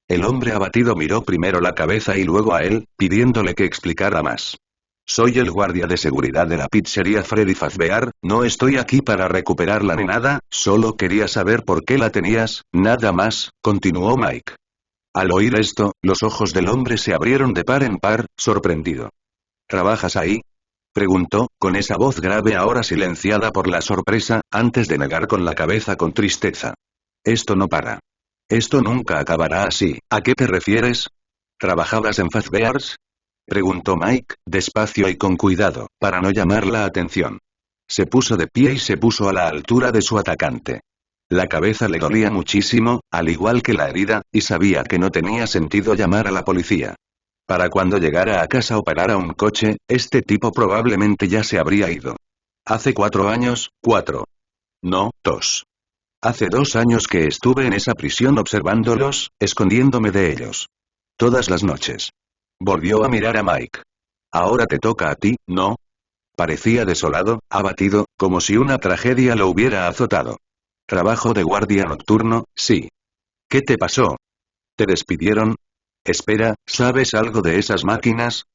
El hombre abatido miró primero la cabeza y luego a él, pidiéndole que explicara más. Soy el guardia de seguridad de la pizzería Freddy Fazbear, no estoy aquí para recuperarla ni nada, solo quería saber por qué la tenías, nada más, continuó Mike. Al oír esto, los ojos del hombre se abrieron de par en par, sorprendido. ¿Trabajas ahí? Preguntó, con esa voz grave ahora silenciada por la sorpresa, antes de negar con la cabeza con tristeza. Esto no para. Esto nunca acabará así. ¿A qué te refieres? ¿Trabajabas en Fazbear's? Preguntó Mike, despacio y con cuidado, para no llamar la atención. Se puso de pie y se puso a la altura de su atacante. La cabeza le dolía muchísimo, al igual que la herida, y sabía que no tenía sentido llamar a la policía. Para cuando llegara a casa o parara un coche, este tipo probablemente ya se habría ido. Hace 4 años, 4. No, 2. Hace 2 años que estuve en esa prisión observándolos, escondiéndome de ellos. Todas las noches. Volvió a mirar a Mike. Ahora te toca a ti, ¿no? Parecía desolado, abatido, como si una tragedia lo hubiera azotado. Trabajo de guardia nocturno, sí. ¿Qué te pasó? ¿Te despidieron? Espera, ¿sabes algo de esas máquinas?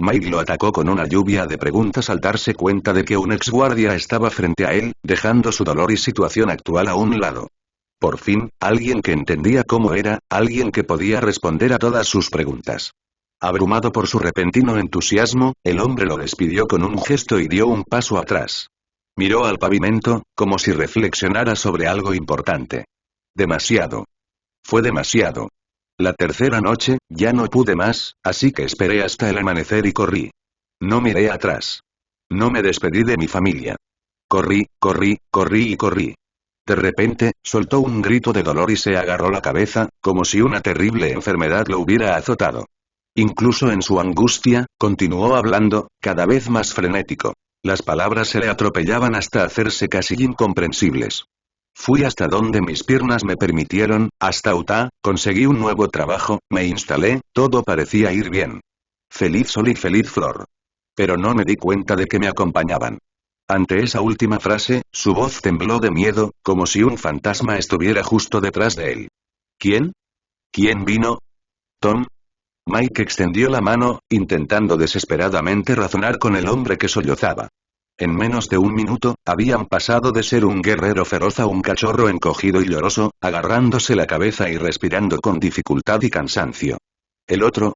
Mike lo atacó con una lluvia de preguntas al darse cuenta de que un exguardia estaba frente a él, dejando su dolor y situación actual a un lado. Por fin, alguien que entendía cómo era, alguien que podía responder a todas sus preguntas. Abrumado por su repentino entusiasmo, el hombre lo despidió con un gesto y dio un paso atrás. Miró al pavimento, como si reflexionara sobre algo importante. Demasiado. Fue demasiado. La tercera noche, ya no pude más, así que esperé hasta el amanecer y corrí. No miré atrás. No me despedí de mi familia. Corrí, corrí, corrí y corrí. De repente, soltó un grito de dolor y se agarró la cabeza, como si una terrible enfermedad lo hubiera azotado. Incluso en su angustia, continuó hablando, cada vez más frenético. Las palabras se le atropellaban hasta hacerse casi incomprensibles. Fui hasta donde mis piernas me permitieron, hasta Utah, conseguí un nuevo trabajo, me instalé, todo parecía ir bien. Feliz sol y feliz flor. pero no me di cuenta de que me acompañaban. Ante esa última frase, su voz tembló de miedo, como si un fantasma estuviera justo detrás de él. ¿Quién? ¿Quién vino? ¿Tom? Mike extendió la mano, intentando desesperadamente razonar con el hombre que sollozaba. En menos de un minuto, habían pasado de ser un guerrero feroz a un cachorro encogido y lloroso, agarrándose la cabeza y respirando con dificultad y cansancio. El otro.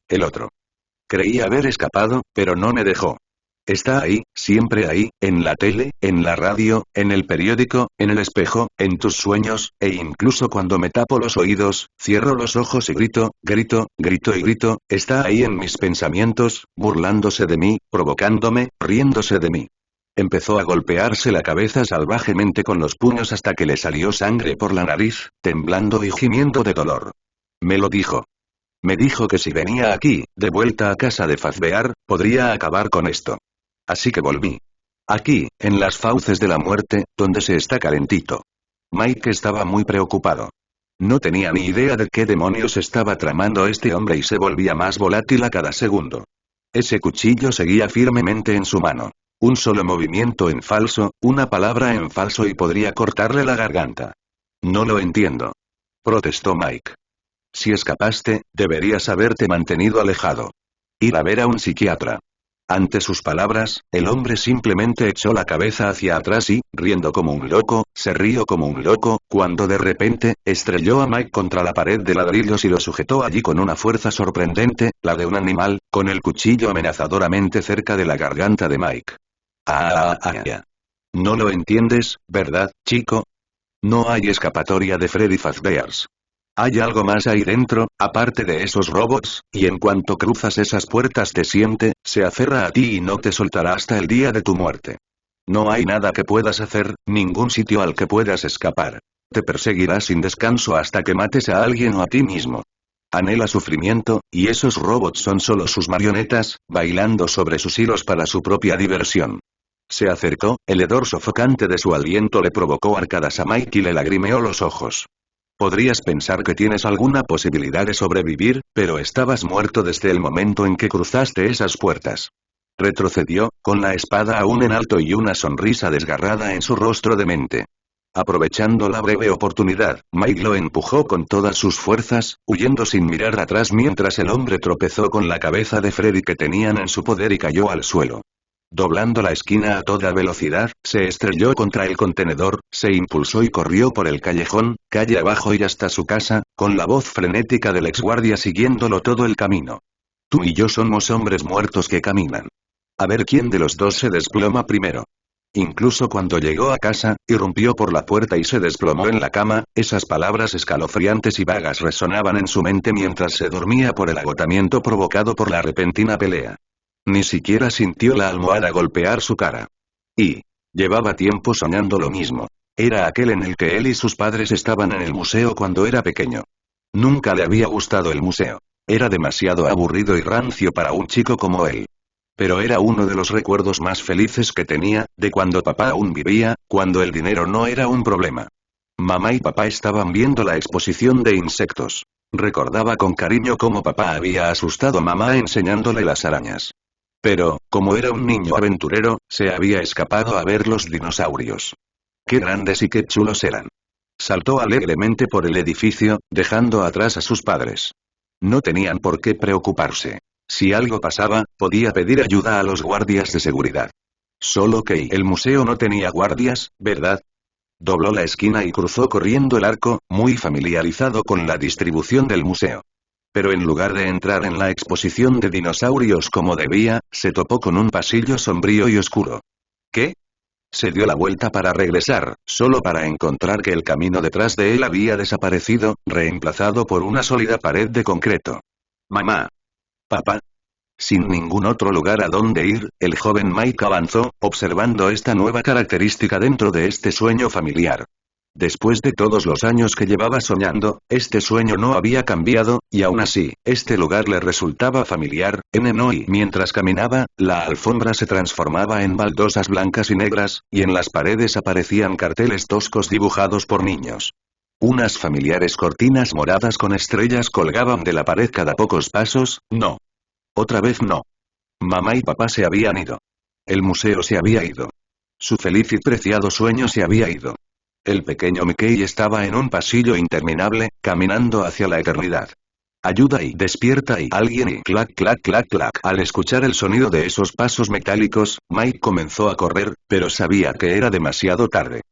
Creí haber escapado, pero no me dejó. Está ahí, siempre ahí, en la tele, en la radio, en el periódico, en el espejo, en tus sueños, e incluso cuando me tapo los oídos, cierro los ojos y grito, está ahí en mis pensamientos, burlándose de mí, provocándome, riéndose de mí. Empezó a golpearse la cabeza salvajemente con los puños hasta que le salió sangre por la nariz, temblando y gimiendo de dolor. Me lo dijo. Me dijo que si venía aquí, de vuelta a casa de Fazbear, podría acabar con esto. Así que volví. Aquí, en las fauces de la muerte, donde se está calentito. Mike estaba muy preocupado. No tenía ni idea de qué demonios estaba tramando este hombre y se volvía más volátil a cada segundo. Ese cuchillo seguía firmemente en su mano. Un solo movimiento en falso, una palabra en falso y podría cortarle la garganta. No lo entiendo. Protestó Mike. Si escapaste, deberías haberte mantenido alejado. Ir a ver a un psiquiatra. Ante sus palabras, el hombre simplemente echó la cabeza hacia atrás y, riendo como un loco, se rió como un loco, cuando de repente, estrelló a Mike contra la pared de ladrillos y lo sujetó allí con una fuerza sorprendente, la de un animal, con el cuchillo amenazadoramente cerca de la garganta de Mike. No lo entiendes, ¿verdad, chico? No hay escapatoria de Freddy Fazbear's. Hay algo más ahí dentro, aparte de esos robots, y en cuanto cruzas esas puertas te siente, se aferra a ti y no te soltará hasta el día de tu muerte. No hay nada que puedas hacer, ningún sitio al que puedas escapar. Te perseguirá sin descanso hasta que mates a alguien o a ti mismo. Anhela sufrimiento, y esos robots son solo sus marionetas, bailando sobre sus hilos para su propia diversión. Se acercó, el hedor sofocante de su aliento le provocó arcadas a Mike y le lagrimeó los ojos. Podrías pensar que tienes alguna posibilidad de sobrevivir, pero estabas muerto desde el momento en que cruzaste esas puertas. Retrocedió, con la espada aún en alto y una sonrisa desgarrada en su rostro demente. Aprovechando la breve oportunidad, Mike lo empujó con todas sus fuerzas, huyendo sin mirar atrás mientras el hombre tropezó con la cabeza de Freddy que tenían en su poder y cayó al suelo. Doblando la esquina a toda velocidad, se estrelló contra el contenedor, se impulsó y corrió por el callejón, calle abajo y hasta su casa, con la voz frenética del exguardia siguiéndolo todo el camino. Tú y yo somos hombres muertos que caminan. A ver quién de los dos se desploma primero. Incluso cuando llegó a casa, irrumpió por la puerta y se desplomó en la cama, esas palabras escalofriantes y vagas resonaban en su mente mientras se dormía por el agotamiento provocado por la repentina pelea. Ni siquiera sintió la almohada golpear su cara. Y llevaba tiempo soñando lo mismo. Era aquel en el que él y sus padres estaban en el museo cuando era pequeño. Nunca le había gustado el museo. Era demasiado aburrido y rancio para un chico como él. Pero era uno de los recuerdos más felices que tenía, de cuando papá aún vivía, cuando el dinero no era un problema. Mamá y papá estaban viendo la exposición de insectos. Recordaba con cariño cómo papá había asustado a mamá enseñándole las arañas. Pero, como era un niño aventurero, se había escapado a ver los dinosaurios. ¡Qué grandes y qué chulos eran! Saltó alegremente por el edificio, dejando atrás a sus padres. No tenían por qué preocuparse. Si algo pasaba, podía pedir ayuda a los guardias de seguridad. Solo que el museo no tenía guardias, ¿verdad? Dobló la esquina y cruzó corriendo el arco, muy familiarizado con la distribución del museo. Pero en lugar de entrar en la exposición de dinosaurios como debía, se topó con un pasillo sombrío y oscuro. ¿Qué? Se dio la vuelta para regresar, solo para encontrar que el camino detrás de él había desaparecido, reemplazado por una sólida pared de concreto. Mamá. Papá. Sin ningún otro lugar a donde ir, el joven Mike avanzó, observando esta nueva característica dentro de este sueño familiar. Después de todos los años que llevaba soñando, este sueño no había cambiado, y aún así, este lugar le resultaba familiar, y mientras caminaba, la alfombra se transformaba en baldosas blancas y negras, y en las paredes aparecían carteles toscos dibujados por niños. Unas familiares cortinas moradas con estrellas colgaban de la pared cada pocos pasos, no. Otra vez no. Mamá y papá se habían ido. El museo se había ido. Su feliz y preciado sueño se había ido. El pequeño Mickey estaba en un pasillo interminable, caminando hacia la eternidad. Ayuda y despierta y alguien y clac clac clac clac. Al escuchar el sonido de esos pasos metálicos, Mike comenzó a correr, pero sabía que era demasiado tarde.